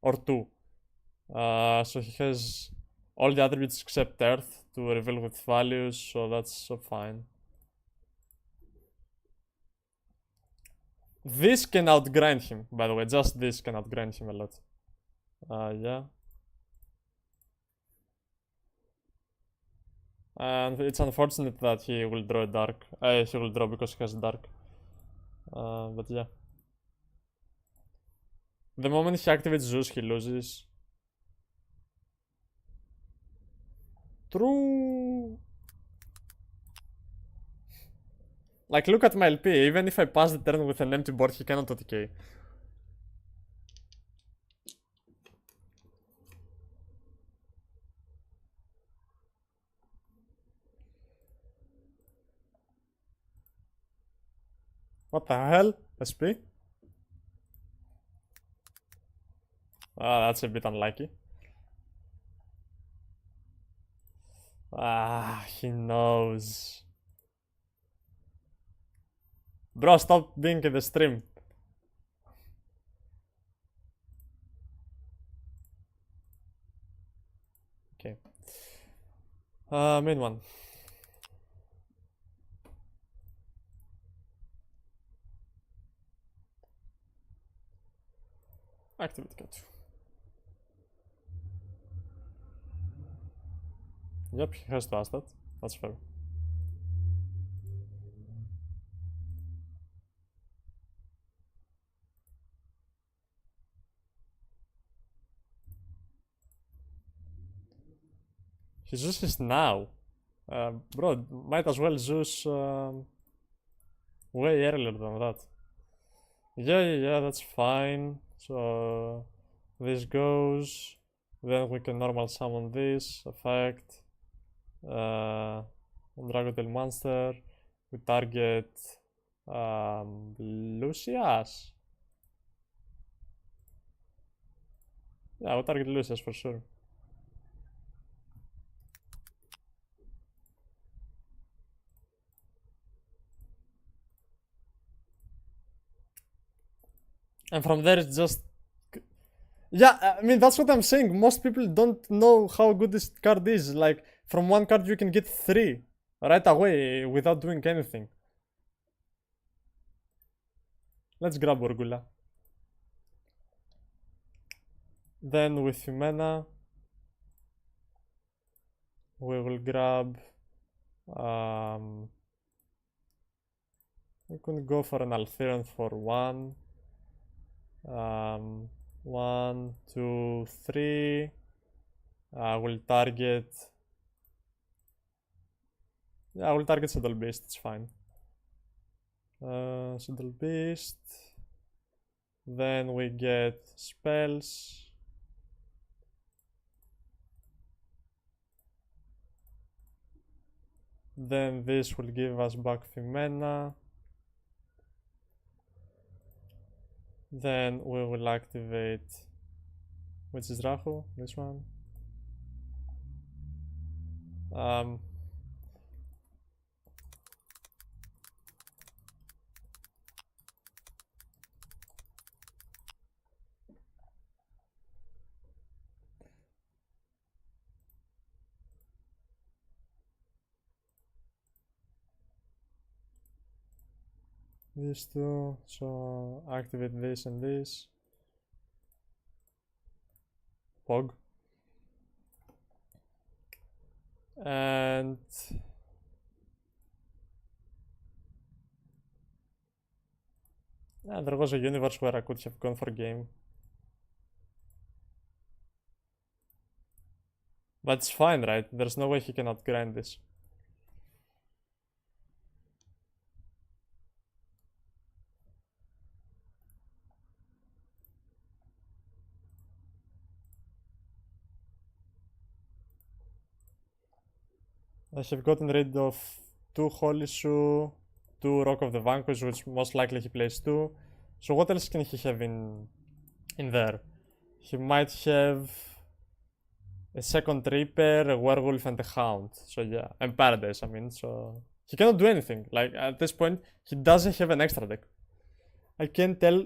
Or two. So he has all the attributes except Earth to reveal with values, so that's so fine. This can outgrind him, by the way, just this can outgrind him a lot. Yeah. And it's unfortunate that he will draw a dark. He will draw because he has dark. But yeah. The moment he activates Zeus, he loses. True. Like, look at my LP. Even if I pass the turn with an empty board, he cannot OTK. What the hell? SP? That's a bit unlucky. He knows. Bro, stop being in the stream. Okay. Main one. Activate cut. Yep, he has to ask that. That's fair. He Zeus now. Bro, might as well Zeus way earlier than that. Yeah, that's fine. So this goes. Then we can normal summon this effect. On Dragontail monster. We target Lucius. Yeah, we target Lucius for sure. And from there it's just... Yeah, I mean, that's what I'm saying. Most people don't know how good this card is. Like, from one card you can get 3 right away without doing anything. Let's grab Orgula. Then with Humana, we will grab... we can go for an Altherian for 1. 1, 2, 3. We'll target... Yeah, we'll target Saddle Beast, it's fine. Saddle Beast. Then we get spells. Then this will give us back Femena. Then we will activate, which is Rahu, this one. Um, these two, so activate this and this. Pog. And there was a universe where I could have gone for game. But it's fine, right? There's no way he cannot grind this. I have gotten rid of 2 Holy Shoe, 2 Rock of the Vanquish, which most likely he plays 2. So what else can he have in there? He might have a second Reaper, a Werewolf, and a Hound. So yeah, and Paradise, I mean, so he cannot do anything. Like, at this point, he doesn't have an extra deck. I can't tell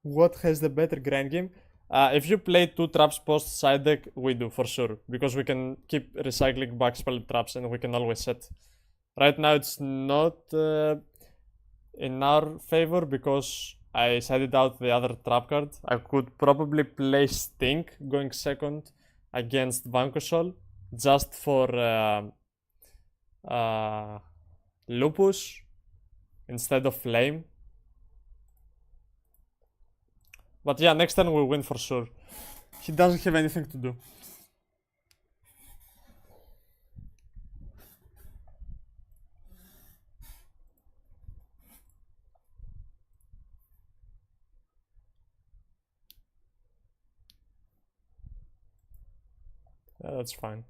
what has the better grind game. If you play 2 traps post side deck, we do for sure, because we can keep recycling back spell traps and we can always set. Right now it's not in our favor because I sided out the other trap card. I could probably play Stink going second against Vanquishal just for Lupus instead of Flame. But yeah, next turn we'll win for sure. He doesn't have anything to do. Yeah, that's fine.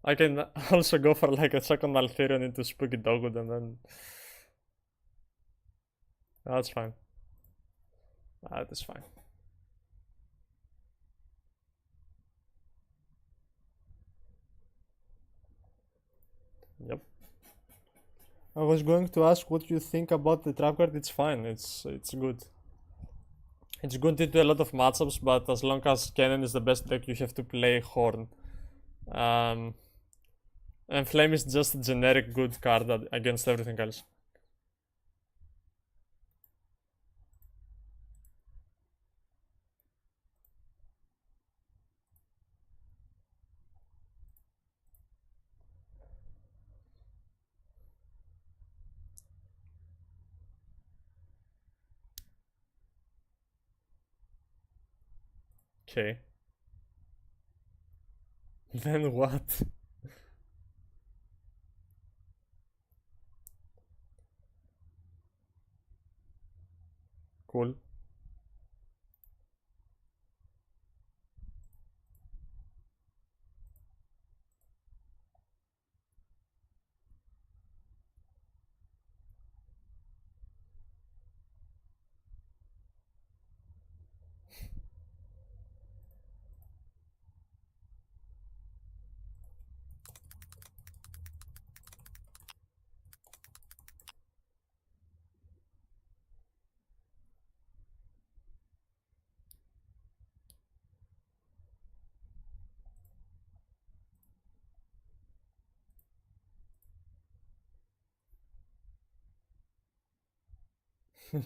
I can also go for like a second Maltherion into Spooky Dogwood and then... That's fine. That is fine. Yep. I was going to ask what you think about the trap card. It's fine. It's good. It's good into a lot of matchups, but as long as Cannon is the best deck, you have to play Horn. And Flame is just a generic good card against everything else. Okay. Then what? Cool.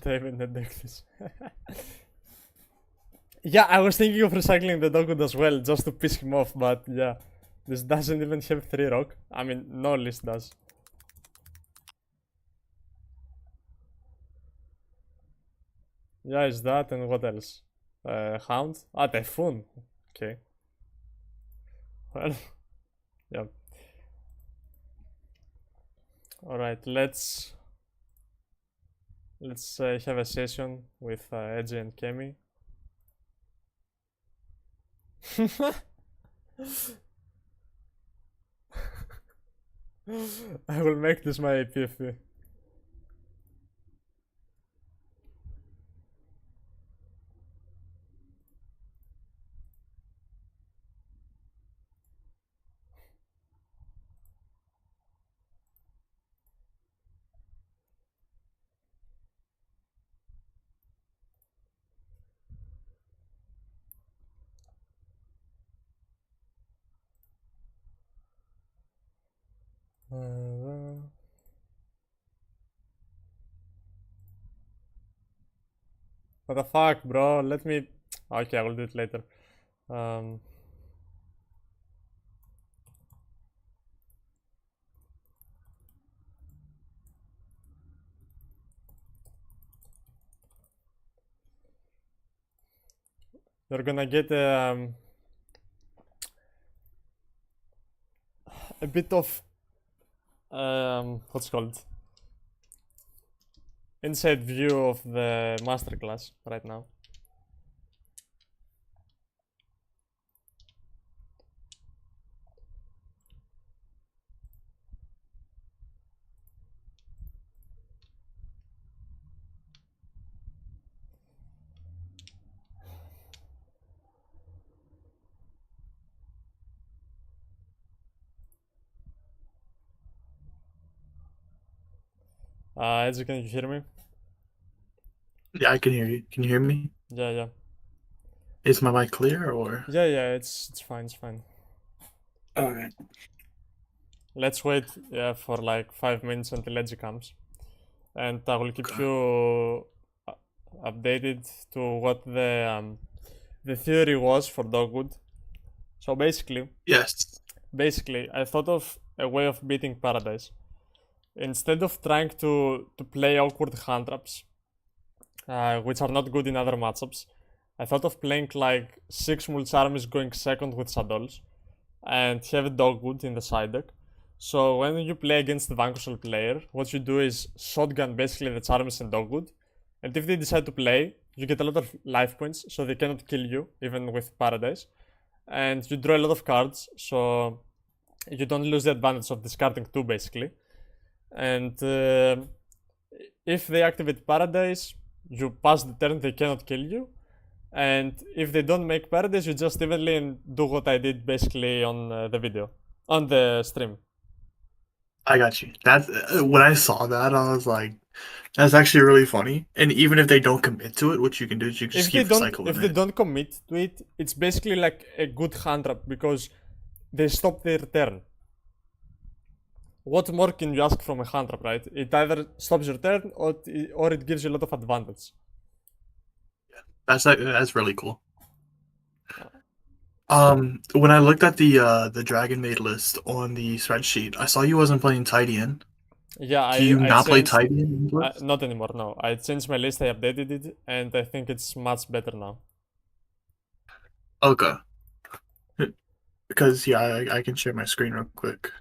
David the deck this. Yeah, I was thinking of recycling the Dogwood as well, just to piss him off, but yeah. This doesn't even have 3 rock. I mean, no list does. Yeah, it's that and what else? Hound? Ah, Typhoon. Okay. Well, yeah. Alright, let's have a session with Edgy and Kemi. I will make this my PFP. What the fuck, bro? Let me. Okay, I will do it later. Um, you're gonna get a bit of what's it called inside view of the masterclass right now. Edu, can you hear me? Yeah, I can hear you. Can you hear me? Yeah, yeah. Is my mic clear or? Yeah, it's fine, it's fine. Alright. Let's wait for like 5 minutes until Edu comes. And I will keep Okay. you updated to what the theory was for Dogwood. So Yes. basically, I thought of a way of beating Paradise. Instead of trying to play awkward hand traps, which are not good in other matchups, I thought of playing like 6 Mulch armies going second with Shadows and have a Dogwood in the side deck. So when you play against the Vanquishal player, what you do is shotgun basically the Charms and Dogwood, and if they decide to play, you get a lot of life points, so they cannot kill you, even with Paradise. And you draw a lot of cards, so you don't lose the advantage of discarding 2 basically. And if they activate Paradise, you pass the turn, they cannot kill you. And if they don't make Paradise, you just evenly do what I did basically on the video, on the stream. I got you. That's when I saw that, I was like, that's actually really funny. And even if they don't commit to it, what you can do is you can just keep recycling If it. they don't commit to it, it's basically like a good hand trap because they stop their turn. What more can you ask from a hand trap, right? It either stops your turn or it gives you a lot of advantage. That's really cool. When I looked at the Dragon Maid list on the spreadsheet, I saw you wasn't playing Tidian. Yeah, Do you I not play changed. Tidian? Not anymore. No, I changed my list. I updated it, and I think it's much better now. Okay. Because yeah, I can share my screen real quick.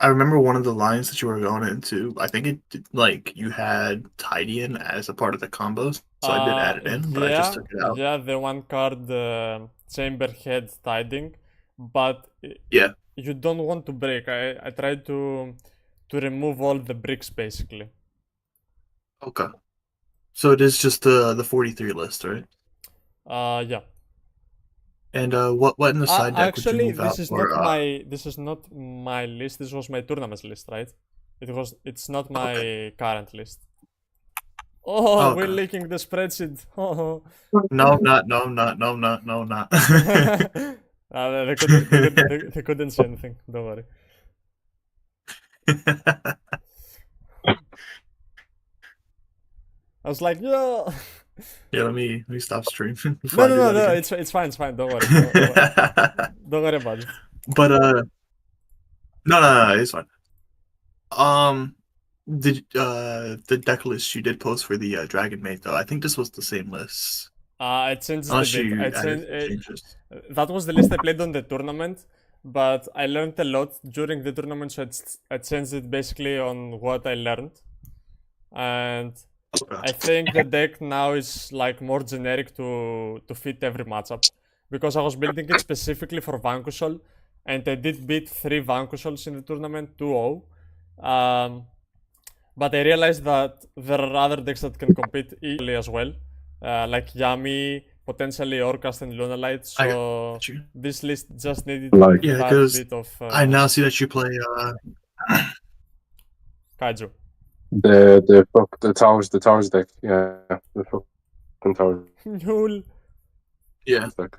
I remember one of the lines that you were going into. I think it like you had Tidian as a part of the combos, so I did add it in, but I just took it out. Yeah, the one card chamber head tiding, but Yeah. you don't want to break. I tried to remove all the bricks basically. Okay. So it is just the 43 list, right? Yeah. And what in the side deck would you Actually, move out this is for? not my list. This was my tournaments list, right? It's not my current list. Oh, we're Okay. leaking the spreadsheet. Oh. No, not. They couldn't say anything. Don't worry. I was like, yo. Yeah, let me stop streaming before No, I do that again. it's fine, it's fine. Don't worry. Don't worry about it. But no, it's fine. The deck list you did post for the Dragon Maid though, I think this was the same list. I changed Unless a bit. you added some changes. That was the list I played on the tournament, but I learned a lot during the tournament, so I changed it basically on what I learned. And I think the deck now is like more generic to fit every matchup, because I was building it specifically for Vanquishal, and I did beat 3 Vanquishals in the tournament, 2-0. But I realized that there are other decks that can compete equally as well, like Yami, potentially Orcast and Lunalight. I So got you. this list just needed Like- Yeah, that because bit of I now see that you play. Kaiju. The towers deck, yeah, the fucking towers Null. Yeah. deck.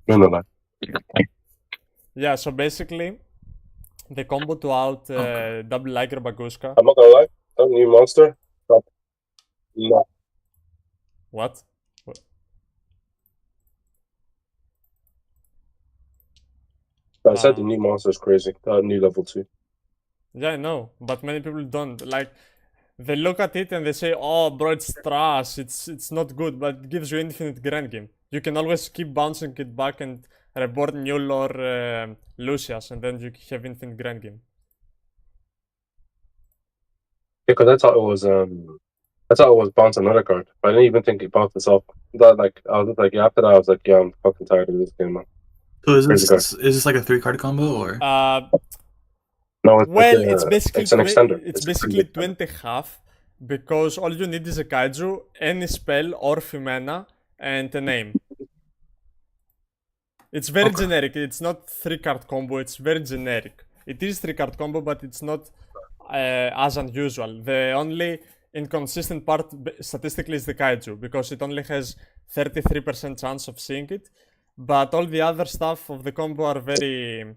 No, like Yeah, so basically, the combo to out double Liger Baguska. I'm not gonna lie, that new monster. No, What? I said the new monster is crazy. That new level 2. Yeah, I know, but many people don't. Like, they look at it and they say, "Oh, bro, it's trash. It's not good," but it gives you infinite grand game. You can always keep bouncing it back and reborn Null or Lucius, and then you have infinite grand game. Yeah, because I thought it was bounce another card. But I didn't even think it bounced itself. That I was just like, yeah, after that I was like, yeah, I'm fucking tired of this game, man. So Crazy is this like a 3-card combo or? No, it's Well, like it's basically it's an extender. It's a basically extender. 20 half, because all you need is a kaiju, any spell or Fimena, and a name. It's very Okay. generic. It's not 3-card combo. It's very generic. It is 3-card combo, but it's not as unusual. The only inconsistent part statistically is the kaiju, because it only has 33% chance of seeing it. But all the other stuff of the combo are very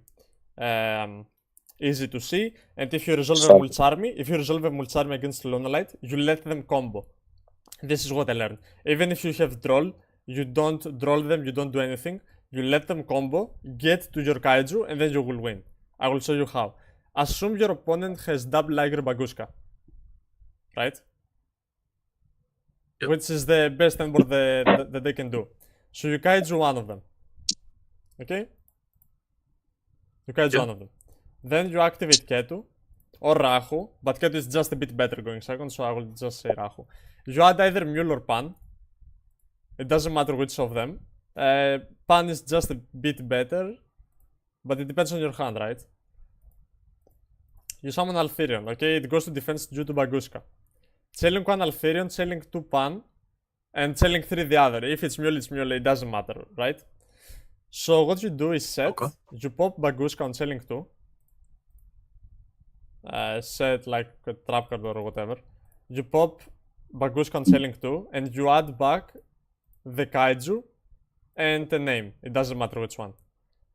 easy to see. And if you resolve a Mulcharmy against Lunalight, you let them combo. This is what I learned. Even if you have droll, you don't droll them, you don't do anything. You let them combo, get to your kaiju, and then you will win. I will show you how. Assume your opponent has double Liger Baguska, right? Yep. Which is the best number that they can do. So you kaiju one of them. Okay? You kaiju Yep. one of them. Then you activate Ketu or Rahu, but Ketu is just a bit better going second, so I will just say Rahu. You add either Mule or Pan. It doesn't matter which of them. Pan is just a bit better, but it depends on your hand, right? You summon Alfirion, okay? It goes to defense due to Baguska. Chailing 1 Alfirion, chailing 2 Pan, and chailing 3 the other. If it's Mule, it doesn't matter, right? So what you do is set, Okay. you pop Baguska on chailing 2. Set like a trap card or whatever. You pop Baguska on chailing 2, and you add back the kaiju and a name. It doesn't matter which one.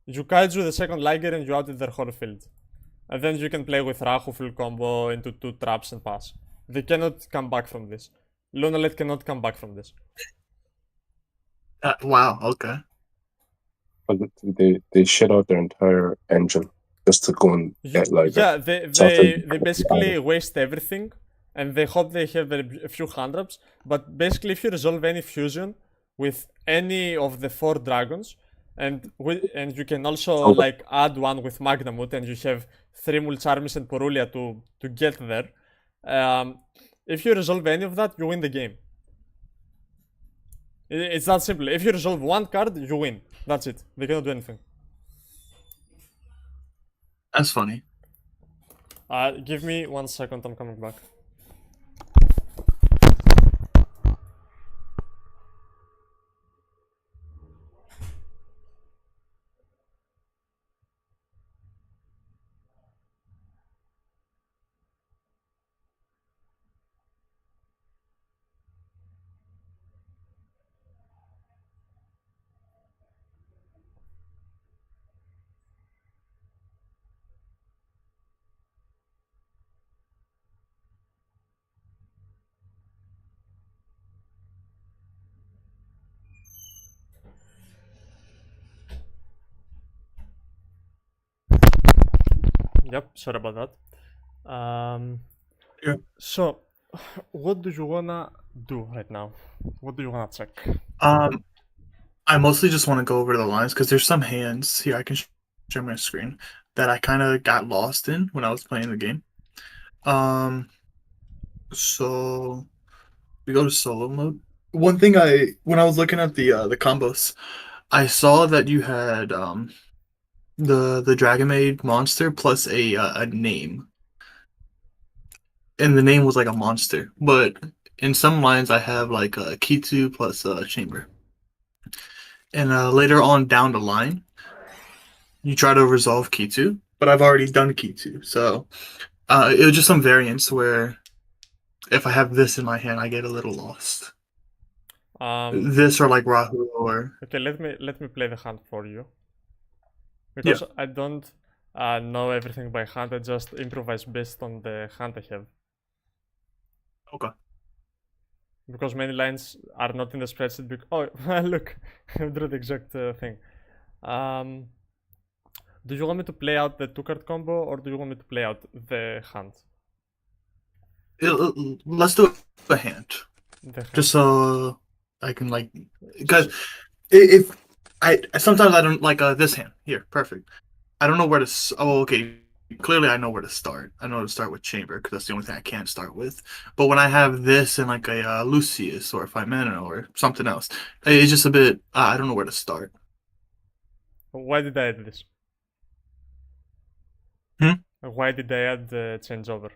You kaiju the second Liger and you out their whole field. And then you can play with Rahu full combo into 2 traps and pass. They cannot come back from this. Lunalight cannot come back from this. Wow. Okay. But they shit out their entire engine just to go and get like Yeah, they basically waste everything, and they hope they have a few hand drops. But basically, if you resolve any fusion with any of the 4 dragons, and you can also like add one with Magnamut, and you have 3 Mulcharmis and Porulia to get there. If you resolve any of that, you win the game. It's that simple. If you resolve one card, you win. That's it. They cannot do anything. That's funny. Give me 1 second. I'm coming back. Yep, sorry about that. Yeah. So, what do you wanna do right now? What do you wanna check? I mostly just want to go over the lines because there's some hands here. I can share my screen that I kind of got lost in when I was playing the game. So we go to solo mode. One thing when I was looking at the combos, I saw that you had the Dragon Maid monster plus a name, and the name was like a monster. But in some lines, I have like a Kitu plus a chamber, and later on down the line, you try to resolve Kitu, but I've already done Kitu, so it was just some variants where if I have this in my hand, I get a little lost. This or like Rahu or Okay, let me play the hand for you yeah. because I don't know everything by hand. I just improvise based on the hand I have. Okay. Because many lines are not in the spreadsheet. Oh, look, I drew the exact thing. Do you want me to play out the 2-card combo or do you want me to play out the hand? Let's do a hand, The hand. just so I can like, because if I sometimes I don't like this hand here. Perfect. I don't know where to. Oh, okay. Clearly, I know where to start. I know to start with chamber because that's the only thing I can start with. But when I have this and like a Lucius or a Phimena or something else, it's just a bit. I don't know where to start. Why did I add this? Why did I add the changeover?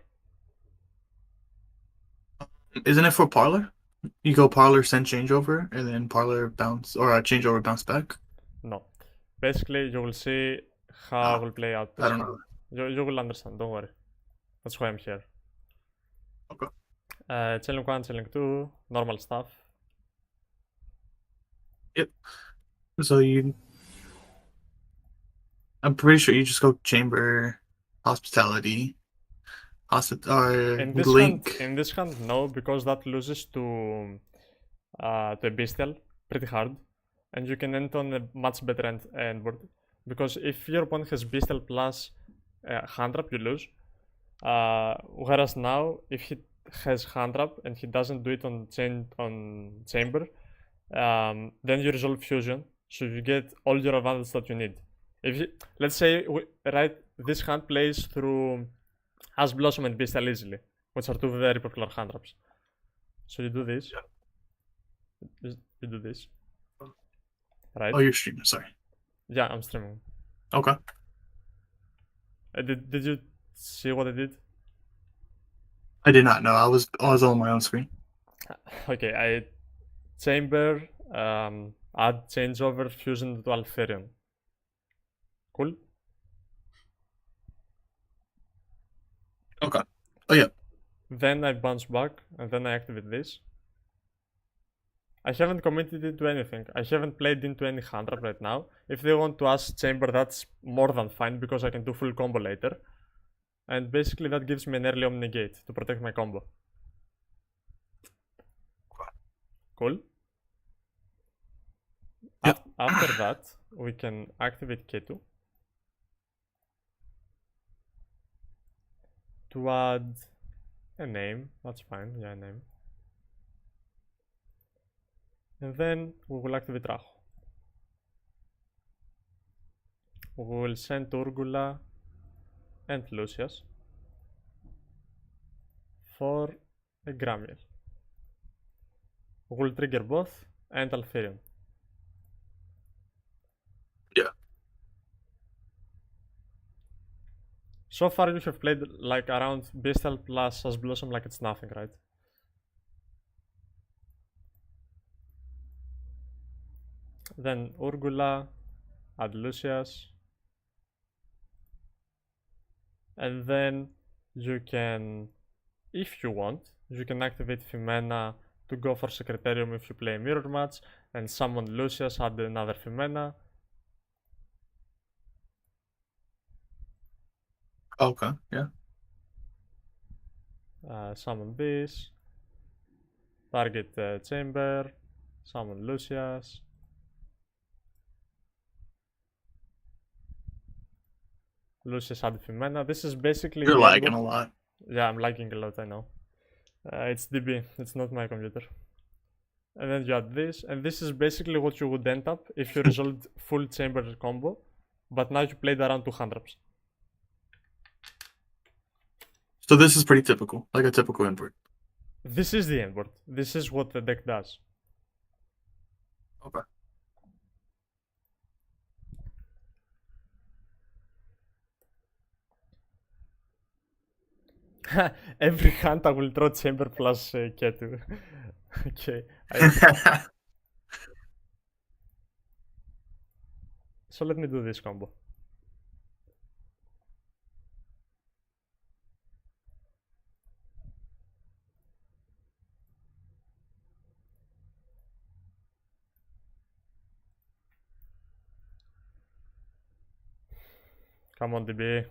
Isn't it for parlor? You go parlor, send changeover, and then parlor bounce or changeover bounce back. No. Basically, you will see how I will play out this I don't hand. know. You will understand, don't worry. That's why I'm here. Okay. Chilling 1, chilling 2, normal stuff. Yep. So I'm pretty sure you just go chamber, hospitality, or link. In this hand, no, because that loses to a bestial pretty hard, and you can end on a much better end board. Because if your opponent has bestial plus hand trap, you lose. Whereas now, if he has hand trap and he doesn't do it on chamber, then you resolve fusion, so you get all your advantages that you need. If you, let's say, this hand plays through Ash Blossom and Bestial easily, which are two very popular hand traps. So you do this. You do this. Right? Oh, you're streaming. Sorry. Yeah, I'm streaming. Okay. Did you see what I did? I did not know. I was on my own screen. Okay, I chamber, add changeover, fusion to Alferion. Cool? Okay. Oh yeah. Then I bounce back and then I activate this. I haven't committed into anything. I haven't played into any hand trap right now. If they want to ask chamber, that's more than fine because I can do full combo later. And basically that gives me an early Omnigate to protect my combo. Cool? Yep. After that, we can activate Ketu to add a name. That's fine, yeah, a name. And then we will activate Rahu. We will send Urgula and Lucius for a Gramiel. We will trigger both and Alferion. Yeah. So far you have played like around Bestial plus Ash Blossom like it's nothing, right? Then Urgula, add Lucius, and then you can, if you want, you can activate Phimena to go for Secretarium if you play a mirror match, and summon Lucius, add another Phimena. Okay. Yeah. Summon this, target chamber, summon Lucius. Lucius add Phimena. This is basically You're the lagging endboard. a lot. Yeah, I'm lagging a lot, I know. It's DB, it's not my computer. And then you add this, and this is basically what you would end up if you resolved full chamber combo, but now you played around 2 hand traps. So this is pretty typical, like a typical input. This is the endboard. This is what the deck does. Okay. Every hunt I will draw chamber plus Ketu. Okay. So let me do this combo. Come on, DB.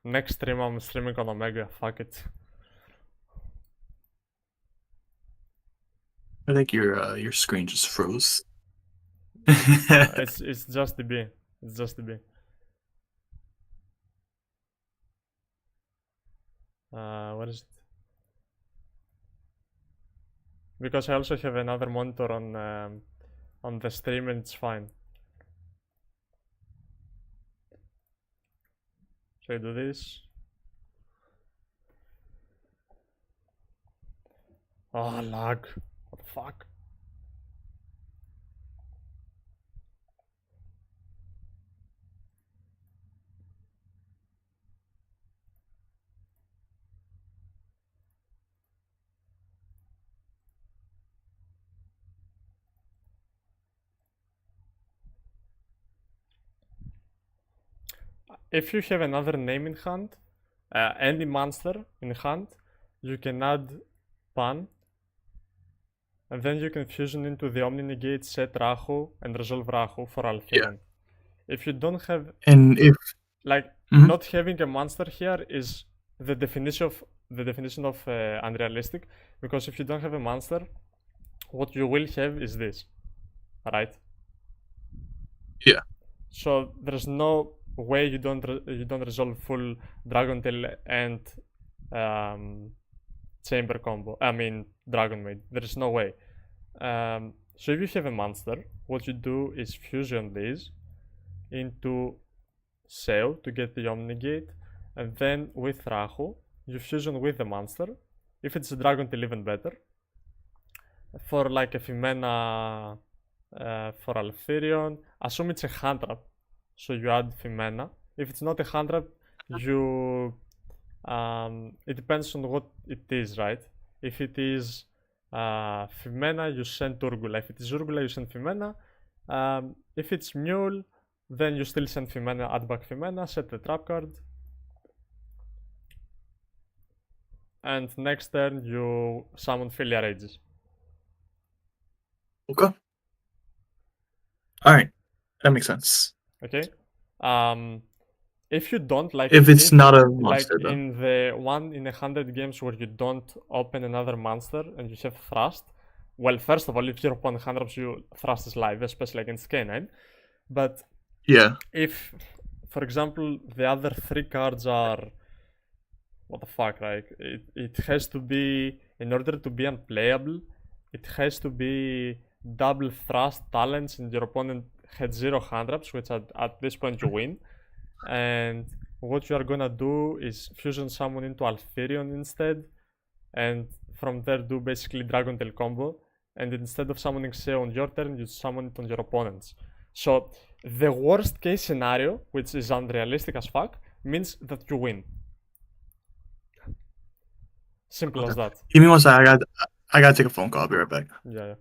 Next stream I'm streaming on Omega. Fuck it. I think your screen just froze. It's just DB. It's just DB. What is it? Because I also have another monitor on the stream and it's fine. So I do this. Oh, lag. What the fuck? If you have another name in hand, any monster in hand, you can add pan, and then you can fusion into the Omni Negate, set Rahu, and resolve Rahu for Althirion. If you don't have, And if like, Mhm. not having a monster here is the definition of unrealistic, because if you don't have a monster, what you will have is this, right? Yeah. So there's no way you don't resolve full Dragon Tail and Chamber combo. I mean Dragon Maid. There's no way. So if you have a monster, what you do is fusion these into Seo to get the Omnigate, and then with Rahu you fusion with the monster. If it's a Dragon Tail, even better. For like a Femena for Althirion, assume it's a hand trap, so you add Femena. If it's not a hand trap, you it depends on what it is, right? If it is Femena, you send Urgula. If it is Urgula, you send Femena. If it's Mule, then you still send Femena, add back Femena, set the trap card. And next turn you summon Filia Rages. Okay. Alright. That makes sense. Okay. If you don't like, If it's not a like monster, though. in the 1 in 100 games where you don't open another monster and you have thrust, well, first of all, if your opponent hand drops you, thrust is live, especially against K9. But Yeah. if, for example, the other 3 cards are, what the fuck, right? It has to be, in order to be unplayable, it has to be double thrust talents and your opponent had 0 hand drops, which at this point you win. And what you are gonna do is fusion someone into Althirion instead, and from there do basically Dragon Tail combo, and instead of summoning Seo on your turn, you summon it on your opponent's. So the worst case scenario, which is unrealistic as fuck, means that you win. Simple as that. Give me one second. I gotta take a phone call. I'll be right back. Yeah.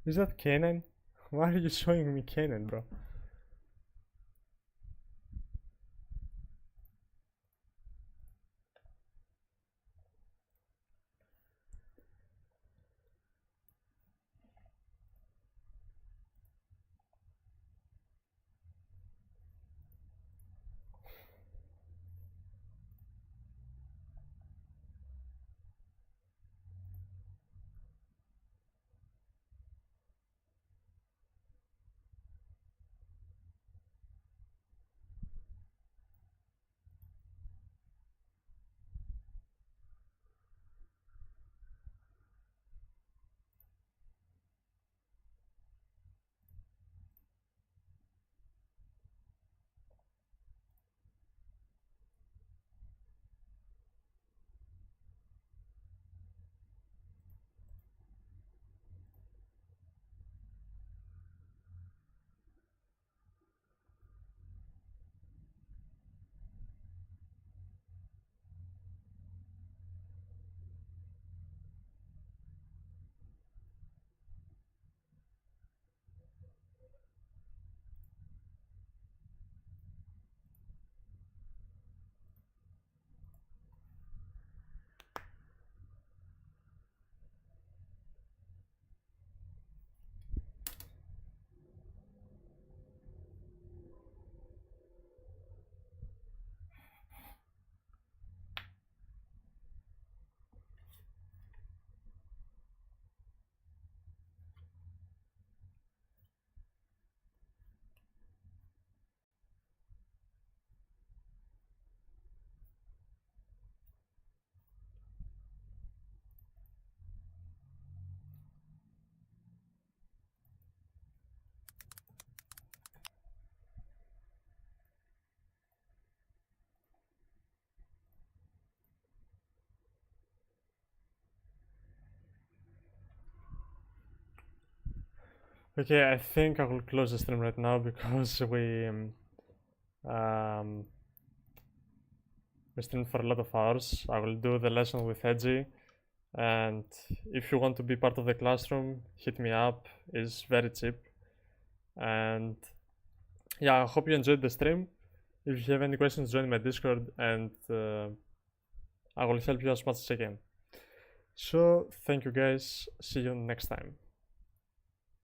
Is that Kanan? Why are you showing me Kanan, bro? Okay, I think I will close the stream right now because we streamed for a lot of hours. I will do the lesson with Edgy, and if you want to be part of the classroom, hit me up. It's very cheap, and yeah, I hope you enjoyed the stream. If you have any questions, join my Discord, and I will help you as much as I can. So, thank you guys. See you next time.